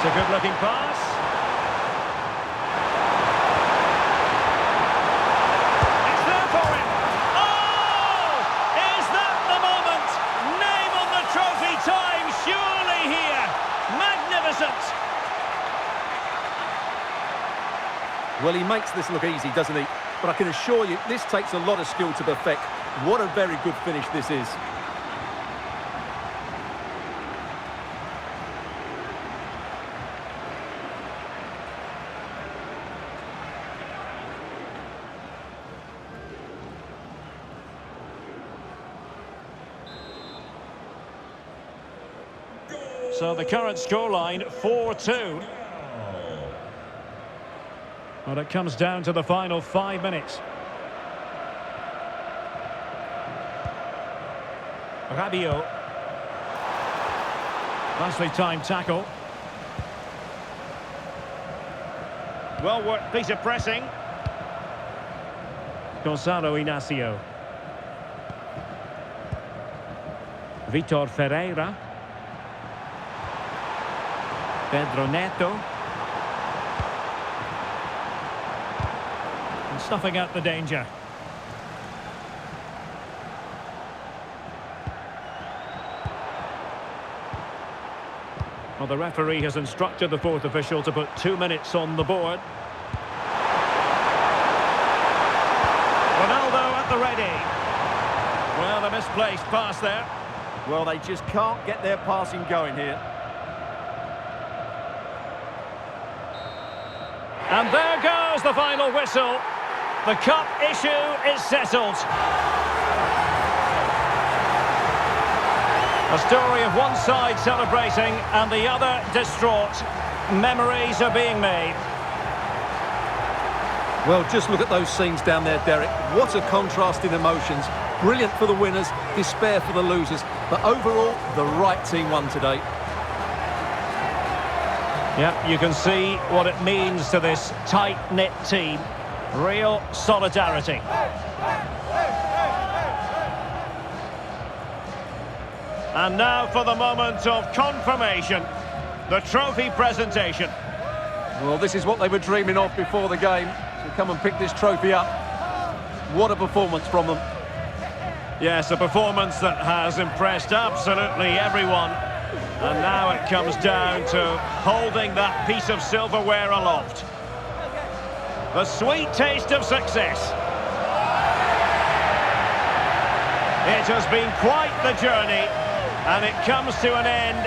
a good-looking pass. It's there for him. Oh! Is that the moment? Name on the trophy time, surely here. Magnificent. Well, he makes this look easy, doesn't he? But I can assure you, this takes a lot of skill to perfect. What a very good finish this is. So the current scoreline, 4-2. Well, it comes down to the final 5 minutes. Rabiot. Nicely timed tackle. Well worked piece of pressing. Gonzalo Inacio. Vitor Ferreira. Pedro Neto. And snuffing out the danger. Well, the referee has instructed the fourth official to put 2 minutes on the board. Ronaldo at the ready. Well, a misplaced pass there. Well, they just can't get their passing going here. And there goes the final whistle. The cup issue is settled. A story of one side celebrating and the other distraught. Memories are being made. Well, just look at those scenes down there, Derek. What a contrast in emotions. Brilliant for the winners, despair for the losers. But overall, the right team won today. Yeah, you can see what it means to this tight-knit team. Real solidarity. And now for the moment of confirmation. The trophy presentation. Well, this is what they were dreaming of before the game. To come and pick this trophy up. What a performance from them. Yes, a performance that has impressed absolutely everyone. And now it comes down to holding that piece of silverware aloft. The sweet taste of success. It has been quite the journey, and it comes to an end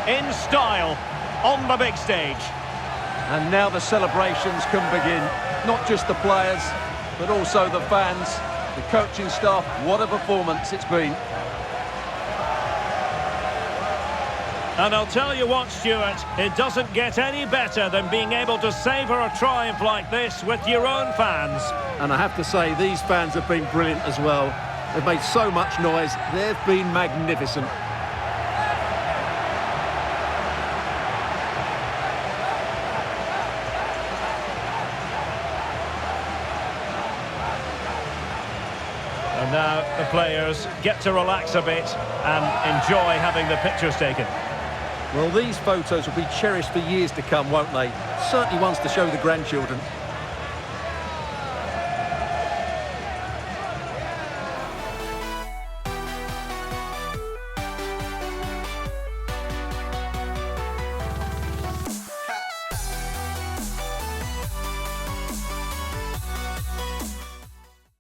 in style on the big stage. And now the celebrations can begin. Not just the players, but also the fans, the coaching staff. What a performance it's been. And I'll tell you what, Stuart, it doesn't get any better than being able to savour a triumph like this with your own fans. And I have to say, these fans have been brilliant as well. They've made so much noise. They've been magnificent. And now the players get to relax a bit and enjoy having the pictures taken. Well, these photos will be cherished for years to come, won't they? Certainly ones to show the grandchildren.